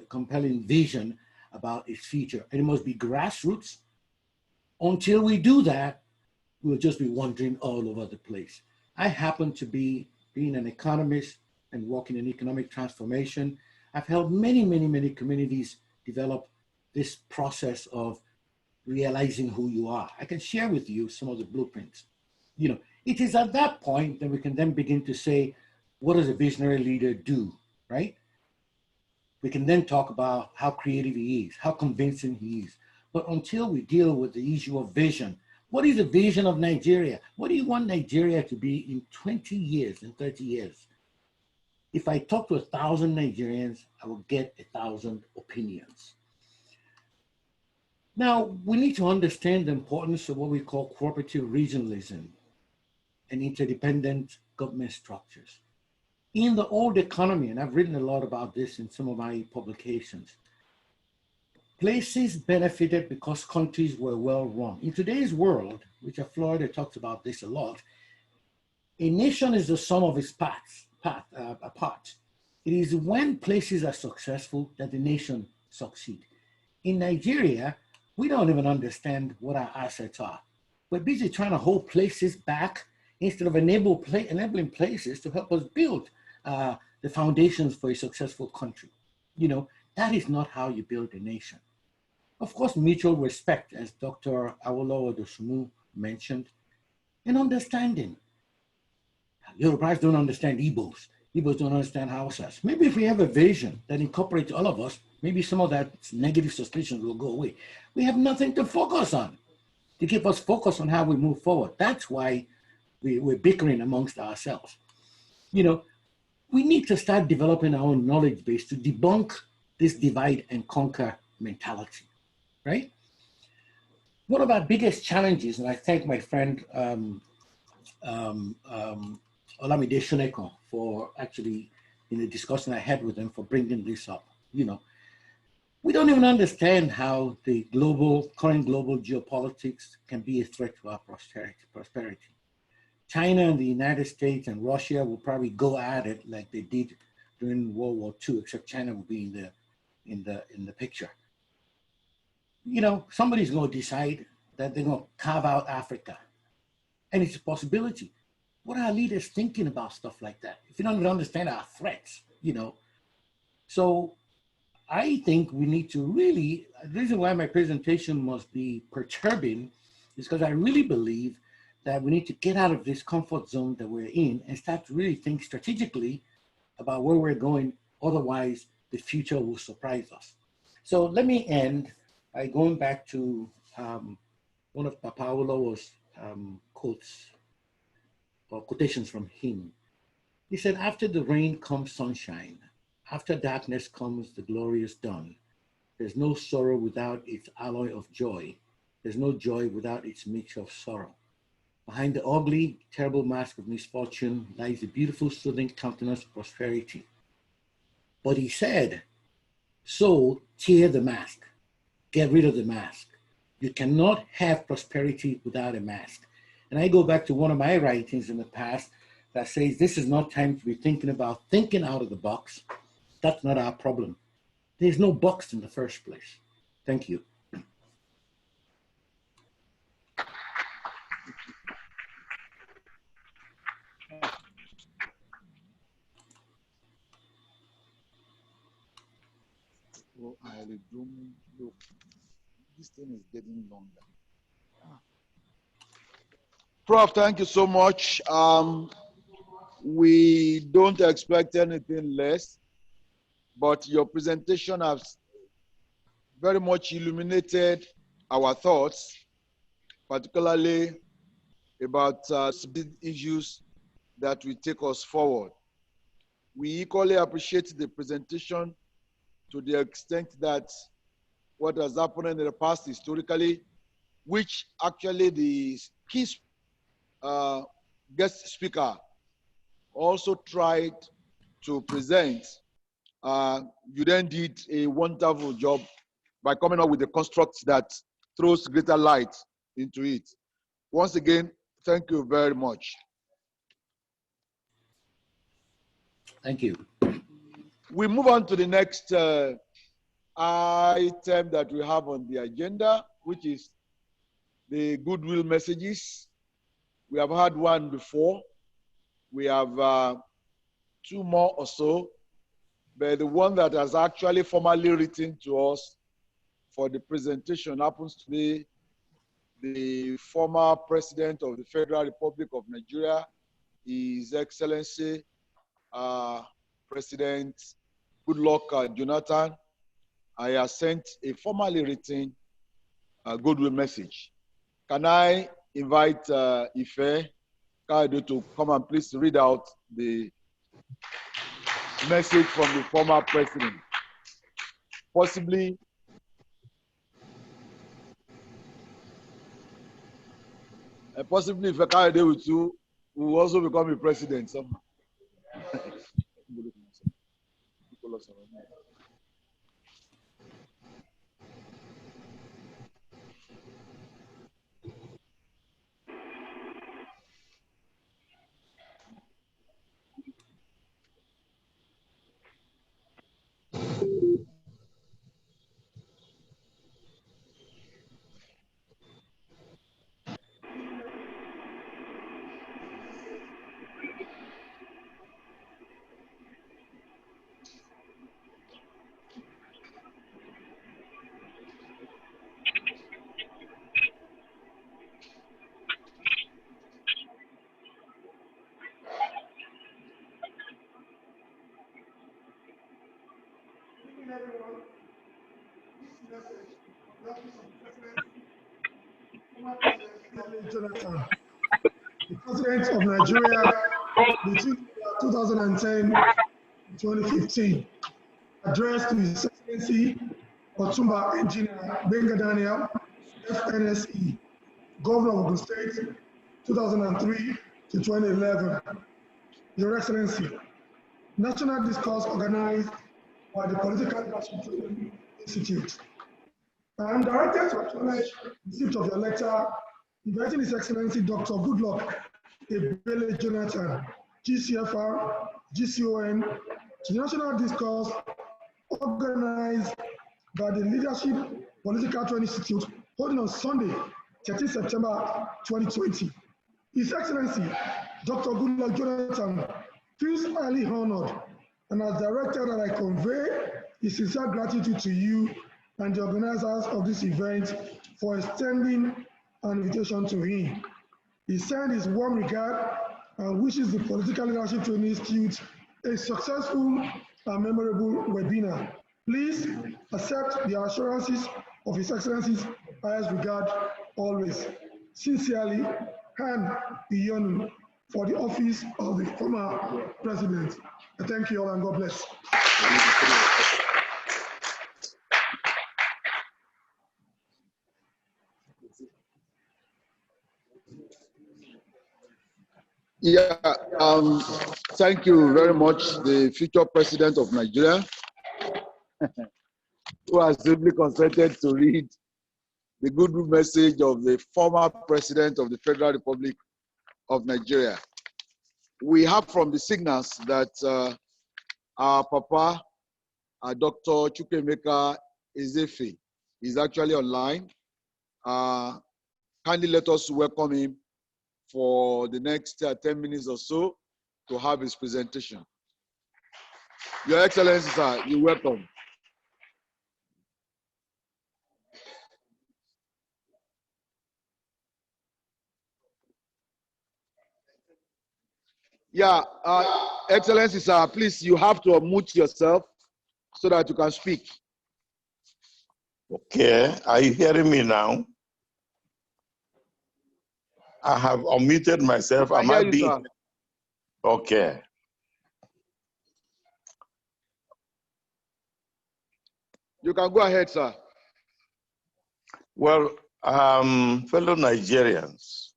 Speaker 3: compelling vision about its future. And it must be grassroots. Until we do that, we'll just be wandering all over the place. I happen to be, being an economist and working in economic transformation, I've helped many, many, many communities develop this process of realizing who you are. I can share with you some of the blueprints. You know, it is at that point that we can then begin to say, what does a visionary leader do, right? We can then talk about how creative he is, how convincing he is. But until we deal with the issue of vision, what is the vision of Nigeria? What do you want Nigeria to be in 20 years, in 30 years? If I talk to 1,000 Nigerians, I will get 1,000 opinions. Now, we need to understand the importance of what we call cooperative regionalism and interdependent government structures. In the old economy, and I've written a lot about this in some of my publications, places benefited because countries were well run. In today's world, which Florida talks about this a lot, a nation is the sum of its parts. It is when places are successful that the nation succeeds. In Nigeria, we don't even understand what our assets are. We're busy trying to hold places back instead of enabling places to help us build the foundations for a successful country. You know, that is not how you build a nation. Of course, mutual respect, as Dr. Awolowo Dosunmu mentioned, and understanding. Yorubas don't understand Igbos. Igbos don't understand Hausas. Maybe if we have a vision that incorporates all of us, maybe some of that negative suspicion will go away. We have nothing to focus on, to keep us focused on how we move forward. That's why we're bickering amongst ourselves. You know, we need to start developing our own knowledge base to debunk this divide and conquer mentality, right? One of our biggest challenges, and I thank my friend Olamide Shoneko for actually, in the discussion I had with him, for bringing this up. You know, we don't even understand how the current global geopolitics can be a threat to our prosperity. China and the United States and Russia will probably go at it like they did during World War II, except China will be in the picture. You know, somebody's going to decide that they're going to carve out Africa, and it's a possibility. What are our leaders thinking about stuff like that? If you don't even understand our threats, you know. So I think we need to really, the reason why my presentation must be perturbing is because I really believe that we need to get out of this comfort zone that we're in and start to really think strategically about where we're going. Otherwise, the future will surprise us. So let me end by going back to one of Papa Awolowo's quotes, or quotations from him. He said, after the rain comes sunshine, after darkness comes the glorious dawn. There's no sorrow without its alloy of joy. There's no joy without its mixture of sorrow. Behind the ugly, terrible mask of misfortune lies the beautiful, soothing countenance of prosperity. But he said, so tear the mask, get rid of the mask. You cannot have prosperity without a mask. And I go back to one of my writings in the past that says this is not time to be thinking about thinking out of the box. That's not our problem. There's no box in the first place. Thank you.
Speaker 2: Well, this thing is getting longer. Prof, thank you so much. We don't expect anything less, but your presentation has very much illuminated our thoughts, particularly about issues that will take us forward. We equally appreciate the presentation to the extent that what has happened in the past historically, which actually the key guest speaker also tried to present
Speaker 13: You then did a wonderful job by coming up with a construct that throws greater light into it. Once again, thank you very much.
Speaker 3: Thank you.
Speaker 13: We move on to the next item that we have on the agenda, which is the goodwill messages. We have had one before. We have 2 more or so, but the one that has actually formally written to us for the presentation happens to be the former President of the Federal Republic of Nigeria, His Excellency President Goodluck Jonathan. I have sent a formally written goodwill message. Can I invite Ife Kaido to come and please read out the message from the former president? Possibly Ife Kaido with you will also become a president somehow.
Speaker 18: Jonathan, the President of Nigeria between 2010 and 2015, addressed to His Excellency Otumba Engineer Benga Daniel, FNSE, Governor of the State, 2003 to 2011. Your Excellency, National Discourse organized by the Political Leadership Training Institute. I am directed to acknowledge receipt of your letter inviting His Excellency Dr. Goodluck Ebele Jonathan, GCFR, GCON, to the National Discourse organized by the Leadership Political Training Institute holding on Sunday, 13 September 2020. His Excellency Dr. Goodluck Jonathan feels highly honored and has directed that I convey his sincere gratitude to you and the organizers of this event for extending an invitation to him. He sends his warm regard and wishes the Political Leadership Training Institute a successful and memorable webinar. Please accept the assurances of His Excellency's highest regard always. Sincerely, Han Iyonu, for the office of the former president. I thank you all and God bless.
Speaker 13: Yeah, thank you very much, the future president of Nigeria, who has simply consented to read the good message of the former president of the Federal Republic of Nigeria. We have from the signals that our Papa, Dr. Chukwemeka Ezefe, is actually online. Kindly let us welcome him for the next 10 minutes or so to have his presentation. Your Excellency, sir, you're welcome. Yeah, Excellency, sir, please, you have to unmute yourself so that you can speak.
Speaker 14: Okay, are you hearing me now? I have unmuted myself. Am I being? Okay.
Speaker 13: You can go ahead, sir.
Speaker 14: Well, fellow Nigerians,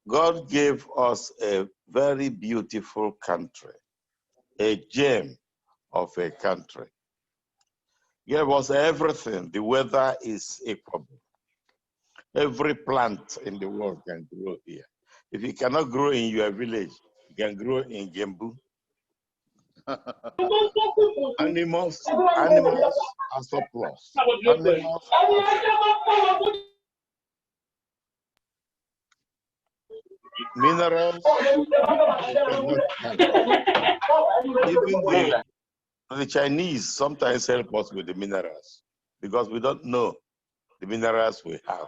Speaker 14: God gave us a very beautiful country, a gem of a country. Gave us everything. The weather is equable. Every plant in the world can grow here. If you cannot grow in your village, you can grow in Gembu. Animals are surplus. Animals are minerals. Even the Chinese sometimes help us with the minerals because we don't know the minerals we have.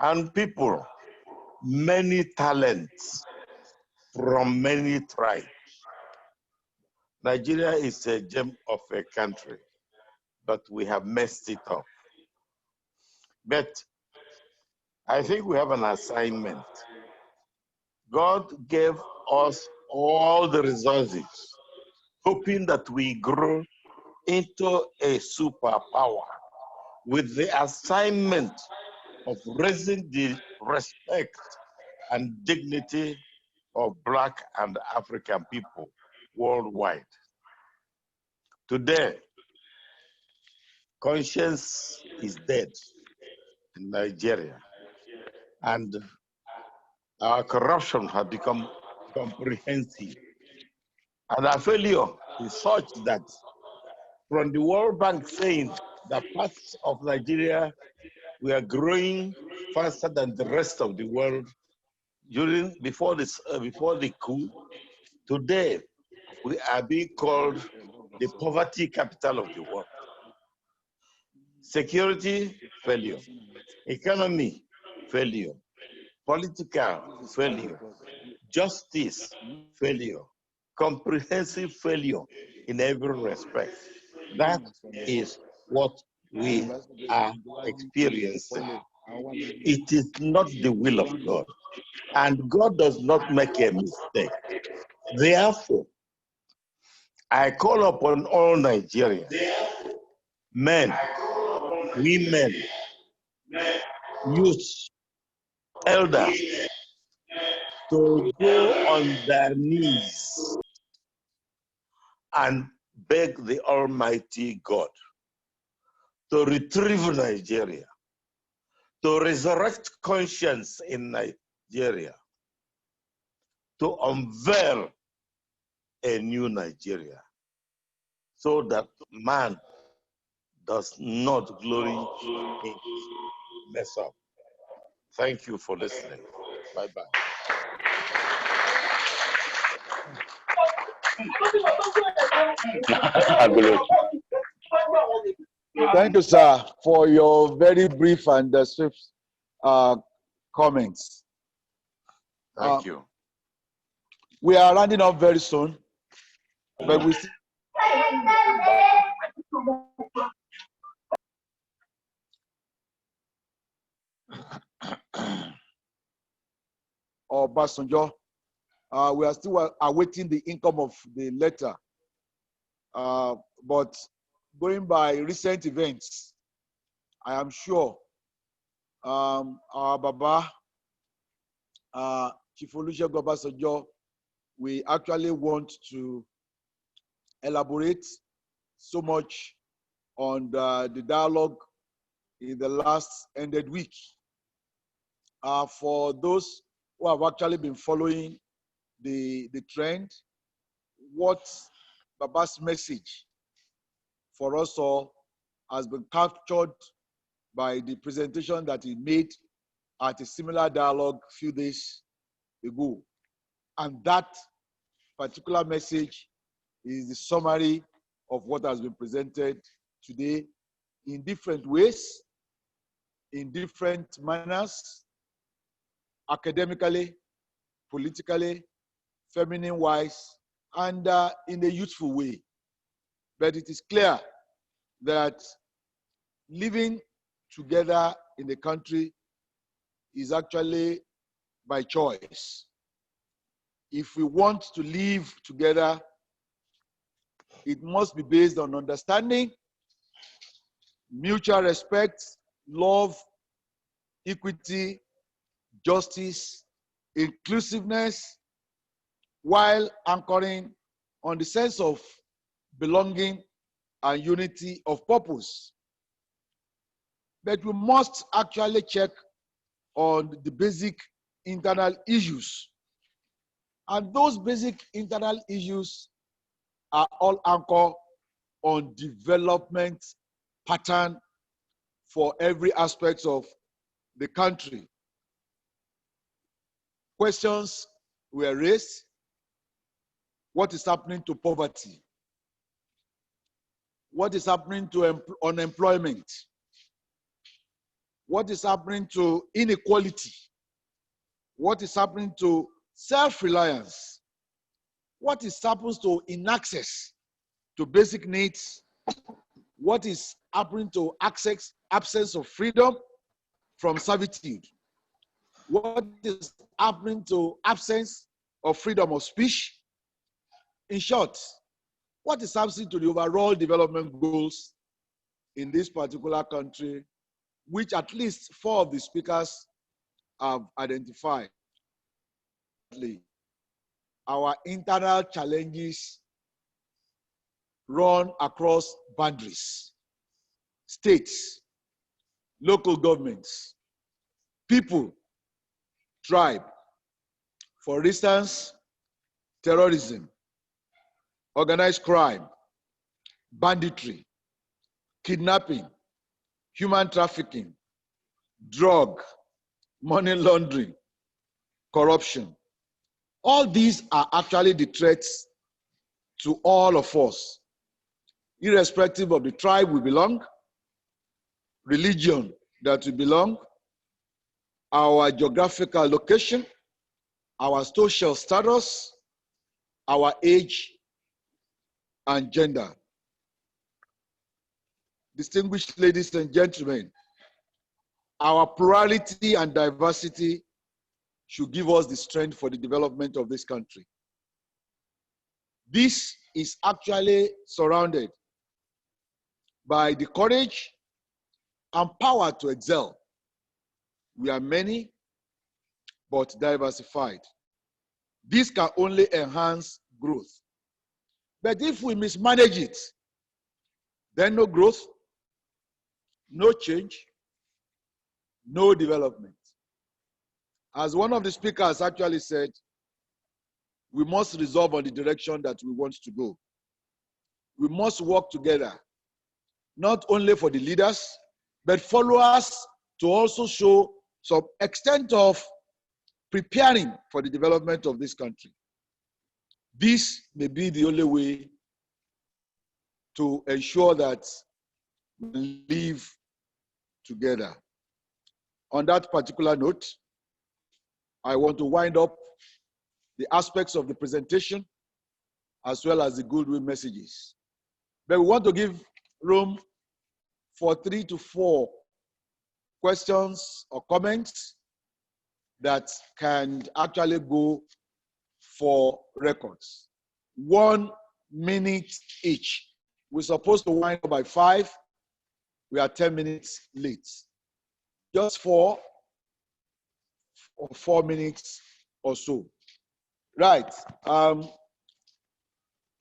Speaker 14: And people, many talents from many tribes. Nigeria is a gem of a country, but we have messed it up. But I think we have an assignment. God gave us all the resources, hoping that we grow into a superpower with the assignment of raising the respect and dignity of Black and African people worldwide. Today, conscience is dead in Nigeria, and our corruption has become comprehensive. And our failure is such that from the World Bank saying that parts of Nigeria we are growing faster than the rest of the world before the coup. Today, we are being called the poverty capital of the world. Security, failure. Economy, failure. Political, failure. Justice, failure. Comprehensive failure in every respect. That is what we are experiencing. It is not the will of God. And God does not make a mistake. Therefore, I call upon all Nigerians, men, women, youth, elders, to go on their knees and beg the Almighty God to retrieve Nigeria, to resurrect conscience in Nigeria, to unveil a new Nigeria, so that man does not glory in mess up. Thank you for listening. Bye-bye.
Speaker 13: Thank you, sir, for your very brief and swift comments.
Speaker 14: Thank you.
Speaker 13: We are rounding up very soon, but we still Obasanjo. We are still awaiting the income of the letter. But going by recent events, I am sure our Baba, Chief Olusegun Obasanjo, we actually want to elaborate so much on the dialogue in the last ended week. For those who have actually been following the trend, what Baba's message for us all has been captured by the presentation that he made at a similar dialogue a few days ago. And that particular message is the summary of what has been presented today in different ways, in different manners, academically, politically, feminine-wise, and in a youthful way. But it is clear that living together in the country is actually by choice. If we want to live together, it must be based on understanding, mutual respect, love, equity, justice, inclusiveness, while anchoring on the sense of belonging, and unity of purpose. But we must actually check on the basic internal issues. And those basic internal issues are all anchored on development pattern for every aspect of the country. Questions were raised. What is happening to poverty? What is happening to unemployment? What is happening to inequality? What is happening to self-reliance? What is happens to inaccess to basic needs? What is happening to absence of freedom from servitude? What is happening to absence of freedom of speech? In short, what is happening to the overall development goals in this particular country, which at least 4 of the speakers have identified? Our internal challenges run across boundaries, states, local governments, people, tribe. For instance, terrorism, organized crime, banditry, kidnapping, human trafficking, drug, money laundering, corruption. All these are actually the threats to all of us, irrespective of the tribe we belong, religion that we belong, our geographical location, our social status, our age, and gender. Distinguished ladies and gentlemen, our plurality and diversity should give us the strength for the development of this country. This is actually surrounded by the courage and power to excel. We are many, but diversified. This can only enhance growth. But if we mismanage it, then no growth, no change, no development. As one of the speakers actually said, we must resolve on the direction that we want to go. We must work together, not only for the leaders, but followers to also show some extent of preparing for the development of this country. This may be the only way to ensure that we live together. On that particular note, I want to wind up the aspects of the presentation as well as the goodwill messages. But we want to give room for 3 to 4 questions or comments that can actually go for records. 1 minute each. We're supposed to wind up by 5. We are 10 minutes late. Just 4 or 4 minutes or so. Right.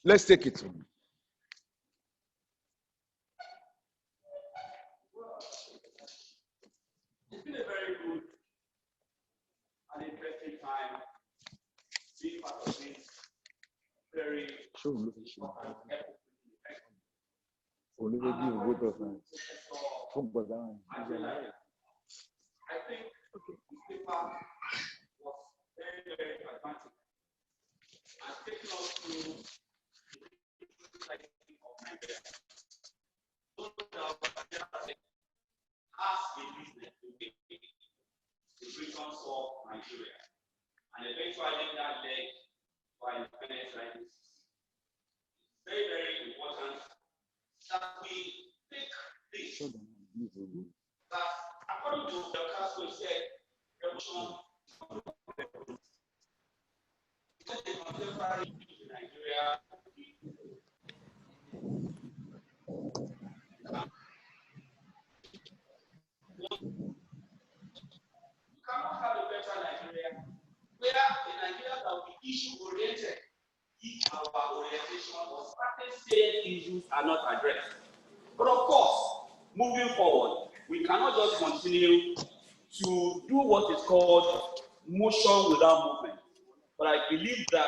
Speaker 13: Let's take it.
Speaker 19: It's been a very good and interesting time being part of this very important I think this paper was very, very advancing and taking us through the society of Nigeria. So now, as a business today, the regions of Nigeria, and eventually that led to our independence crisis. It's very, very important that we take this. That according to the Castro said, revolution because the contemporary in Nigeria. You cannot have a better Nigeria where a Nigeria that will be issue oriented if our orientation was started salient issues are not addressed. But of course, moving forward, we cannot just continue to do what is called motion without movement. But I believe that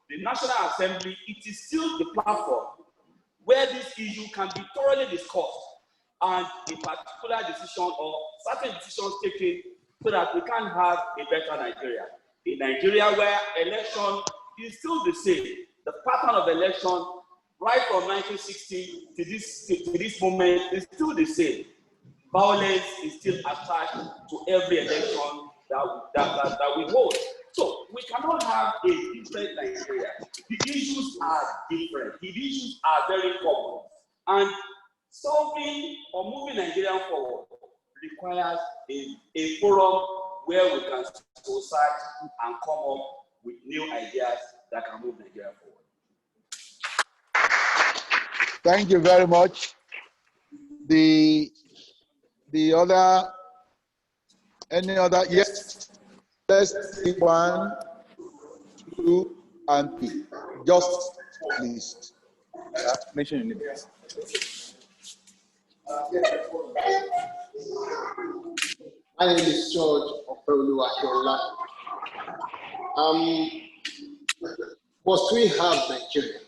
Speaker 19: the National Assembly, it is still the platform where this issue can be thoroughly discussed and a particular decision or certain decisions taken so that we can have a better Nigeria. A Nigeria where election is still the same. The pattern of election right from 1960 to this moment is still the same. Violence is still attached to every election that we hold. So we cannot have a different Nigeria. The issues are different. The issues are very common. And solving or moving Nigeria forward requires a forum where we can socialize and come up with new ideas that can move Nigeria forward.
Speaker 2: Thank you very much. The other, any other? Yes. Let's take 1, 2, and 3. Just please. Mention your name.
Speaker 20: My name is George Opeoluwakeola. Must we have Nigeria?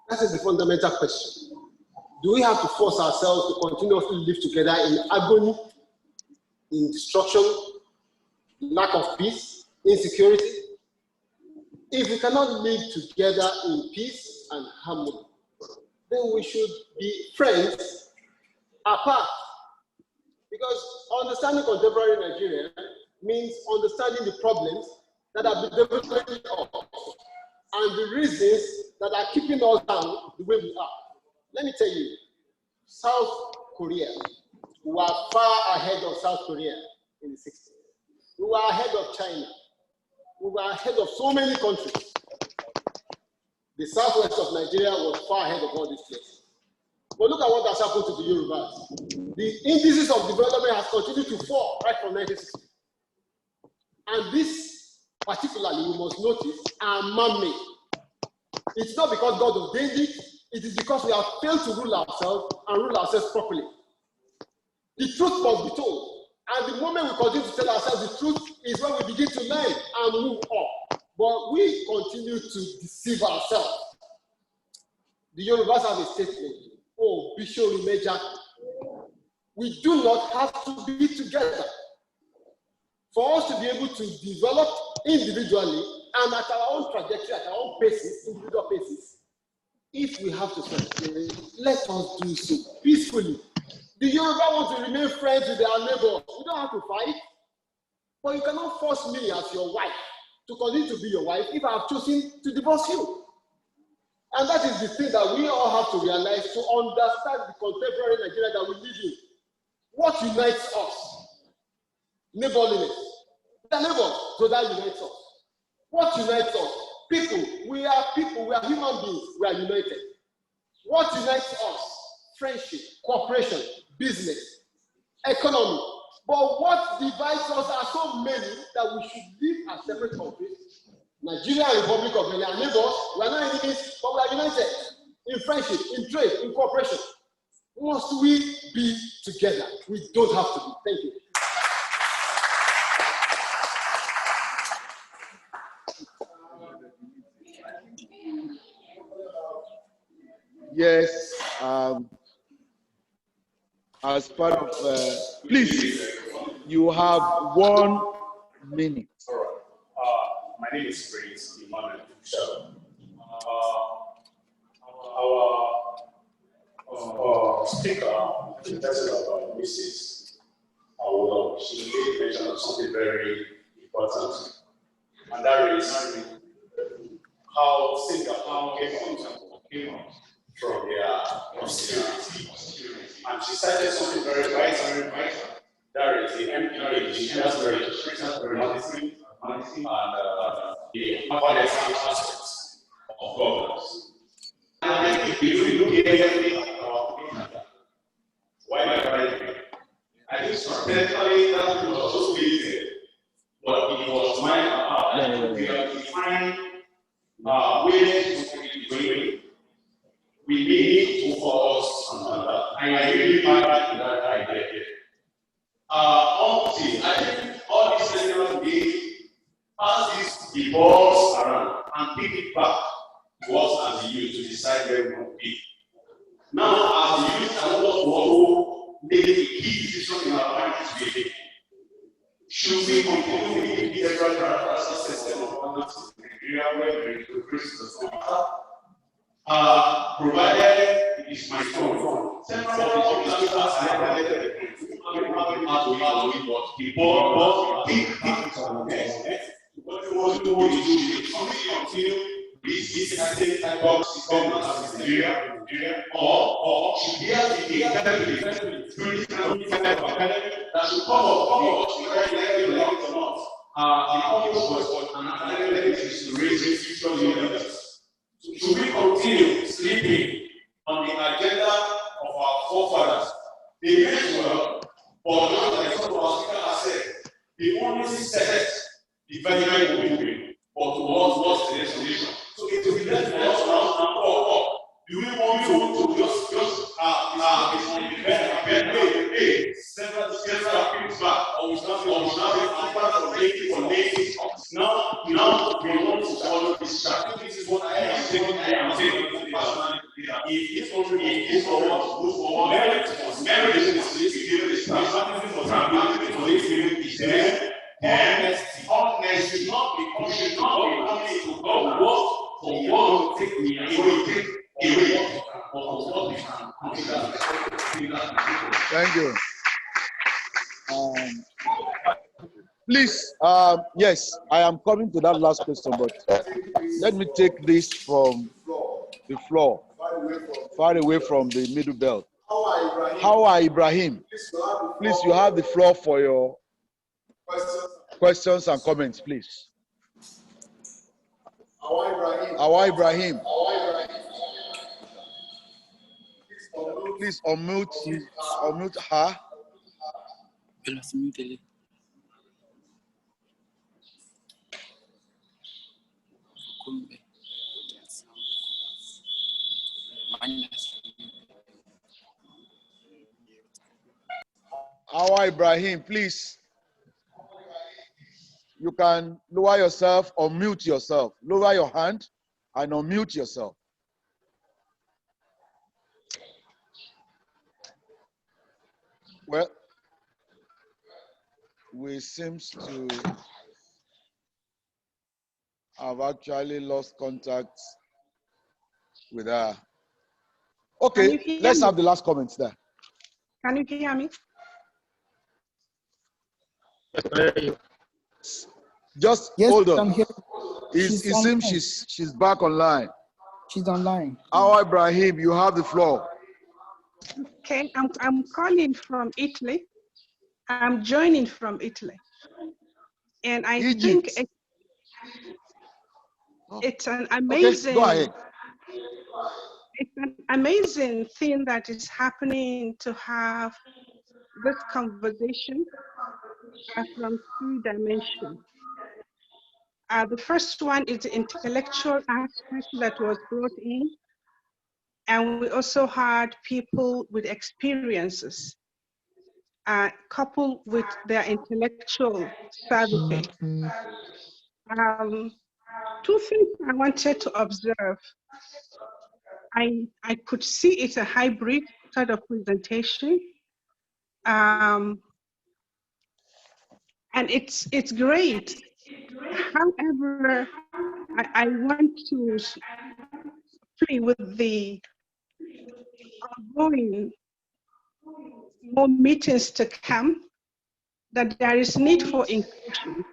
Speaker 20: That is the fundamental question. Do we have to force ourselves to continuously live together in agony, in destruction, lack of peace, insecurity? If we cannot live together in peace and harmony, then we should be friends apart. Because understanding contemporary Nigeria means understanding the problems that have been devastating us and the reasons that are keeping us down the way we are. Let me tell you, South Korea, we were far ahead of South Korea in the 60s. We were ahead of China. We were ahead of so many countries. The southwest of Nigeria was far ahead of all these places. But look at what has happened to the Yorubas. The indices of development has continued to fall right from 1960. And this, particularly, you must notice, are man-made. It's not because God ordained it, it is because we have failed to rule ourselves and rule ourselves properly. The truth must be told. And the moment we continue to tell ourselves the truth is when we begin to learn and move up. But we continue to deceive ourselves. The Yorubas have a statement, oh, Bishori Meja. We do not have to be together. For us to be able to develop individually and at our own trajectory, at our own basis, individual basis, if we have to separate, let us do so peacefully. The Yoruba want to remain friends with their neighbors. You don't have to fight. But you cannot force me as your wife to continue to be your wife if I have chosen to divorce you. And that is the thing that we all have to realize to understand the contemporary Nigeria that we live in. What unites us? Neighborliness. The neighbors, so that unites us. What unites us? People, we are human beings, we are united. What unites us? Friendship, cooperation, business, economy. But what divides us are so many that we should live as separate countries. Nigeria and Republic of Benin are neighbors, we are not enemies, but we are united in friendship, in trade, in cooperation. Must we be together? We don't have to be. Thank you.
Speaker 2: Yes, as part of, please, you have 1 minute.
Speaker 19: My name is Prince Emmanuel. Our speaker, the president of Mrs. Awolowo, she made mention of something very important, and that is how Singapore came out from their obscurity. And she cited something very vital. That is the MPH, that's very monitoring and the honest aspects of governance. And I think if we look at why not right? I think fundamentally that was also created, but it was my to define ways to the balls around and pick it back to us as the youth to decide where we want to be. Now, as the youth, I want us to also make a key decision in our minds today. Should we continue with the federal bureaucracy system of governance in Nigeria where there is bureaucracy provided it is my phone? Central officers are elected the board think on this. What we want to do is continue this system type of system as Nigeria, or should there be a benefit through this kind of academy that should come up whether you like it or not. The purpose was an academic is to raise future leaders. Should we continue sleeping on the agenda of our forefathers? They meant well, but not like some of our speakers have said. They only set the very moving, but towards the destination. So it will be left for us now. Do we want to just pay several people back, or we start now we want to follow this track. This is what I am taking personally. If this move forward, merit is given this pragmatism is there. Honesty should not be coming to God work for what take me away or what we can consider.
Speaker 2: Thank you. Please, yes, I am coming to that last question, but let me take this from the floor, far away from the middle belt. How are Ibrahim? Please, you have the floor for your questions and comments, please. How are Ibrahim? Please unmute her. Awa Ibrahim, please. You can lower yourself or mute yourself. Lower your hand and unmute yourself. Well, we seem to have actually lost contact with her. Okay, let's have the last comments there.
Speaker 21: Can you hear me?
Speaker 2: Just
Speaker 21: yes,
Speaker 2: hold on.
Speaker 21: I'm here.
Speaker 2: It seems she's back online.
Speaker 21: She's online.
Speaker 2: Awa Ibrahim, you have the floor.
Speaker 21: Okay, I'm calling from Italy. I'm joining from Italy. And I think it's an amazing,
Speaker 2: go ahead.
Speaker 21: It's an amazing thing that is happening to have this conversation from two dimensions. The first one is the intellectual aspect that was brought in. And we also had people with experiences coupled with their intellectual savvy. Two things I wanted to observe. I could see it's a hybrid sort of presentation. And it's great. However, I want to play with the ongoing more meetings to come, that there is need for inclusion.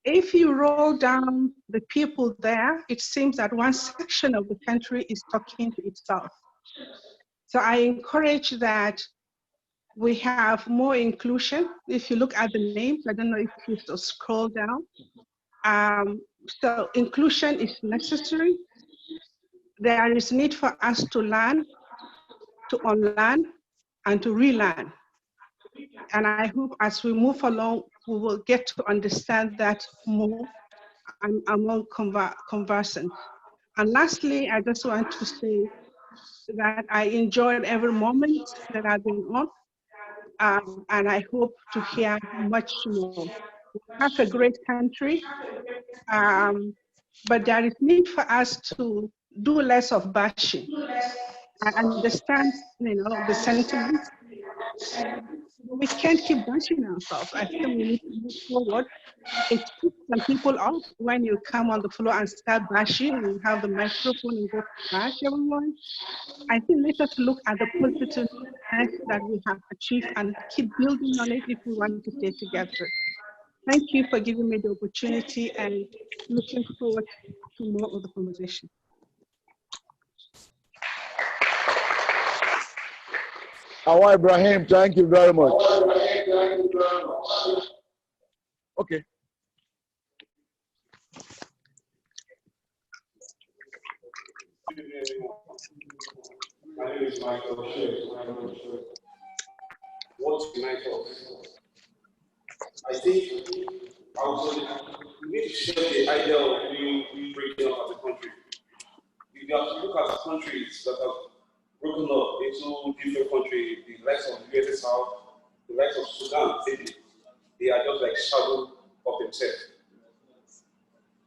Speaker 21: If you roll down the people there, it seems that one section of the country is talking to itself. So I encourage that we have more inclusion. If you look at the names, I don't know if you still scroll down. So inclusion is necessary. There is need for us to learn, to unlearn, and to relearn. And I hope as we move along, we will get to understand that more among conversants. And lastly, I just want to say that I enjoyed every moment that I've been on, and I hope to hear much more. have a great country, but there is need for us to do less of bashing. I understand, the sentiments. We can't keep bashing ourselves. I think we need to move forward. It puts some people off when you come on the floor and start bashing and you have the microphone and just bash everyone. I think let us look at the positiveness that we have achieved and keep building on it if we want to stay together. Thank you for giving me the opportunity and looking forward to more of the conversation.
Speaker 2: Awa Ibrahim, thank you very much. Okay.
Speaker 19: My name is Michael. What unites us? I think we need to share the idea of being breaking up as a country. If you have to look at countries that have broken up into different countries, the likes of USSR, the likes of Sudan, they are just like shadow of themselves.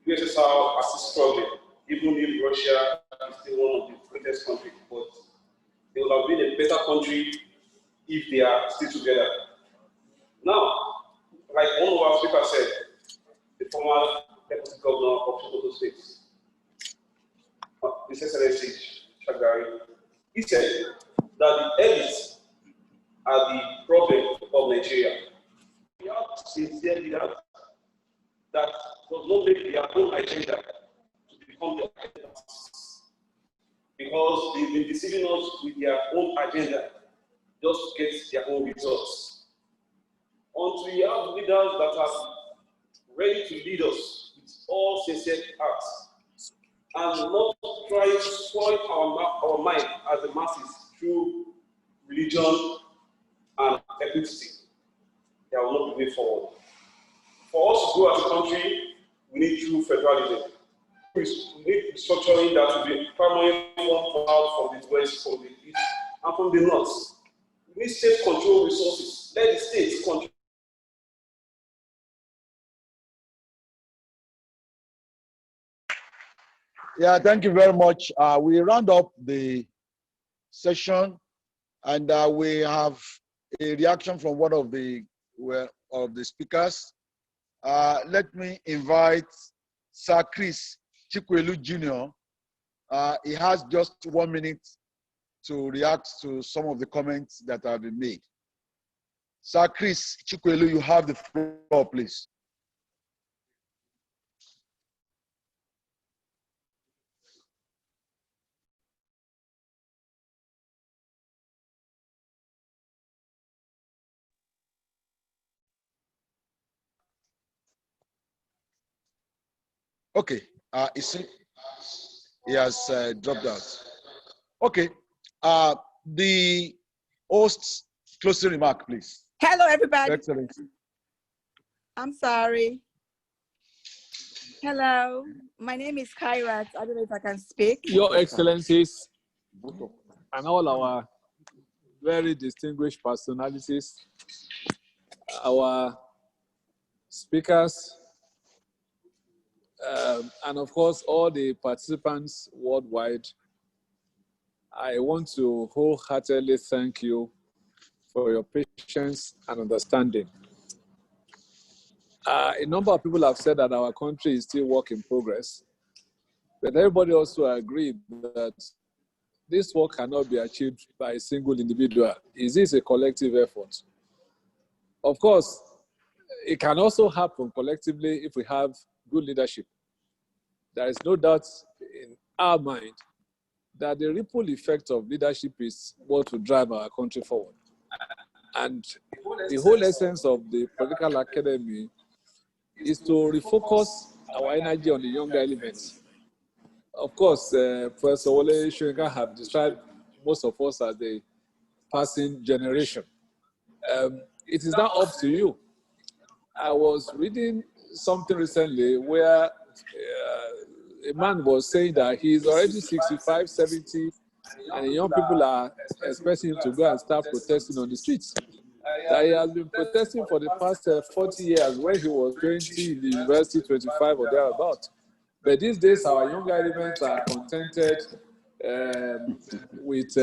Speaker 19: USSR are still struggling, even if Russia is still one of the greatest countries, but they would have been a better country if they are still together. Now, like one of our speakers said, the former deputy governor of Sokoto State, His Excellency Shagari, he said that the elites are the problem of Nigeria. We have sincere leaders that does not make their own agenda to become the agenda, because they've been deceiving us with their own agenda just to get their own results. Until we have leaders that are ready to lead us with all sincere hearts and not try to spoil our mind as the masses through religion and ethnicity, there will not be way forward. For us to grow as a country, we need true federalism. We need restructuring that will be primarily from the west, from the east, and from the north. We need state control resources. Let the states control.
Speaker 2: Yeah, thank you very much. We round up the session, and we have a reaction from one of the speakers. Let me invite Sir Chris Chikwelu Jr. He has just 1 minute to react to some of the comments that have been made. Sir Chris Chikwelu, you have the floor, please. Okay, he has dropped out. Okay, the host's closing remark, please.
Speaker 1: Hello, everybody.
Speaker 2: Excellent.
Speaker 1: I'm sorry. Hello, my name is Kairat. I don't know if I can speak.
Speaker 22: Your Excellencies, and all our very distinguished personalities, our speakers, and of course, all the participants worldwide, I want to wholeheartedly thank you for your patience and understanding. A number of people have said that our country is still work in progress, but everybody also agreed that this work cannot be achieved by a single individual. It is a collective effort. Of course, it can also happen collectively if we have good leadership. There is no doubt in our mind that the ripple effect of leadership is what will drive our country forward. And the whole essence of the political academy is to refocus our energy on the younger elements. Of course, Professor Wole Soyinka have described most of us as the passing generation. It is now up to you. I was reading something recently where a man was saying that he is already 65, 70, and the young people are expecting him to go and start protesting on the streets. that he has been protesting for the past 40 years when he was 20 in the university, 25 or thereabout. But these days, our younger elements are contented with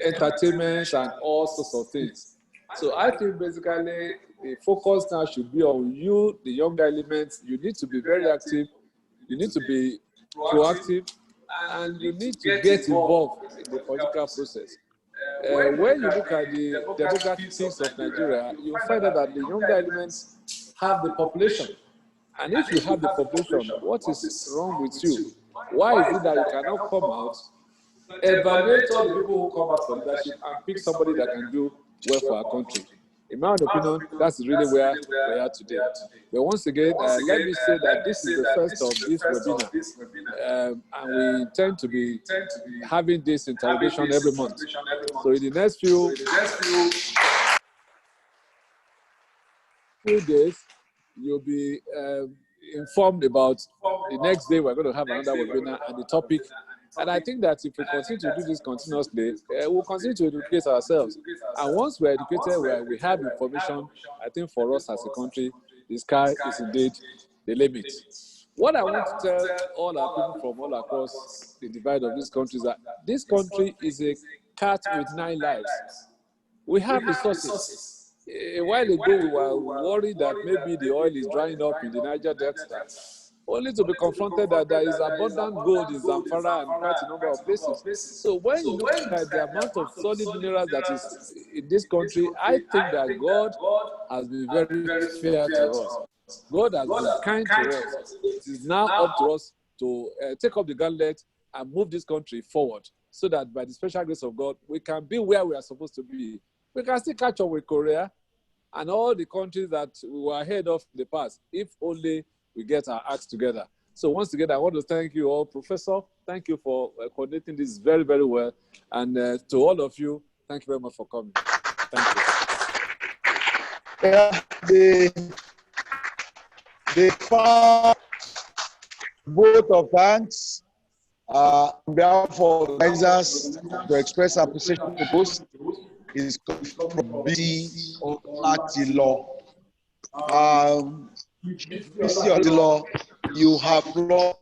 Speaker 22: entertainment and all sorts of things. So I think basically the focus now should be on you, the younger elements. You need to be very active. You need to be proactive, and you need to get involved in the political process. When you look at the demographics of Nigeria, you'll find out that the younger elements have the population. And if you have the population, what is wrong with you? Why is it that you cannot come out, evaluate all the people who come out for leadership, and pick somebody that can do well for our country? In my opinion, that's really where we are today. But once again, let me say that this is the first of this webinar, and we intend to be having this interrogation every month. So in the next few days, you'll be informed about the next day. We're going to have another webinar and the topic. And I think that if we continue to do this continuously, we'll continue to educate ourselves. And once we're educated, we have information, I think for us as a country, the sky is indeed the limit. What I want to tell all our people from all across the divide of this country is that this country is a cat with 9 lives. We have resources. A while ago, we were worried that maybe the oil is drying up in the Niger Delta, only to be confronted that there is abundant gold in Zamfara and quite a number of places. So when you look at the amount of solid minerals that is in this country, I think that God has been very fair to us. God has been kind to us. It is now up to us to take up the gauntlet and move this country forward, so that by the special grace of God, we can be where we are supposed to be. We can still catch up with Korea and all the countries that we were ahead of in the past, if only we get our acts together. So once again, I want to thank you all. Professor, thank you for coordinating this very, very well. And to all of you, thank you very much for coming. Thank you.
Speaker 2: Yeah, the first vote of thanks on behalf of organizers to express appreciation to post is from BC Party Law. BC of the law, you have floor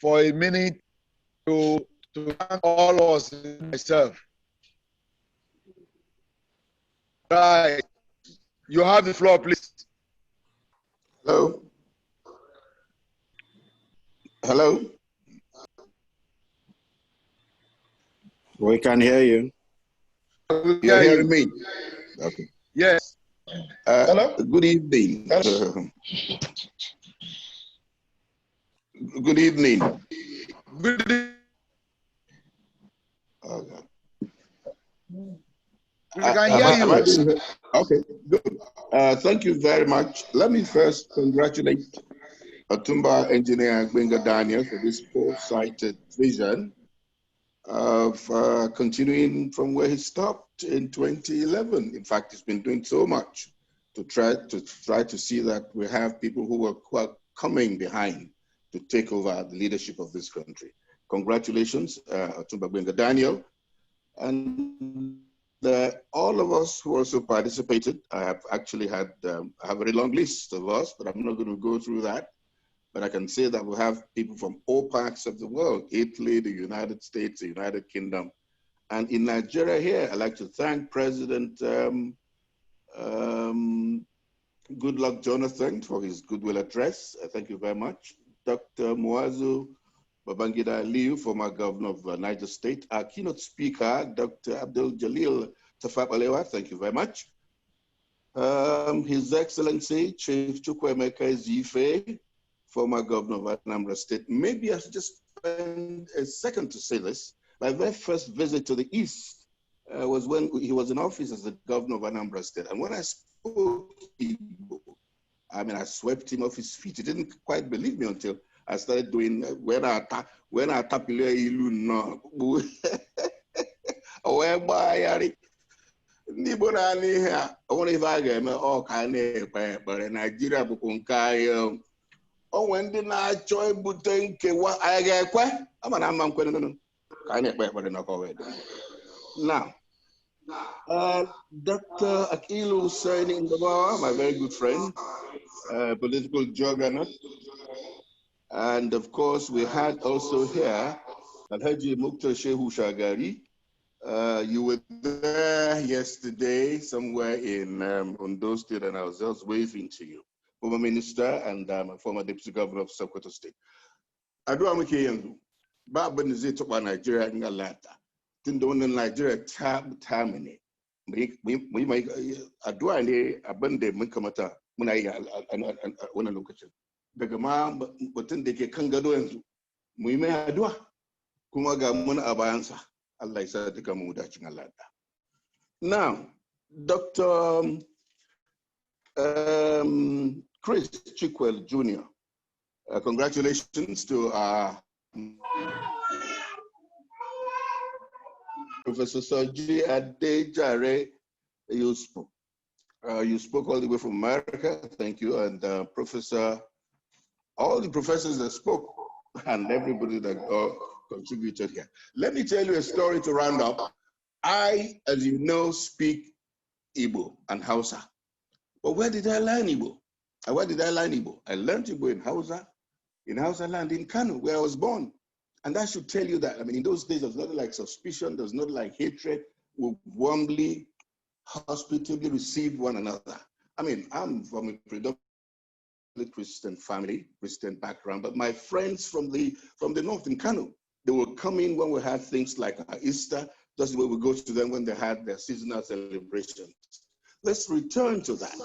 Speaker 2: for a minute to thank all of us and myself. Right. You have the floor, please.
Speaker 14: Hello? Hello?
Speaker 4: We can hear you.
Speaker 14: You're hearing me? Okay.
Speaker 2: Yes.
Speaker 14: Hello? Good evening. Good evening.
Speaker 2: Good evening.
Speaker 14: Okay.
Speaker 2: We can hear you.
Speaker 14: Okay, good. Thank you very much. Let me first congratulate Otumba Engineer Gbenga Daniel for this foresighted vision of continuing from where he stopped in 2011. In fact, he's been doing so much to try to see that we have people who are coming behind to take over the leadership of this country. Congratulations, Otumba Gbenga Daniel. And all of us who also participated, I have actually had I have a very long list of us, but I'm not going to go through that. But I can say that we have people from all parts of the world: Italy, the United States, the United Kingdom, and in Nigeria here. I'd like to thank President Goodluck Jonathan for his goodwill address. Thank you very much. Dr. Muazu Babangida Aliyu, former governor of Niger State. Our keynote speaker, Dr. Abdul Jalil Tafabalewa, thank you very much. His Excellency, Chief Chukwuemeka Ezife, former governor of Anambra State. Maybe I should just spend a second to say this. My very first visit to the East was when he was in office as the governor of Anambra State. And when I spoke Igbo, I mean, I swept him off his feet. He didn't quite believe me until I started doing when I tapile ilu no whereby Nibo na here. I wonder if I get all kind of but in Nigeria bukunkai when did I join Butenke what I get I'm an amam no kind of but not already. Now Dr. Akilu Hussein Indabawa, my very good friend, political juggernaut. And of course, we had also here Alhaji Mukhtar Shehu Shagari. You were there yesterday somewhere in Ondo State, and I was just waving to you. Former minister and former deputy governor of Sokoto State. Adwa muke yanzu, ba abin da zai taɓa Nigeria in Allah ta. Tunda wannan Nigeria ta mu ne. Mai addu'a ne abin da muka mata muna yi a wannan lokacin. Daga ma mutum da ke kan gado yanzu, mu yi mai addu'a kuma ga mun a bayansa. Allah ya sa duka mu dacin Allah ta. Now, Dr. Chris Chickwell Jr., congratulations to Professor Soji Adejare. You spoke all the way from America. Thank you. And all the professors that spoke and everybody that contributed here. Let me tell you a story to round up. I, as you know, speak Igbo and Hausa. But where did I learn Igbo? Where did I learn Igbo? I learned Igbo in Hausa land in Kano, where I was born. And that should tell you that, I mean, in those days, there's nothing like suspicion, there's nothing like hatred. We warmly, hospitably received one another. I mean, I'm from a predominantly Christian family, Christian background, but my friends from the north in Kano, they were coming when we had things like Easter, just the way we go to them when they had their seasonal celebrations. Let's return to that.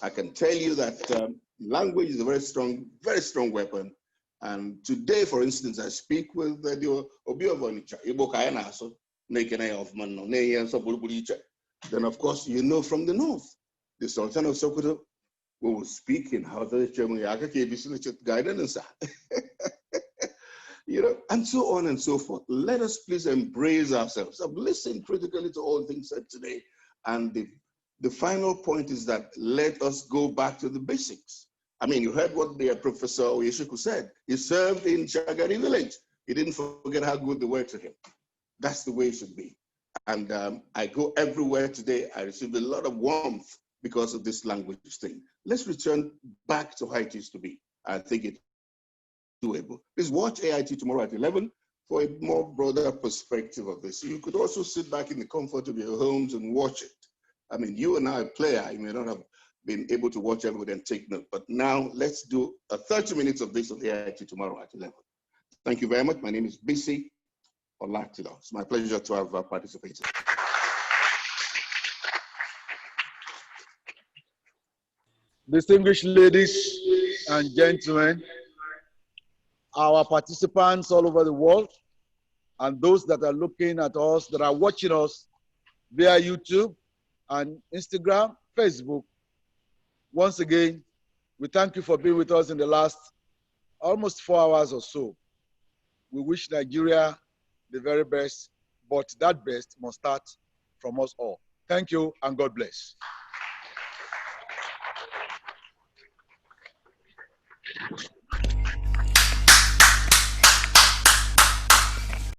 Speaker 14: I can tell you that language is a very strong weapon. And today, for instance, I speak with the Obi of Onitsha, Igbo Kayana, so then of course, you know from the north, the Sultan of Sokoto will speak in Hausa, guidance, you know, and so on and so forth. Let us please embrace ourselves. I've listened critically to all things said today, and the final point is that let us go back to the basics. I mean, you heard what the Professor Oyeshiku said. He served in Shagari village. He didn't forget how good they were to him. That's the way it should be. And I go everywhere today. I receive a lot of warmth because of this language thing. Let's return back to how it used to be. I think it's doable. Please watch AIT tomorrow at 11 for a more broader perspective of this. You could also sit back in the comfort of your homes and watch it. I mean, you and I, player, you may not have been able to watch everybody and take note, but now let's do 30 minutes of this on AIT tomorrow at 11. Thank you very much. My name is Bisi Olatilo. It's my pleasure to have participated.
Speaker 13: Distinguished ladies and gentlemen, our participants all over the world, and those that are looking at us, that are watching us via YouTube and Instagram, Facebook. Once again, we thank you for being with us in the last almost 4 hours or so. We wish Nigeria the very best, but that best must start from us all. Thank you and God bless.